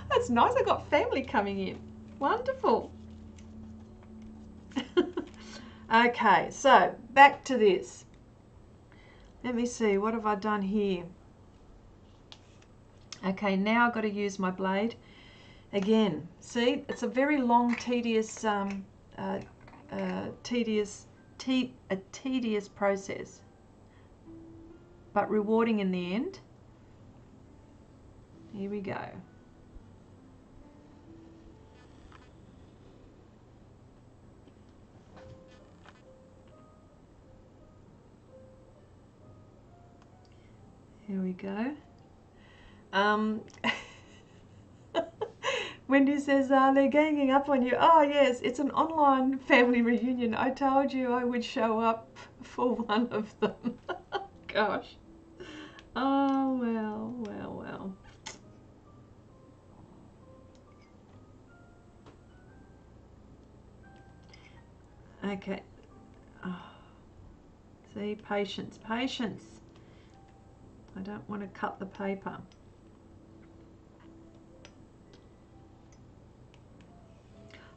That's nice, I got family coming in. Wonderful. Okay, so back to this. Let me see, what have I done here? Okay, now I've got to use my blade again. See, it's a very long, tedious, tedious process, but rewarding in the end. Here we go. Here we go. Wendy says, they're ganging up on you. Oh yes, it's an online family reunion. I told you I would show up for one of them. Gosh. Oh, well, well, well. Okay. Oh. See, patience, patience. I don't want to cut the paper.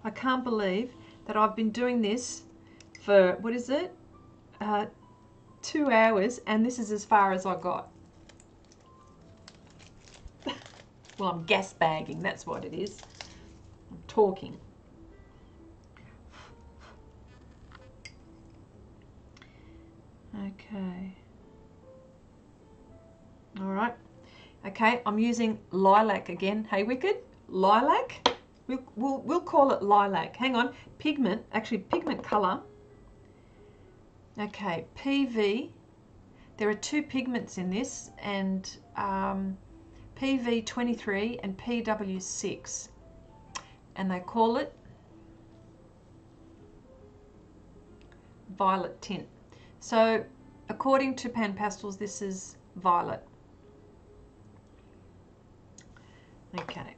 I can't believe that I've been doing this for, what is it, 2 hours, and this is as far as I got. Well, I'm gas bagging, that's what it is. I'm talking. Okay. All right. Okay, I'm using lilac again. Hey, Wicked, lilac We'll call it lilac. Hang on, pigment, actually pigment color. Okay, PV. There are two pigments in this, and PV23 and PW6, and they call it violet tint. So according to Pan Pastels, this is violet. Okay.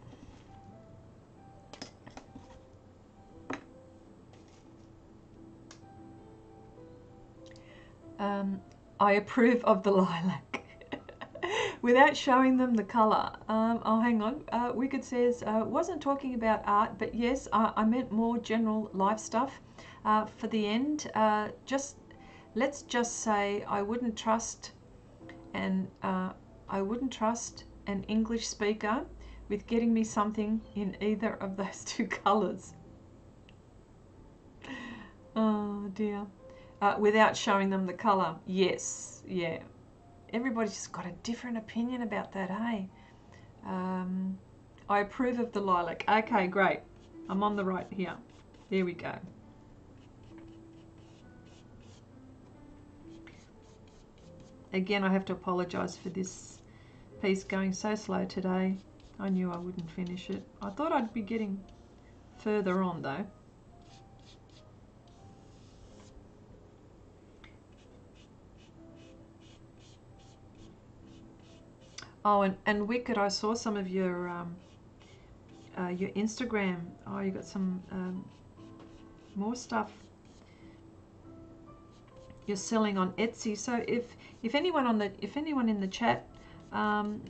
I approve of the lilac. Without showing them the colour. Oh, hang on. Wicked says, wasn't talking about art, but yes, I meant more general life stuff. For the end, let's just say I wouldn't trust an English speaker with getting me something in either of those two colours. Oh dear. Without showing them the colour. Yes, yeah. Everybody's just got a different opinion about that, hey? I approve of the lilac. Okay, great. I'm on the right here. There we go. Again, I have to apologise for this piece going so slow today. I knew I wouldn't finish it. I thought I'd be getting further on though. Oh, and Wicked, I saw some of your Instagram. Oh, you got some more stuff you're selling on Etsy. So if anyone in the chat, and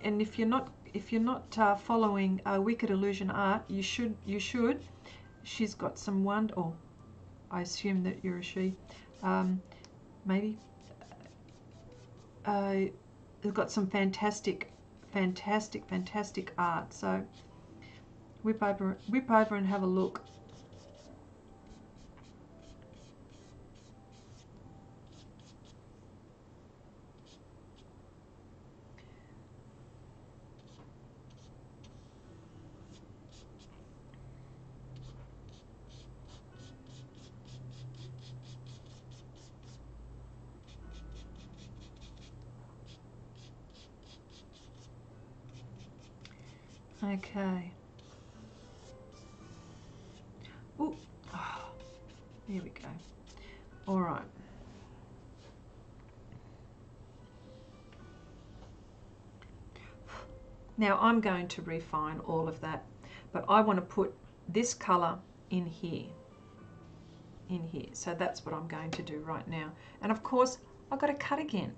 if you're not following Wicked Illusion Art, you should. She's got some oh, I assume that you're a she. Maybe. They've got some fantastic art. So whip over and have a look. Okay. Ooh. Oh, there we go. All right. Now I'm going to refine all of that, but I want to put this color in here. So that's what I'm going to do right now. And of course, I've got to cut again.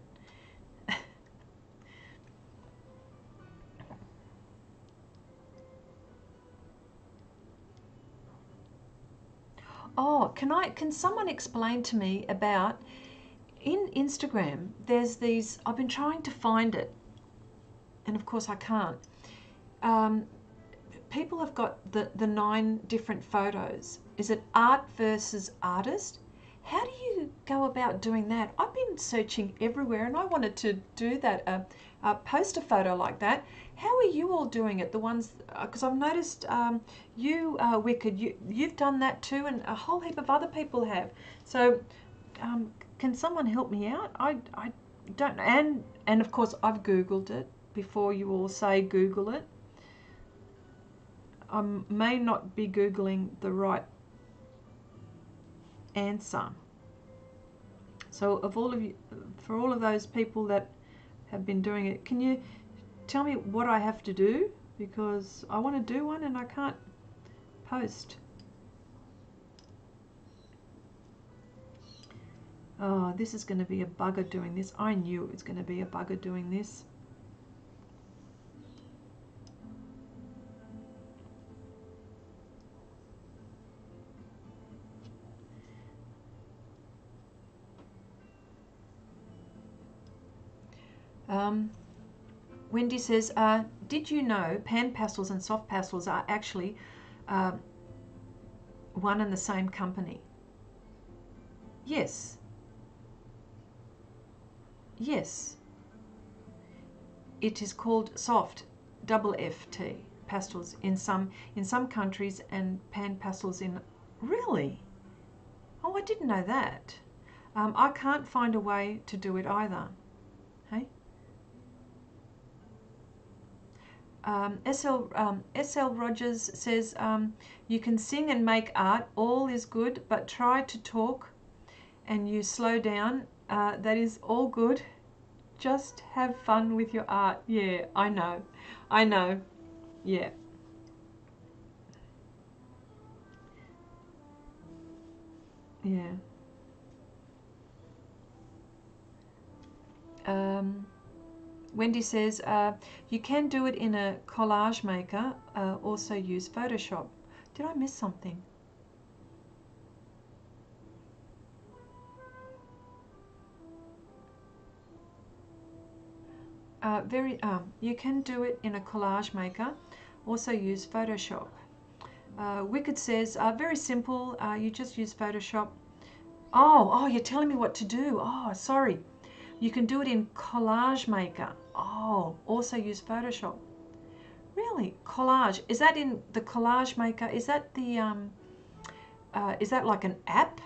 Oh, can someone explain to me about, in Instagram, there's these, I've been trying to find it, and of course I can't. People have got the 9 different photos. Is it art versus artist? How do you go about doing that? I've been searching everywhere and I wanted to do that, post a photo like that. How are you all doing it? The ones, because I've noticed you, Wicked, you've done that too, and a whole heap of other people have. So can someone help me out? I don't know. And of course I've Googled it before you all say Google it. I may not be Googling the right answer. So for all of those people that have been doing it, can you tell me what I have to do? Because I want to do one and I can't post. Oh, this is going to be a bugger doing this. I knew it was going to be a bugger doing this. Wendy says, did you know Pan Pastels and Soft Pastels are actually one and the same company? Yes. Yes. It is called Soft, double FT. pastels in some countries and pan pastels in. Really? Oh, I didn't know that. I can't find a way to do it either. Hey. SL Rogers says, you can sing and make art, all is good, but try to talk and you slow down. That is all good. Just have fun with your art. Yeah, I know. I know. Yeah. Yeah. Wendy says, you can do it in a collage maker, also use Photoshop. Did I miss something? You can do it in a collage maker, also use Photoshop. Wicked says, very simple, you just use Photoshop. Oh, you're telling me what to do. Oh, sorry. You can do it in Collage Maker. Oh, also use Photoshop. Really? Collage. Is that in the Collage Maker? Is that the is that like an app?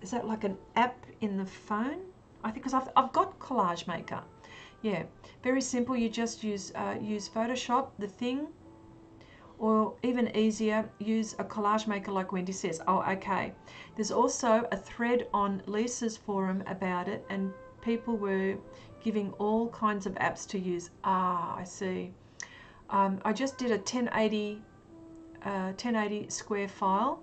Is that like an app in the phone? I think because I've got Collage Maker. Yeah, very simple. You just use Photoshop, the thing, or even easier, use a collage maker like Wendy says. Oh, okay. There's also a thread on Lisa's forum about it, and people were giving all kinds of apps to use. Ah, I see. I just did a 1080 square file,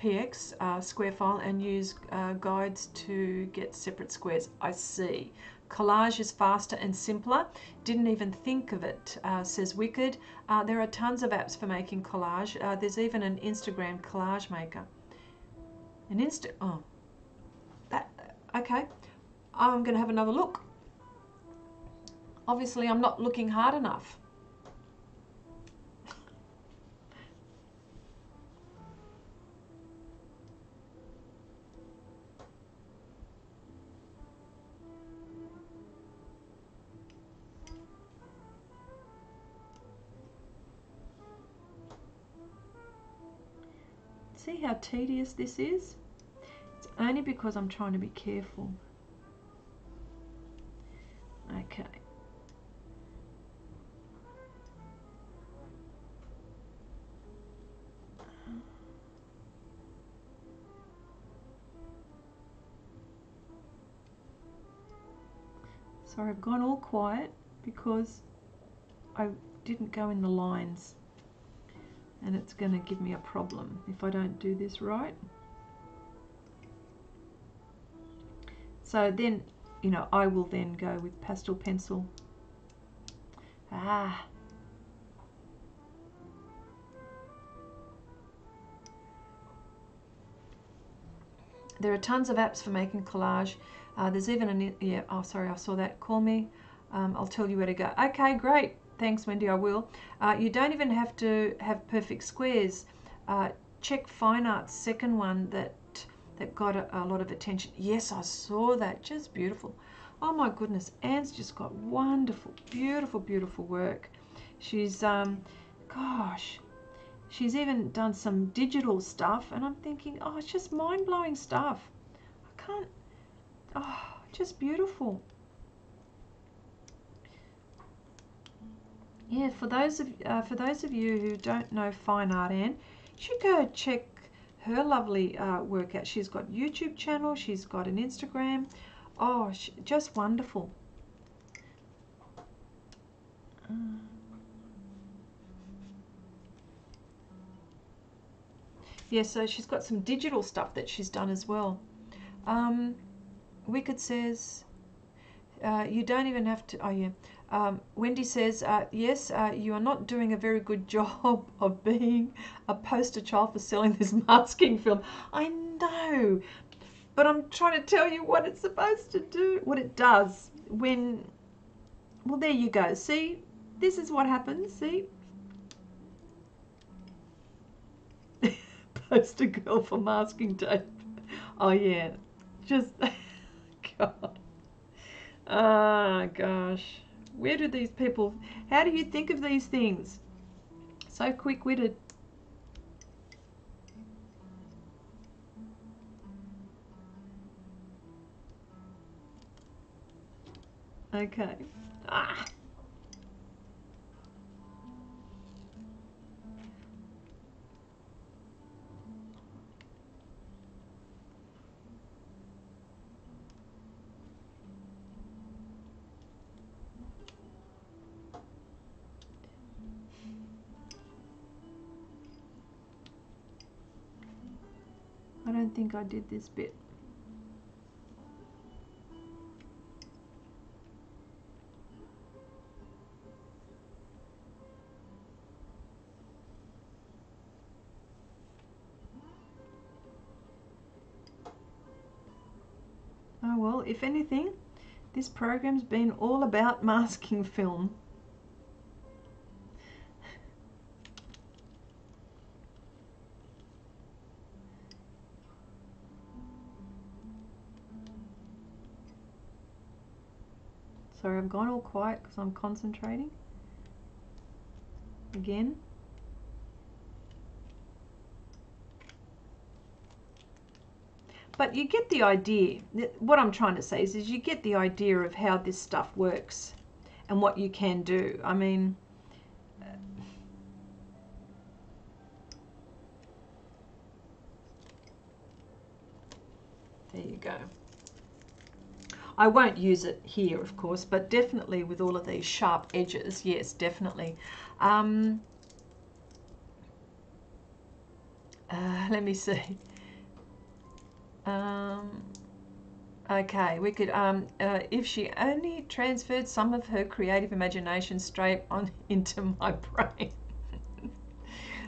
PX square file, and use guides to get separate squares. I see. Collage is faster and simpler. Didn't even think of it, says Wicked. There are tons of apps for making collage. There's even an Instagram collage maker. Okay. I'm going to have another look. Obviously, I'm not looking hard enough. See how tedious this is? It's only because I'm trying to be careful. Okay. Sorry, I've gone all quiet because I didn't go in the lines, and it's going to give me a problem if I don't do this right. So then, you know, I will then go with pastel pencil. There are tons of apps for making collage. There's even oh sorry, I saw that. Call me. I'll tell you where to go. Okay, great. Thanks, Wendy, I will. You don't even have to have perfect squares. Check Fine Art's second one that got a lot of attention. Yes, I saw that. Just beautiful. Oh my goodness, Anne's just got wonderful, beautiful, beautiful work. She's, gosh, she's even done some digital stuff, and I'm thinking, oh, it's just mind-blowing stuff. I can't, oh, just beautiful. Yeah, for those of you who don't know Fine Art Anne, you should go check her lovely work out. She's got a YouTube channel, she's got an Instagram. Oh, just wonderful. Yeah, so she's got some digital stuff that she's done as well. Wicked says, you don't even have to, oh yeah. Wendy says, yes, you are not doing a very good job of being a poster child for selling this masking film. I know, but I'm trying to tell you what it's supposed to do, what it does when, well, there you go. See, this is what happens, see? Poster girl for masking tape. Oh yeah, just, God. Oh gosh, Where do these people, how do you think of these things? So quick-witted. Okay. Ah. I don't think I did this bit. Oh well, if anything, this program's been all about masking film. Sorry, I've gone all quiet because I'm concentrating. Again. But you get the idea. What I'm trying to say is you get the idea of how this stuff works and what you can do. I mean, there you go. I won't use it here, of course, but definitely with all of these sharp edges, yes, definitely. Let me see. Okay, we could, if she only transferred some of her creative imagination straight on into my brain.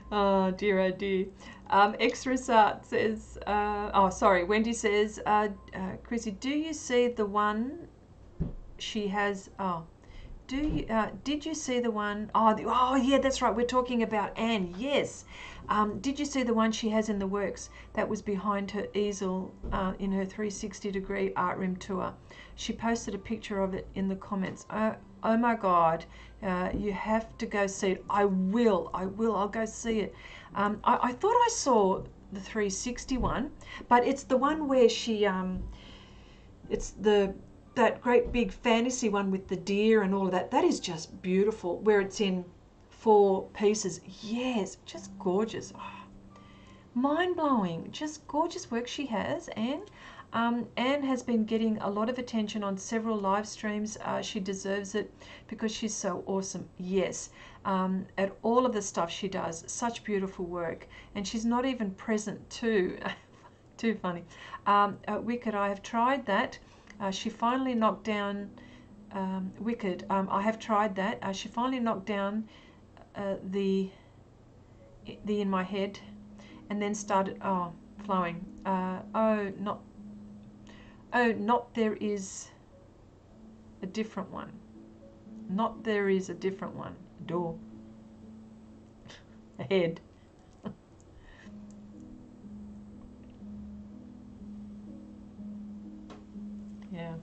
Oh dear, oh dear. Extras Art says, oh sorry, Wendy says, Chrissy, do you see the one she has, oh, do you, did you see the one, oh yeah, that's right, we're talking about Anne, yes. Did you see the one she has in the works that was behind her easel in her 360-degree art room tour? She posted a picture of it in the comments. Oh my God, you have to go see it. I will, I'll go see it. I thought I saw the 360 one, but it's the one where she, it's that great big fantasy one with the deer and all of that. That is just beautiful, where it's in 4 pieces. Yes, just gorgeous. Oh, mind-blowing, just gorgeous work she has. And Anne has been getting a lot of attention on several live streams. She deserves it because she's so awesome. Yes, at all of the stuff she does, such beautiful work, and she's not even present too. Too funny. Wicked, I have tried that. She finally knocked down Wicked. I have tried that. She finally knocked down the in my head, and then started flowing. Not there is a different one. Not there is a different one. A door. A head. Yeah.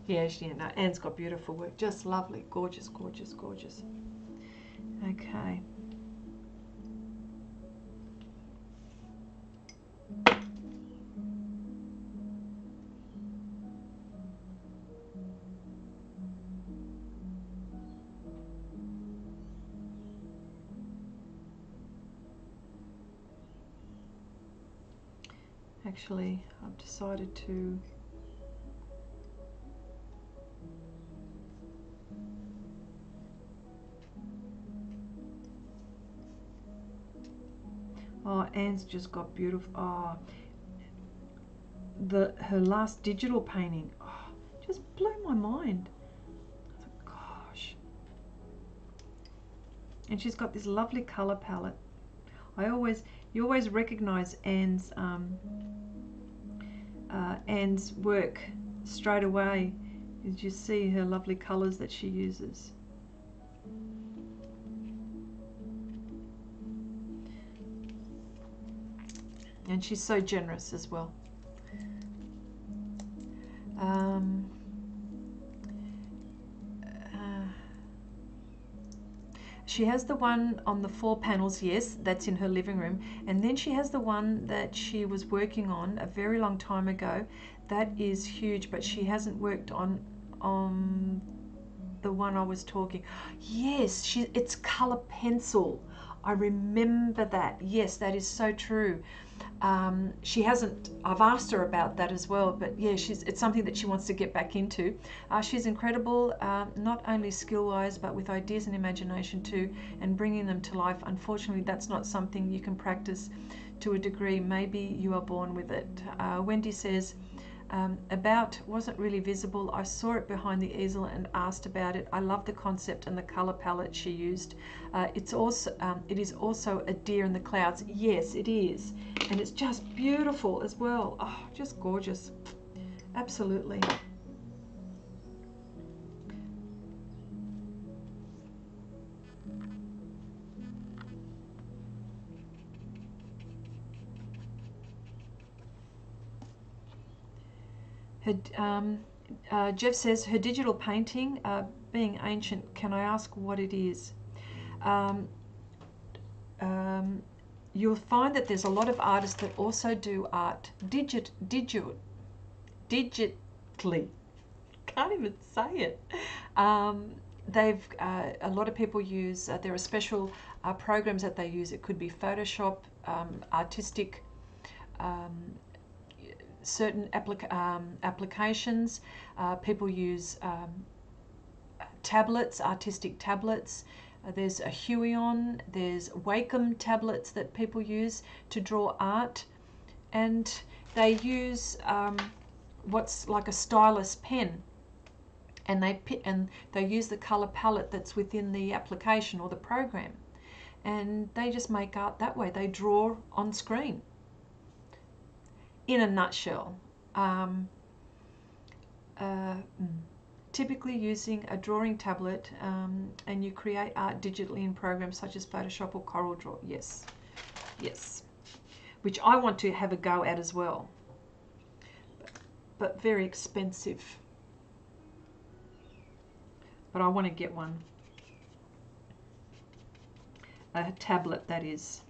Yeah, no, Anne's got beautiful work. Just lovely. Gorgeous, gorgeous, gorgeous. Okay. Actually, I've decided to Anne's just got beautiful. Her last digital painting just blew my mind. Gosh. And she's got this lovely color palette. You always recognize Anne's work straight away. As you see her lovely colors that she uses. And she's so generous as well. She has the one on the 4 panels, yes, that's in her living room. And then she has the one that she was working on a very long time ago. That is huge, but she hasn't worked on the one I was talking. Yes, it's color pencil. I remember that. Yes, that is so true. She hasn't, I've asked her about that as well, but yeah, it's something that she wants to get back into. She's incredible, not only skill-wise, but with ideas and imagination too, and bringing them to life. Unfortunately, that's not something you can practice to a degree. Maybe you are born with it. Wendy says, about wasn't really visible. I saw it behind the easel and asked about it. I love the concept and the color palette she used. It is also a deer in the clouds. Yes, it is, and it's just beautiful as well. Oh, just gorgeous. Absolutely. Jeff says, her digital painting, being ancient, can I ask what it is? You'll find that there's a lot of artists that also do art digitally. Can't even say it. A lot of people use, there are special programs that they use. It could be Photoshop, artistic, certain applications. People use tablets, artistic tablets. There's a Huion, there's Wacom tablets that people use to draw art, and they use what's like a stylus pen, and they use the color palette that's within the application or the program, and they just make art that way. They draw on screen. In a nutshell. Typically using a drawing tablet, and you create art digitally in programs such as Photoshop or Corel Draw. Yes, yes, which I want to have a go at as well, but very expensive. But I want to get one, a tablet that is.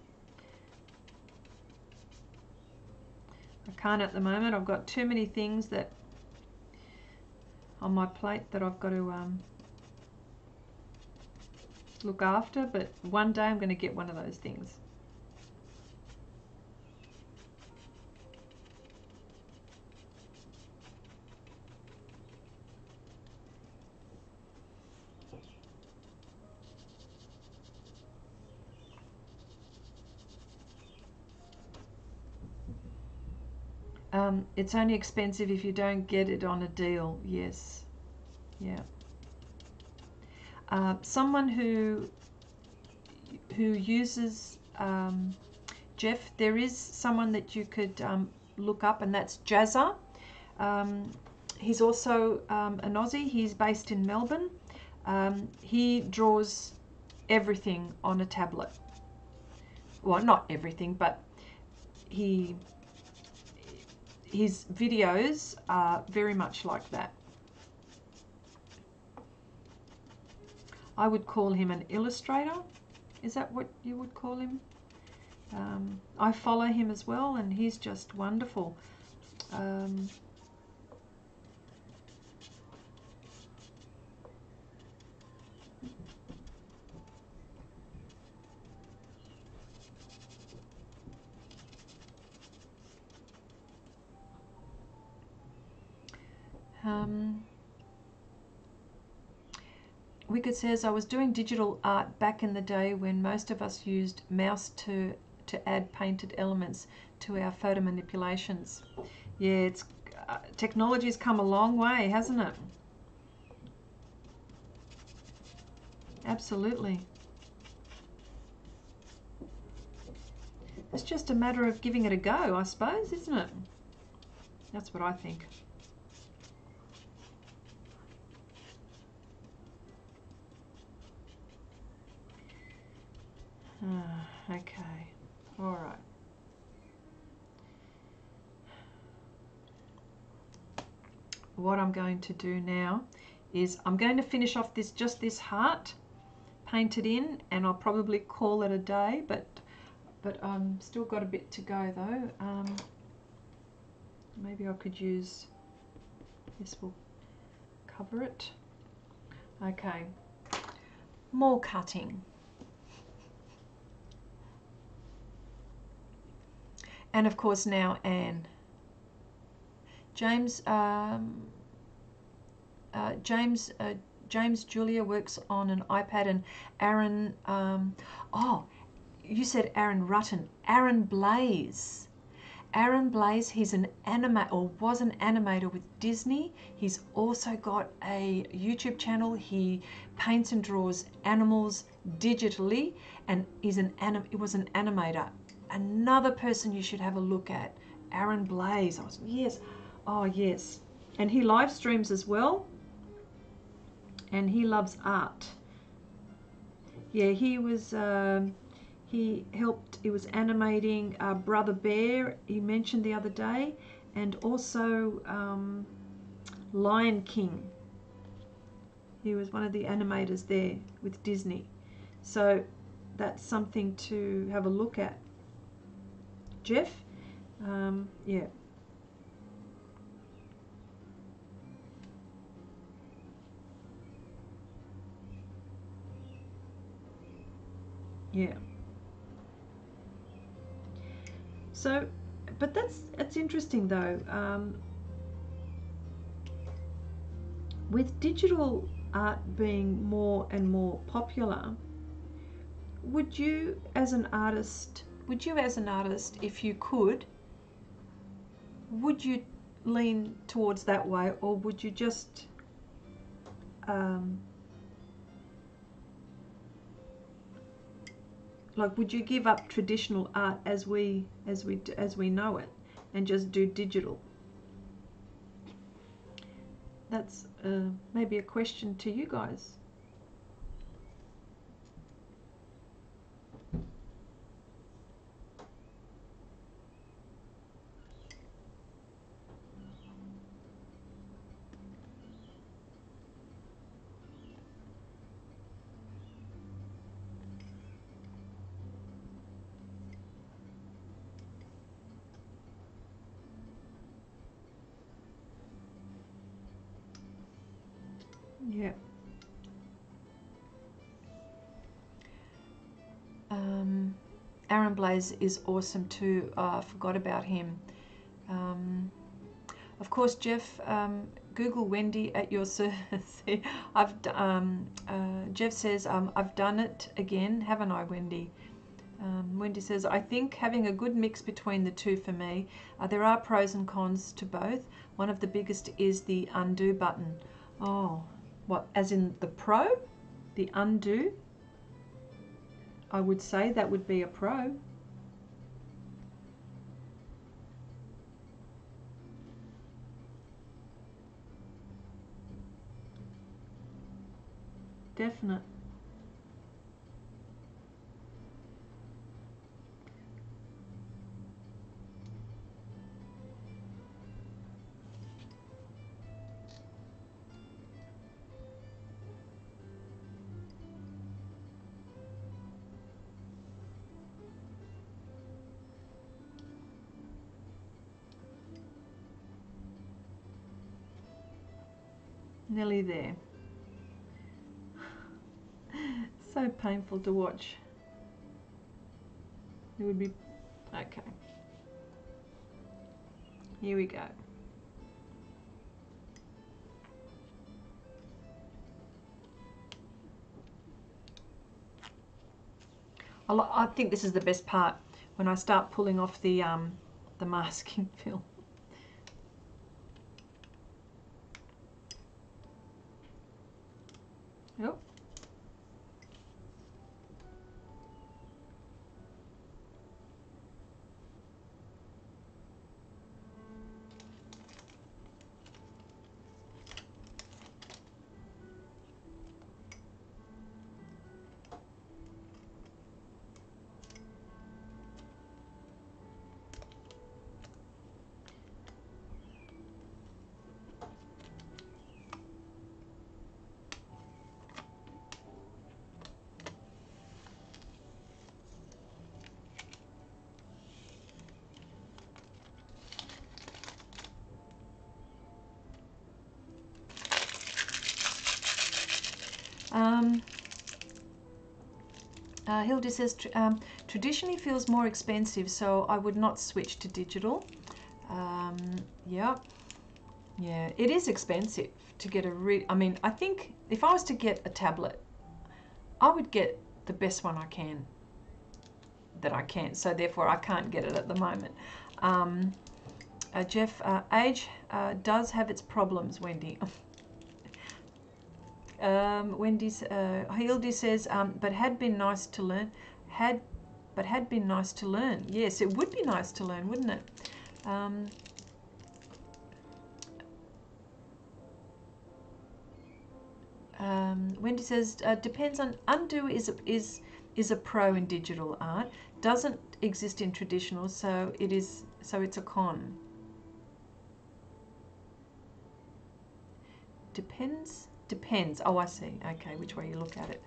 I can't at the moment. I've got too many things that on my plate that I've got to look after, but one day I'm going to get one of those things. It's only expensive if you don't get it on a deal. Yes. Yeah. Someone who uses Jeff, there is someone that you could look up, and that's Jazza. He's also an Aussie. He's based in Melbourne. He draws everything on a tablet. Well, not everything, but his videos are very much like that. I would call him an illustrator. Is that what you would call him? I follow him as well, and he's just wonderful. Wicked says, I was doing digital art back in the day when most of us used mouse to add painted elements to our photo manipulations. Yeah, it's technology's come a long way, hasn't it? Absolutely. It's just a matter of giving it a go, I suppose, isn't it? That's what I think. Okay, all right. What I'm going to do now is I'm going to finish off this heart paint it in, and I'll probably call it a day, but still got a bit to go though. Maybe I could use this, will cover it. Okay, more cutting. And of course now Anne. James Julia works on an iPad, and Aaron, oh, you said Aaron Rutten. Aaron Blaze. Aaron Blaze, he's an animator, or was an animator with Disney. He's also got a YouTube channel. He paints and draws animals digitally, and he was an animator. Another person you should have a look at, Aaron Blaze. Yes, oh yes, and he live streams as well, and he loves art. Yeah, he was. He was animating Brother Bear, he mentioned the other day, and also Lion King. He was one of the animators there with Disney. So that's something to have a look at. Jeff, yeah. Yeah. So, but that's interesting though. With digital art being more and more popular, would you as an artist, if you could, would you lean towards that way, or would you just like, would you give up traditional art as we know it and just do digital? That's maybe a question to you guys. Yeah. Aaron Blaze is awesome too. I forgot about him. Of course, Jeff, Google Wendy at your service. Jeff says, I've done it again, haven't I, Wendy? Wendy says, I think having a good mix between the two for me. There are pros and cons to both. One of the biggest is the undo button. Oh, what, as in the pro? The undo? I would say that would be a pro. Definite. Nearly there. So painful to watch. It would be, okay. Here we go. I think this is the best part, when I start pulling off the masking film. Yep. Hildy says, traditionally feels more expensive, so I would not switch to digital. Yeah, it is expensive to get I mean, I think if I was to get a tablet, I would get the best one I can, so therefore I can't get it at the moment. Jeff, age does have its problems, Wendy. Hildy says, but had been nice to learn. Had been nice to learn. Yes, it would be nice to learn, wouldn't it? Wendy says, depends on, undo is a pro in digital art. Doesn't exist in traditional, so it's a con. Depends. Oh, I see. Okay, which way you look at it.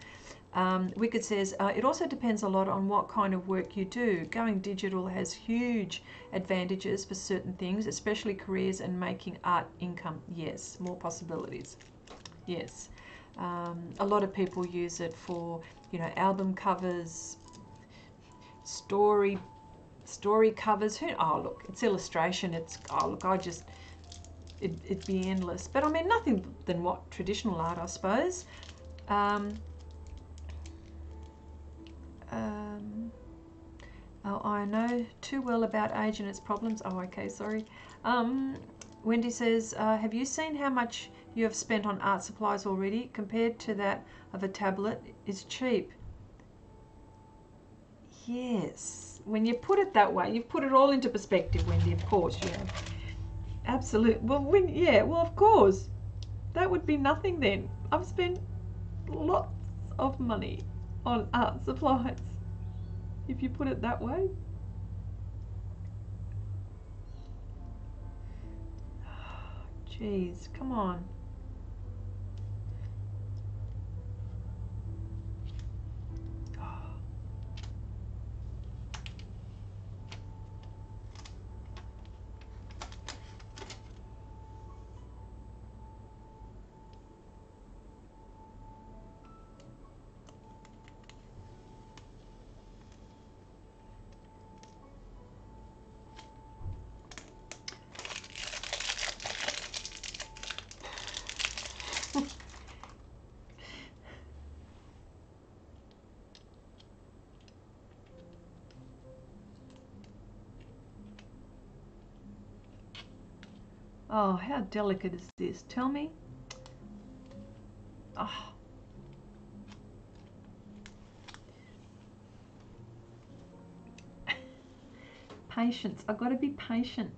Wicked says, it also depends a lot on what kind of work you do. Going digital has huge advantages for certain things, especially careers and making art income. Yes, more possibilities. Yes. A lot of people use it for, album covers, story covers. Oh, look, it's illustration. It'd be endless. But I mean, nothing than what traditional art, I suppose. Oh, I know too well about age and its problems. Oh, okay, sorry. Wendy says, have you seen how much you have spent on art supplies already? Compared to that of a tablet, is cheap. Yes. When you put it that way, you've put it all into perspective, Wendy, of course, Absolutely. Well, of course. That would be nothing then. I've spent lots of money on art supplies, if you put it that way. Jeez, come on. Oh, how delicate is this? Tell me. Oh. Patience. I've got to be patient.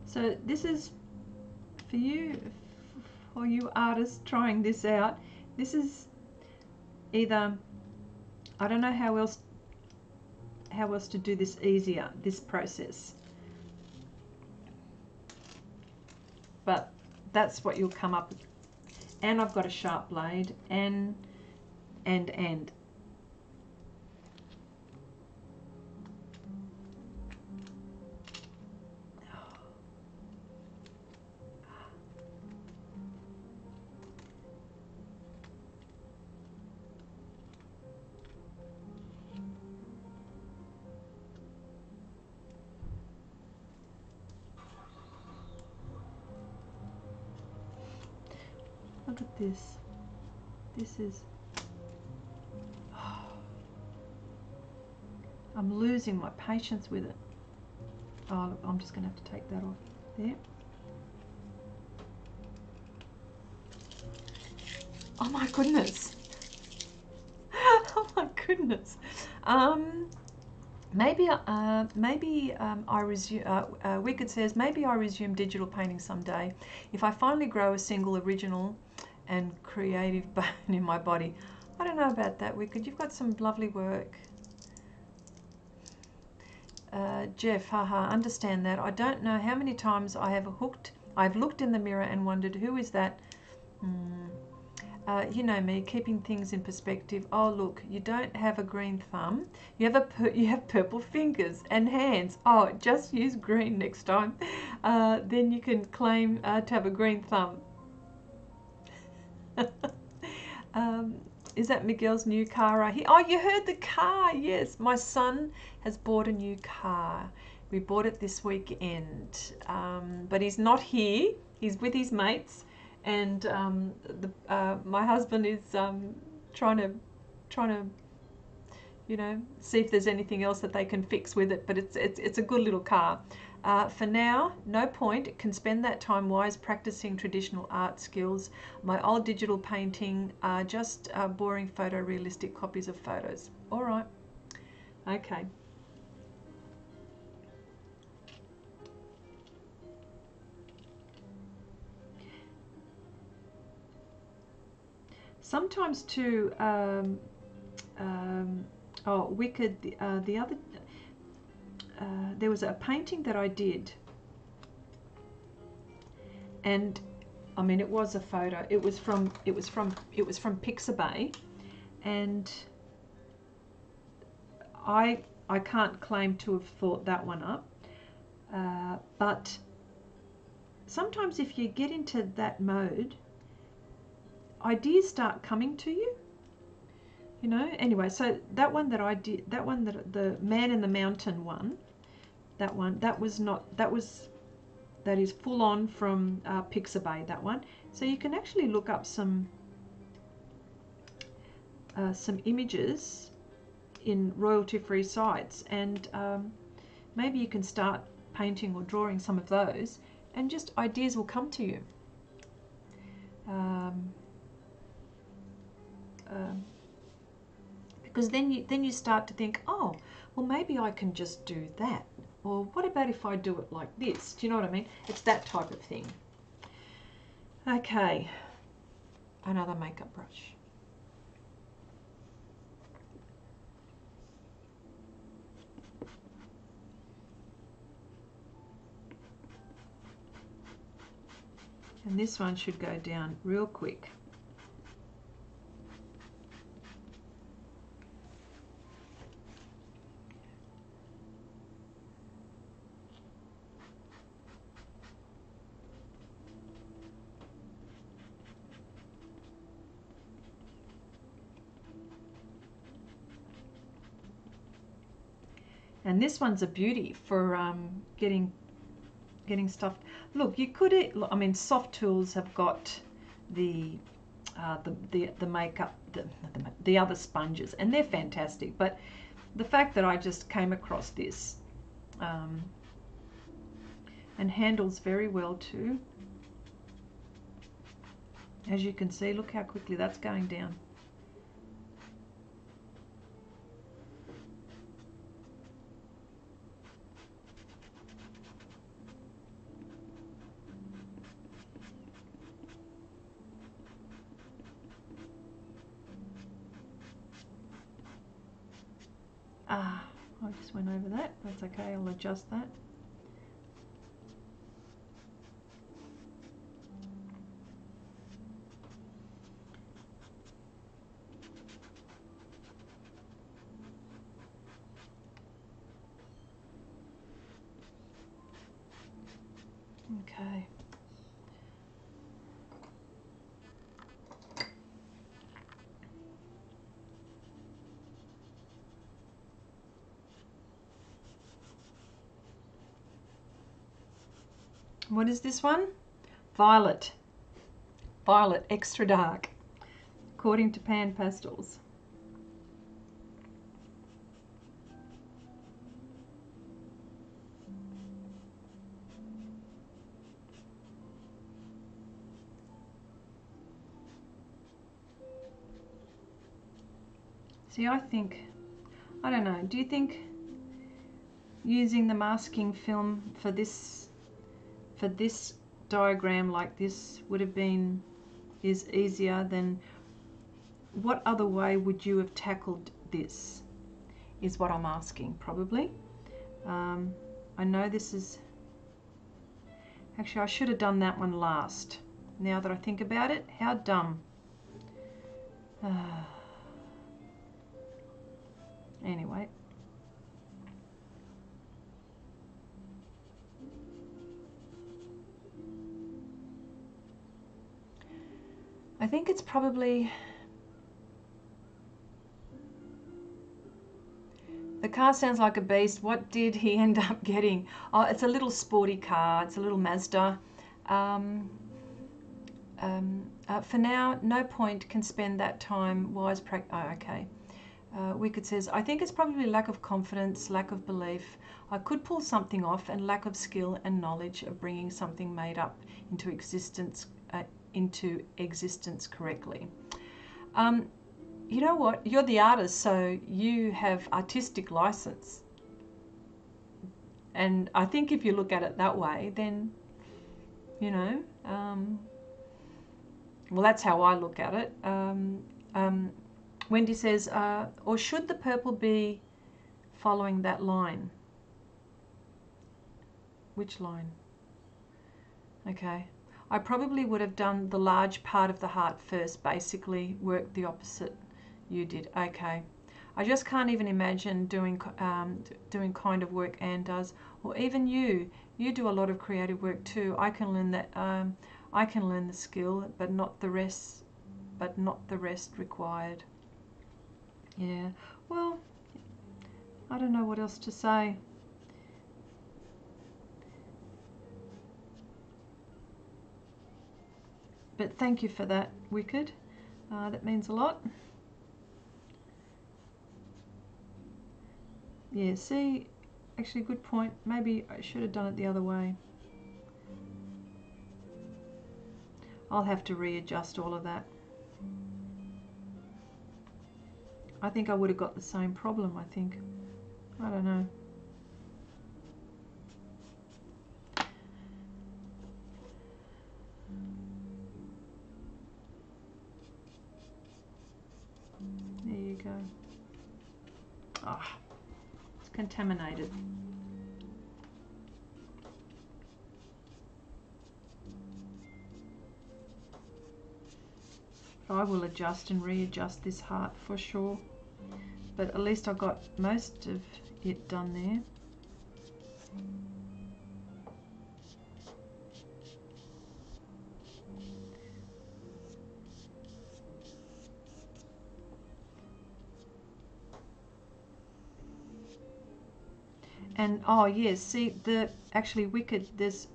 So this is for you artists trying this out. This is either, I don't know how else to do this easier, this process. But that's what you'll come up with. And I've got a sharp blade and. Look at this. This is... I'm losing my patience with it. Oh, look, I'm just going to have to take that off there. Oh my goodness. Oh my goodness. Maybe I resume. Wicked says, maybe I resume digital painting someday if I finally grow a single original and creative bone in my body. I don't know about that, Wicked. You've got some lovely work. Jeff, haha, understand that. I don't know how many times I've looked in the mirror and wondered, who is that You know me, keeping things in perspective. Oh look, you don't have a green thumb. You have purple fingers and hands. Oh, just use green next time. Then you can claim to have a green thumb. Is that Miguel's new car right here? Oh, you heard the car. Yes, my son has bought a new car. We bought it this weekend, but he's not here. He's with his mates, and my husband is trying to you know, see if there's anything else that they can fix with it. But it's a good little car. For now, no point. Can spend that time wise practicing traditional art skills. My old digital painting, just boring photorealistic copies of photos. All right. Okay. Sometimes too, oh, Wicked, the other, there was a painting that I did, and I mean, it was a photo. It was from Pixabay, and I can't claim to have thought that one up, but sometimes if you get into that mode, ideas start coming to you, you know. Anyway, so that one that I did, that one, that the Man in the Mountain one, that is full on from Pixabay, that one. So you can actually look up some images in royalty-free sites, and maybe you can start painting or drawing some of those, and just ideas will come to you. Because then you start to think, oh, well, maybe I can just do that, or what about if I do it like this? Do you know what I mean? It's that type of thing. Okay, another makeup brush. And this one should go down real quick. And this one's a beauty for getting stuff. Look, you could, I mean, Soft Tools have got the makeup, the other sponges, and they're fantastic. But the fact that I just came across this, and handles very well too. As you can see, look how quickly that's going down. I just went over that. That's okay, I'll adjust that. Okay. What is this one? Violet. Violet, extra dark, according to Pan Pastels. See, I don't know, do you think using the masking film for this diagram like this would have been easier than, what other way would you have tackled this, is what I'm asking, probably. I know this is, actually I should have done that one last. now that I think about it. How dumb. Anyway. I think it's probably... The car sounds like a beast. What did he end up getting? Oh, it's a little sporty car. It's a little Mazda. For now, no point, can spend that time. Wise practice. Oh, okay. Wicked says, I think it's probably lack of confidence, lack of belief. I could pull something off, and lack of skill and knowledge of bringing something made up into existence correctly. You know what? You're the artist, so you have artistic license. And I think if you look at it that way, then, you know, well, that's how I look at it. Wendy says, or should the purple be following that line? Which line? Okay. I probably would have done the large part of the heart first, basically worked the opposite you did. Okay. I just can't even imagine doing kind of work Anne does, or even you. You do a lot of creative work too. I can learn that. I can learn the skill, but not the rest. But not the rest required. Yeah. Well, I don't know what else to say. But thank you for that, Wicked. That means a lot. Yeah, see, actually good point. Maybe I should have done it the other way. I'll have to readjust all of that. I think I would have got the same problem, I think. I don't know. There you go. Ah. Contaminated. I will adjust and readjust this heart for sure, but at least I got most of it done there. And oh yes, see the actually Wicked. There's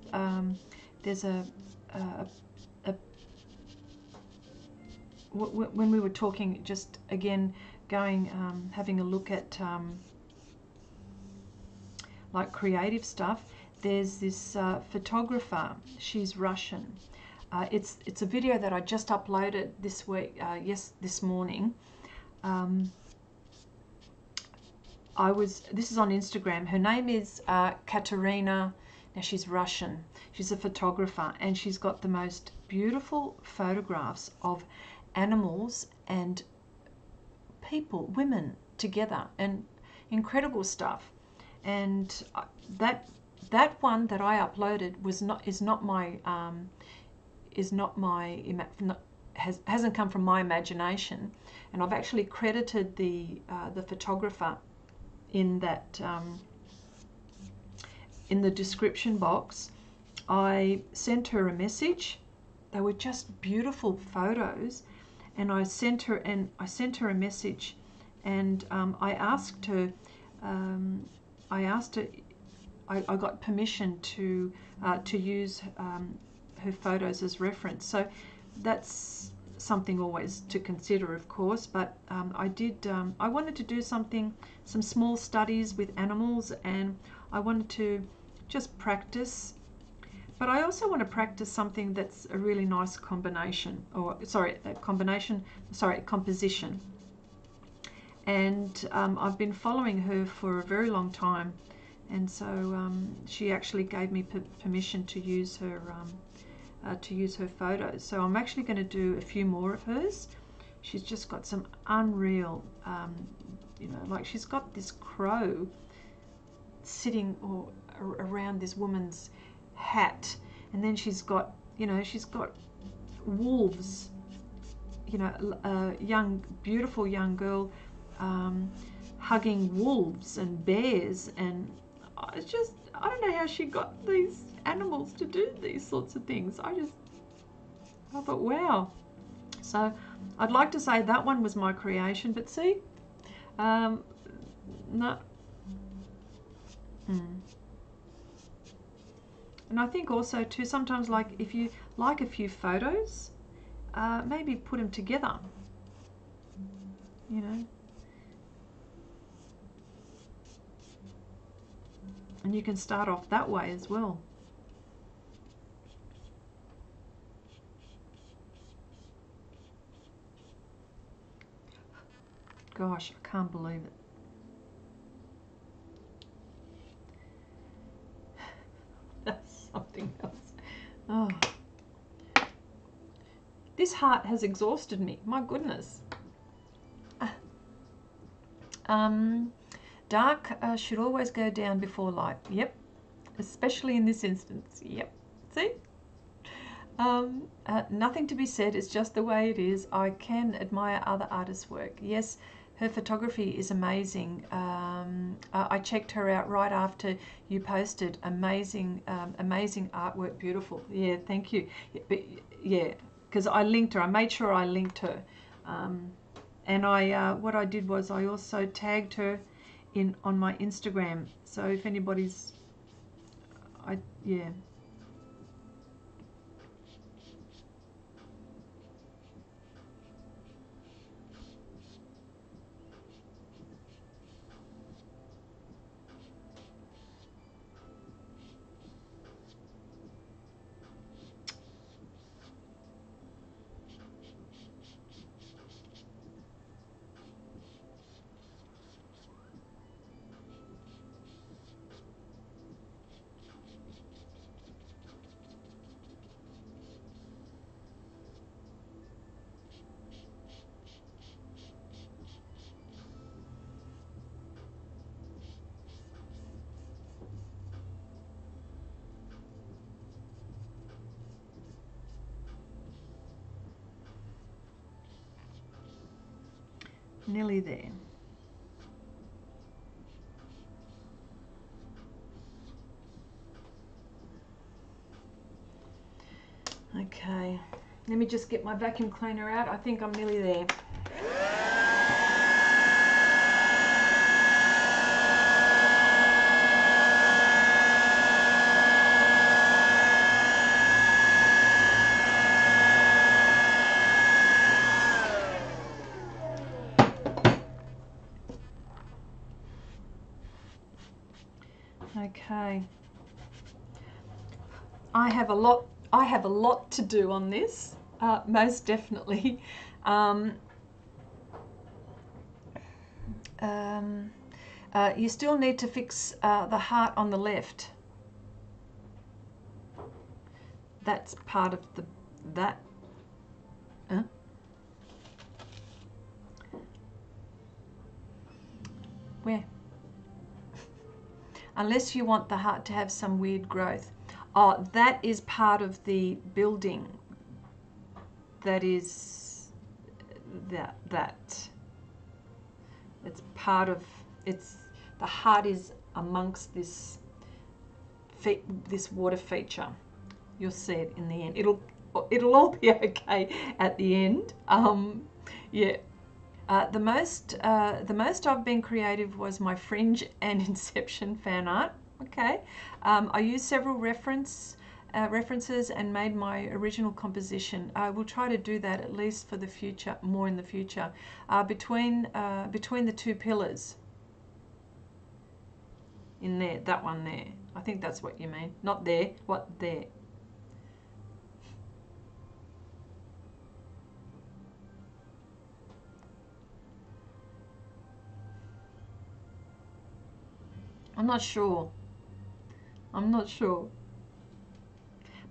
when we were talking, just again going having a look at like creative stuff. There's this photographer. She's Russian. It's a video that I just uploaded this week. This morning. This is on Instagram. Her name is Katerina. Now she's Russian. She's a photographer, and she's got the most beautiful photographs of animals and people, women together, and incredible stuff. And that one that I uploaded hasn't come from my imagination, and I've actually credited the photographer in that in the description box. I sent her a message. They were just beautiful photos, and I sent her a message, and I asked her. I got permission to use her photos as reference. So that's something always to consider, of course, but I wanted to do some small studies with animals, and I wanted to just practice, but I also want to practice something that's a really nice composition. And I've been following her for a very long time, and so she actually gave me permission to use her photos. So I'm actually going to do a few more of hers. She's just got some unreal, like she's got this crow sitting around this woman's hat, and then she's got wolves, you know, a young, beautiful young girl hugging wolves and bears, and it's just, I don't know how she got these animals to do these sorts of things. I thought, wow. So I'd like to say that one was my creation, but see, no. And I think also too, sometimes, like if you like a few photos, maybe put them together, you know. And you can start off that way as well. Gosh, I can't believe it. That's something else. Oh. This heart has exhausted me. My goodness. Dark should always go down before light. Yep. Especially in this instance. Yep. See? Nothing to be said. It's just the way it is. I can admire other artists' work. Yes, her photography is amazing. I checked her out right after you posted. Amazing, amazing artwork. Beautiful. Yeah, thank you. Yeah, because I linked her. I made sure I linked her. And what I did was I also tagged her on my Instagram. So if anybody's, yeah. Nearly there. Okay, let me just get my vacuum cleaner out. I think I'm nearly there. Okay. I have a lot to do on this, most definitely. You still need to fix the heart on the left. That's part of that. Where? Unless you want the heart to have some weird growth. Oh, that is part of the building. That is that. It's part of, the heart is amongst this water feature. You'll see it in the end. It'll all be okay at the end. Yeah. The most I've been creative was my Fringe and Inception fan art. Okay. I used several references and made my original composition. I will try to do that at least for the future, more in the future. Between the two pillars in there, that one there. I think that's what you mean. Not there, what there. I'm not sure. I'm not sure.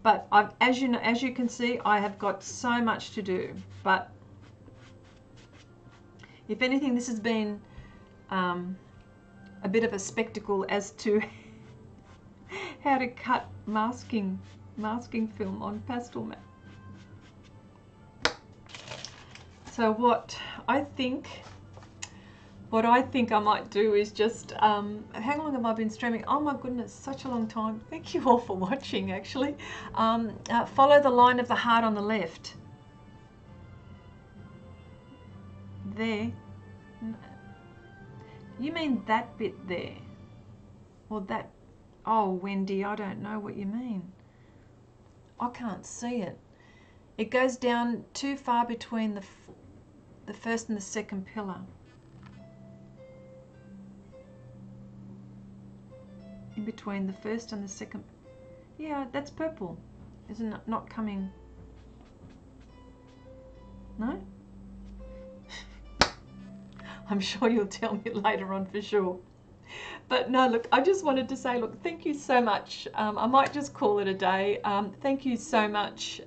But as you can see, I have got so much to do. But if anything, this has been a bit of a spectacle as to how to cut masking film on Pastelmat. So what I think I might do is just, how long have I been streaming? Oh my goodness, such a long time. Thank you all for watching, actually. Follow the line of the heart on the left. There. You mean that bit there? Or that? Oh, Wendy, I don't know what you mean. I can't see it. It goes down too far between the first and the second pillar. In between the first and the second. Yeah, that's purple. Isn't it not coming? No? I'm sure you'll tell me later on for sure. But no, look, I just wanted to say, look, thank you so much. I might just call it a day. Thank you so much.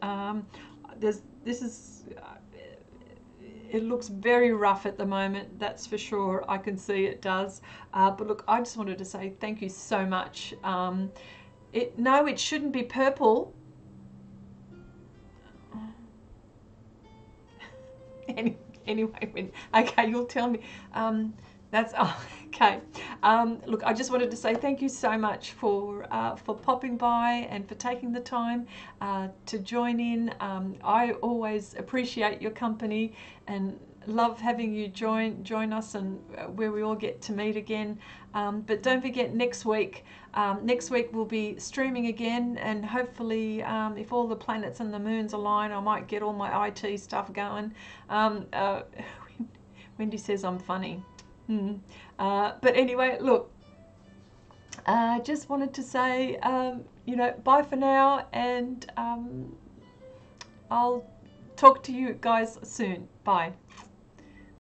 It looks very rough at the moment, that's for sure. I can see it does. But look, I just wanted to say thank you so much. No, it shouldn't be purple. Anyway, okay, you'll tell me. That's okay. Look, I just wanted to say thank you so much for popping by and for taking the time to join in. I always appreciate your company and love having you join us, and where we all get to meet again. But don't forget, next week we'll be streaming again, and hopefully if all the planets and the moons align, I might get all my IT stuff going. Wendy says I'm funny. But anyway, look, just wanted to say, bye for now, and I'll talk to you guys soon. Bye.